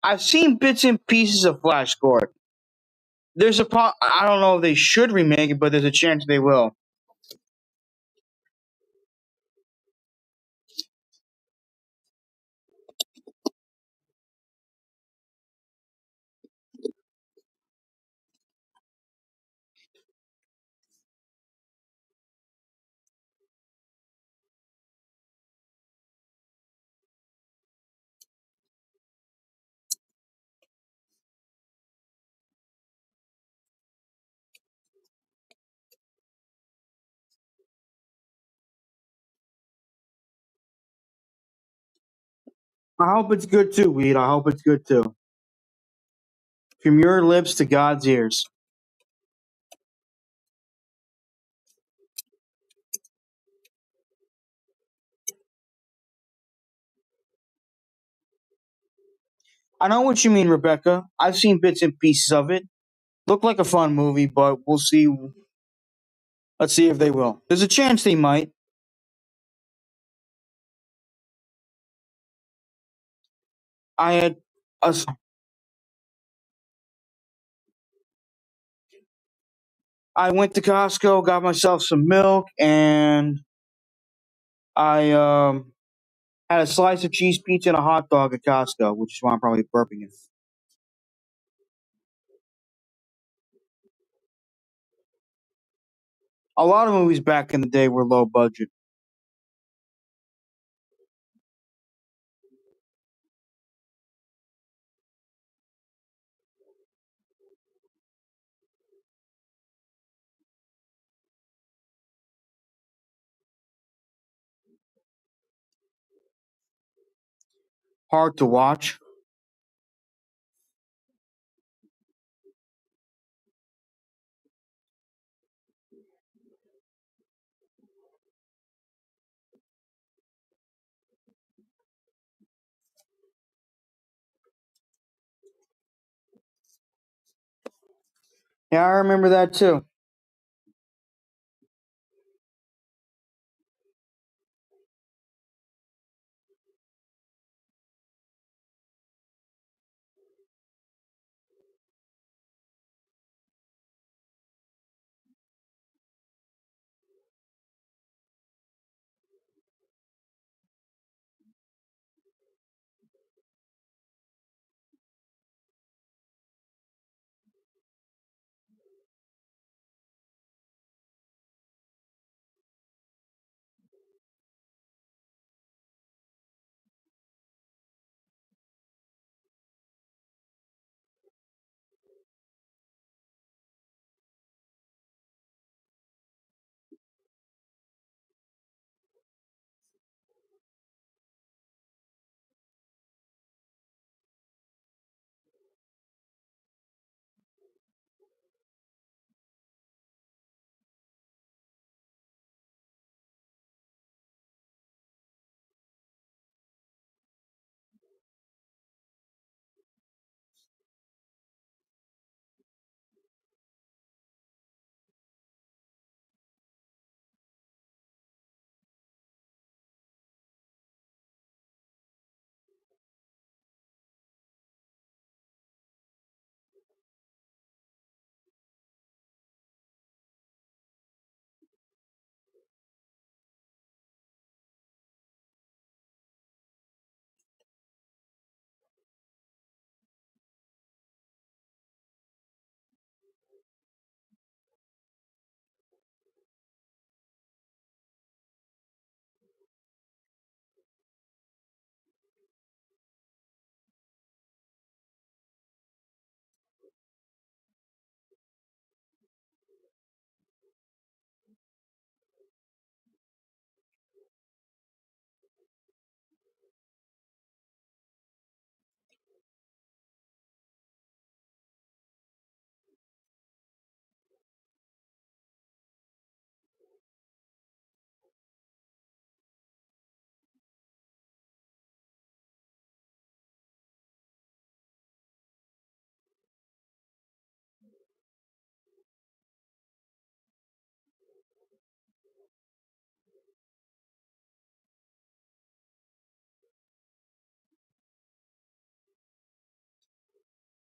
Speaker 1: I've seen bits and pieces of Flash Gordon. I don't know if they should remake it, but there's a chance they will. I hope it's good too, Weed. I hope it's good too. From your lips to God's ears. I know what you mean, Rebecca. I've seen bits and pieces of it. Looked like a fun movie, but we'll see. Let's see if they will. There's a chance they might. I had a, I went to Costco, got myself some milk, and I had a slice of cheese pizza and a hot dog at Costco, which is why I'm probably burping it. A lot of movies back in the day were low budget. Hard to watch. Yeah, I remember that too.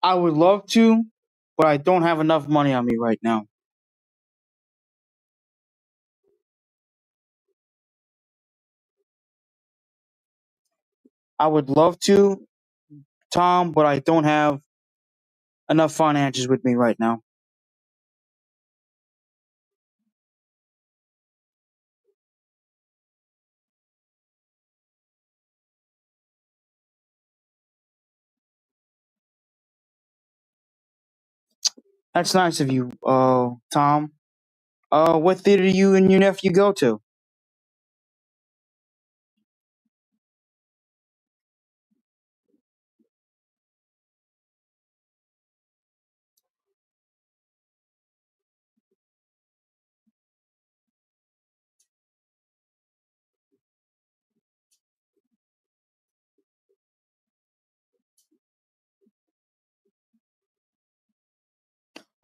Speaker 1: I would love to, but I don't have enough money on me right now. I would love to, Tom, but I don't have enough finances with me right now. That's nice of you, Tom. What theater do you and your nephew go to?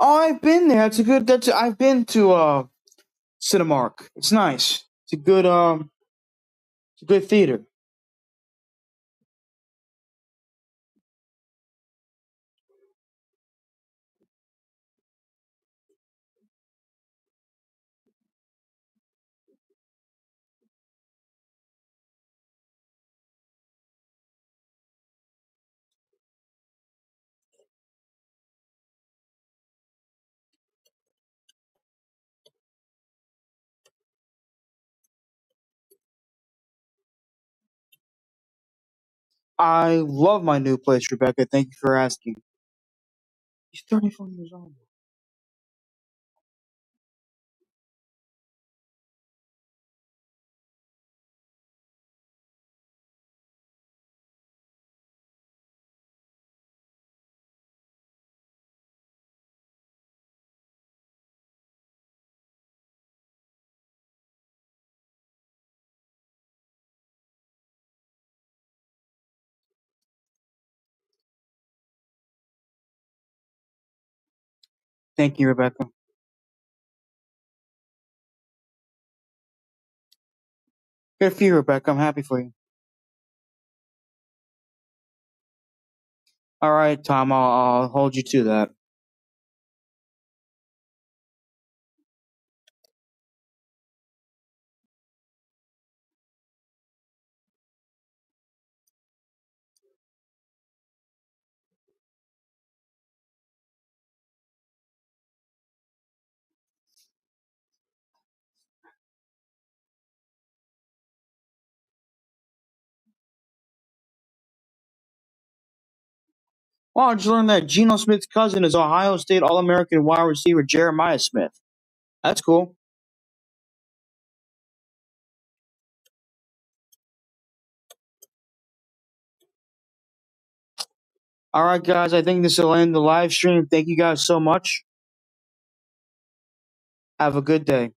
Speaker 1: Oh, I've been there. I've been to Cinemark. It's nice. It's a good theater. I love my new place, Rebecca. Thank you for asking. He's 34 years old. Thank you, Rebecca. Good for you, Rebecca. I'm happy for you. All right, Tom. I'll hold you to that. Well, I just learned that Geno Smith's cousin is Ohio State All-American wide receiver Jeremiah Smith. That's cool. All right, guys. I think this will end the live stream. Thank you guys so much. Have a good day.